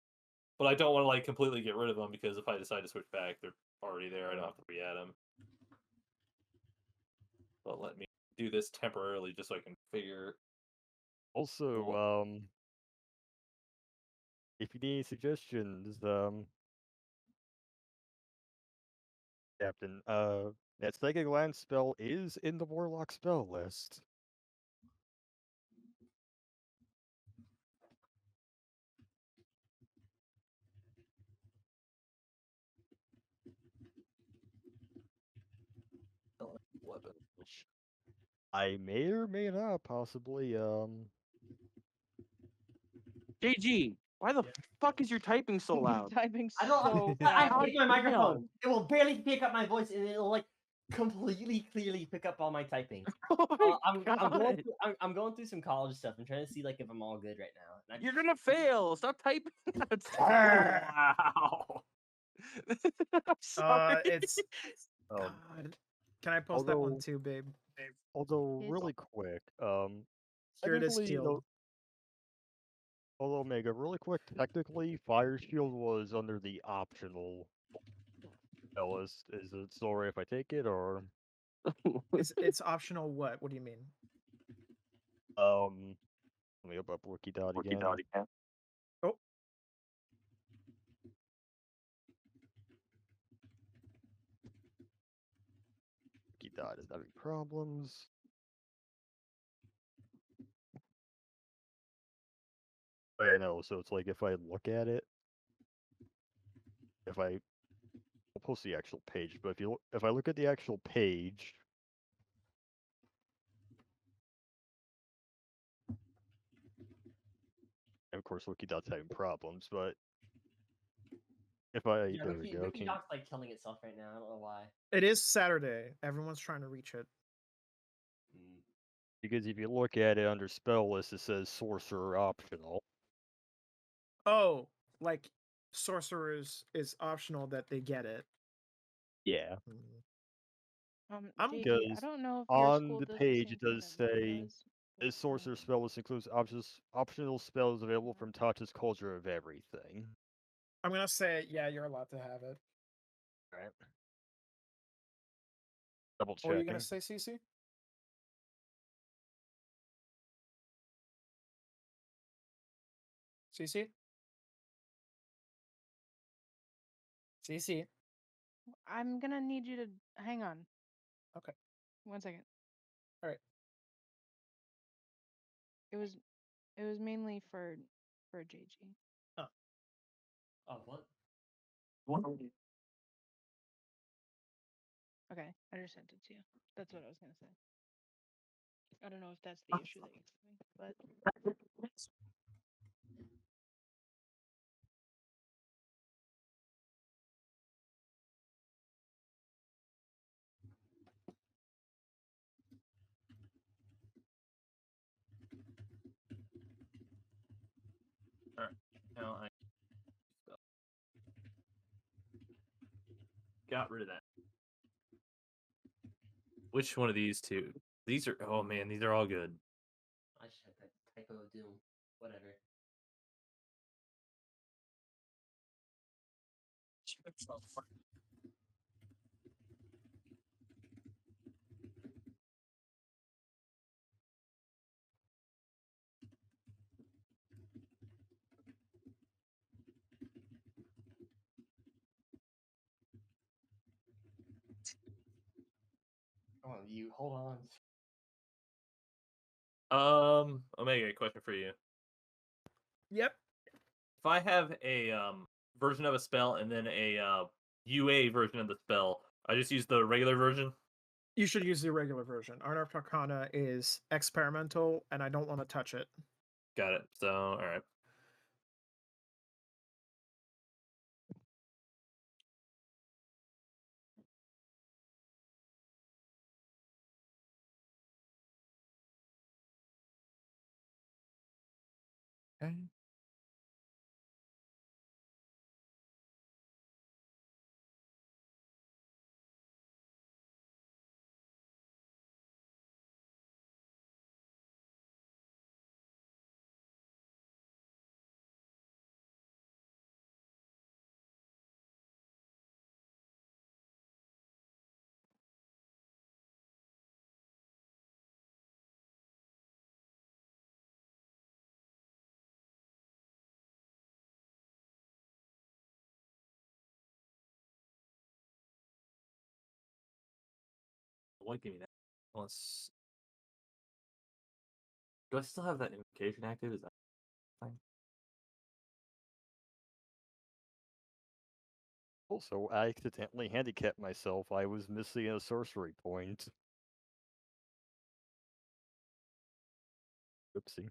But I don't want to like completely get rid of them because if I decide to switch back, they're already there. I don't have to re-add them. But let me do this temporarily just so I can figure. Also, if you need any suggestions, Captain, that Psychic Lance spell is in the Warlock spell list. Weapon. I may or may not possibly. JG, why the fuck is your typing so loud? Typing I don't. so I fast. pick my microphone. damn. It will barely pick up my voice, and it'll like completely clearly pick up all my typing. Oh my I'm going God. through. I'm going through some college stuff. I'm trying to see like if I'm all good right now. And You're gonna fail. Stop typing. Wow. I'm sorry. It's Um, God. Can I post that one although, too, babe? although Yes. really quick, Here it is, technically, Shield. although Omega, really quick, technically, Fire Shield was under the optional list. Is it still right if I take it, or It's optional. What? What do you mean? let me open up Wikidot again. Oh, Wikidot is having problems. Oh, yeah, no, so it's like if I look at it, I'll post the actual page, but if I look at the actual page, and of course Wikidot's having problems, but if I yeah, there we go. Wikidoc's like killing itself right now. I don't know why. it is Saturday. Everyone's trying to reach it. Because if you look at it under spell list, it says sorcerer optional. Oh, like sorcerers is optional that they get it. Yeah. I'm JG, I Because don't know if your on school the does page the it same does thing that mine say does. this sorcerer spell list includes optional spells available from Tasha's Culture of Everything. I'm gonna say, yeah, you're allowed to have it. Right. Double What are you gonna checking. say, CC? CC? CC? I'm gonna need you to hang on. Okay. 1 second. All right. It was mainly for JG. Oh what? Okay, I just sent it to you. That's what I was gonna say. I don't know if that's the issue that you're having, but Alright. Now I got rid of that. Which one of these two? These are, oh man, these are all good. I just had that typo of doom. Whatever. Oh, you hold on. Omega, question for you. Yep. If I have a version of a spell and then a UA version of the spell, I just use the regular version. You should use the regular version. Arnar of Arcana is experimental, and I don't want to touch it. Got it. So, all right. Okay. What gave me that? Let's. Do I still have that invocation active? Is that fine? Also, I accidentally handicapped myself. I was missing a sorcery point. Oopsie.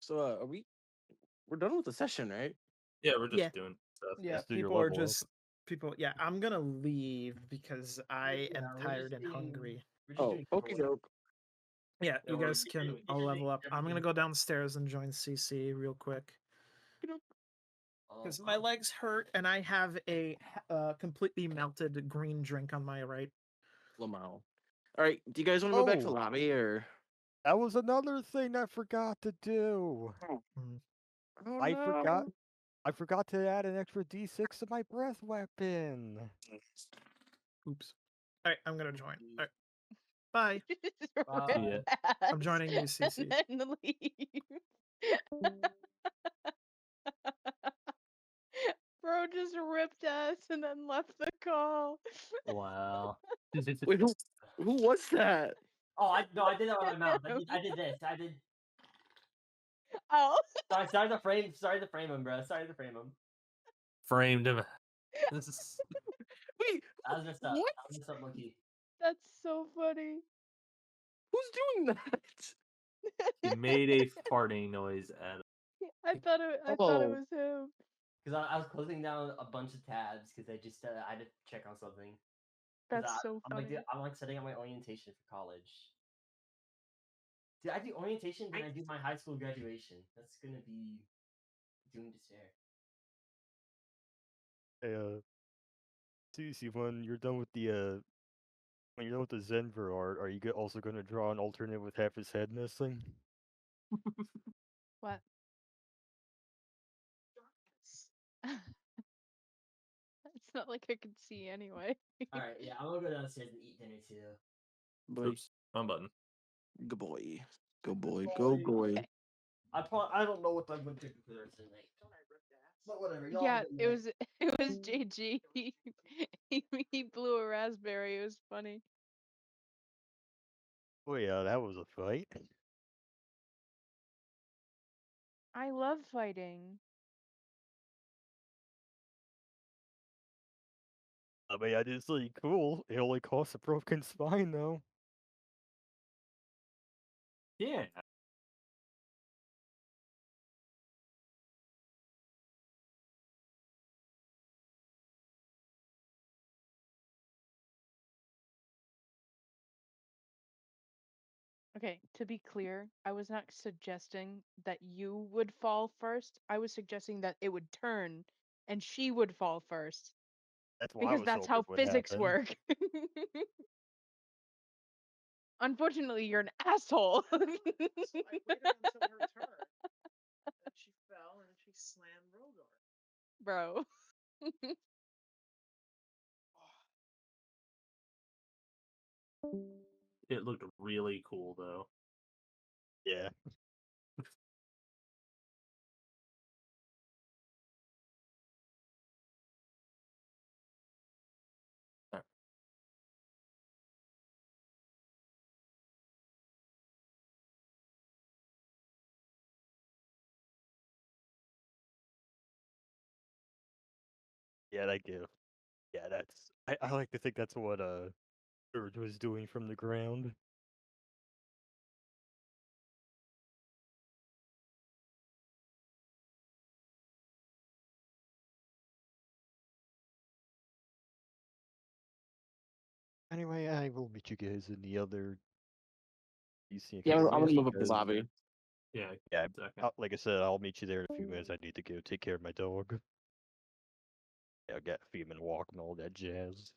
So, we're done with the session, right? Yeah, we're just Yeah. doing stuff. Yeah, Just do your people are level up. just people. Yeah, I'm gonna leave because I am tired and hungry. Oh, okie doke. Yeah, you we're guys can all level up. I'm gonna go downstairs and join CC real quick because my legs hurt and I have a completely melted green drink on my right. Lamau. All right, do you guys want to go back to the Oh. lobby or? That was another thing I forgot to do. Mm. Oh, I no. forgot to add an extra D6 to my breath weapon. Oops. All right, I'm gonna join. All right. Bye. See ya. I'm joining you, CC. And then leave. Bro just ripped us and then left the call. Wow. Wait, who was that? Oh, I did that with my mouth. I did this. I did. Oh. Sorry to frame him, bro. Sorry to frame him. Framed him. This is Wait, I was messed up. what? I was messed up, monkey. That's so funny. Who's doing that? he made a farting noise at I thought it Oh. was him. Because I was closing down a bunch of tabs because I had to check on something. 'Cause That's so I'm like, funny. dude, I'm like setting up my orientation for college. Did I do orientation? Then I do my high school graduation. That's gonna be doomed to stare. Hey, CC, when you're done with the Zenver art, are you also gonna draw an alternate with half his head missing? What? It's not like I could see anyway. All right, yeah, I'm gonna go downstairs and eat dinner too. Boy, oops, wrong button. good boy. Go boy. Go boy. Okay. I don't know what I'm gonna do for the rest of the night. But whatever. Y'all Yeah, have a good it night. was JG. He blew a raspberry. It was funny. Oh yeah, that was a fight. I love fighting. I mean, I did say cool. It only costs a broken spine though. Yeah. Okay, to be clear, I was not suggesting that you would fall first. I was suggesting that it would turn and she would fall first. That's what I Because was that's hoping how would physics happen. work. Unfortunately, you're an asshole. So I waited until her turn, and she fell and she slammed Rogar. Bro. It looked really cool though. Yeah. Yeah, that gift. Yeah, that's. I like to think that's what Urge was doing from the ground. Anyway, I will meet you guys in the other. Yeah, I'm gonna move up the because- lobby. Yeah. Yeah, Second. like I said, I'll meet you there in a few minutes. I need to go take care of my dog. Yeah, I'll get feed him and walk and all that jazz.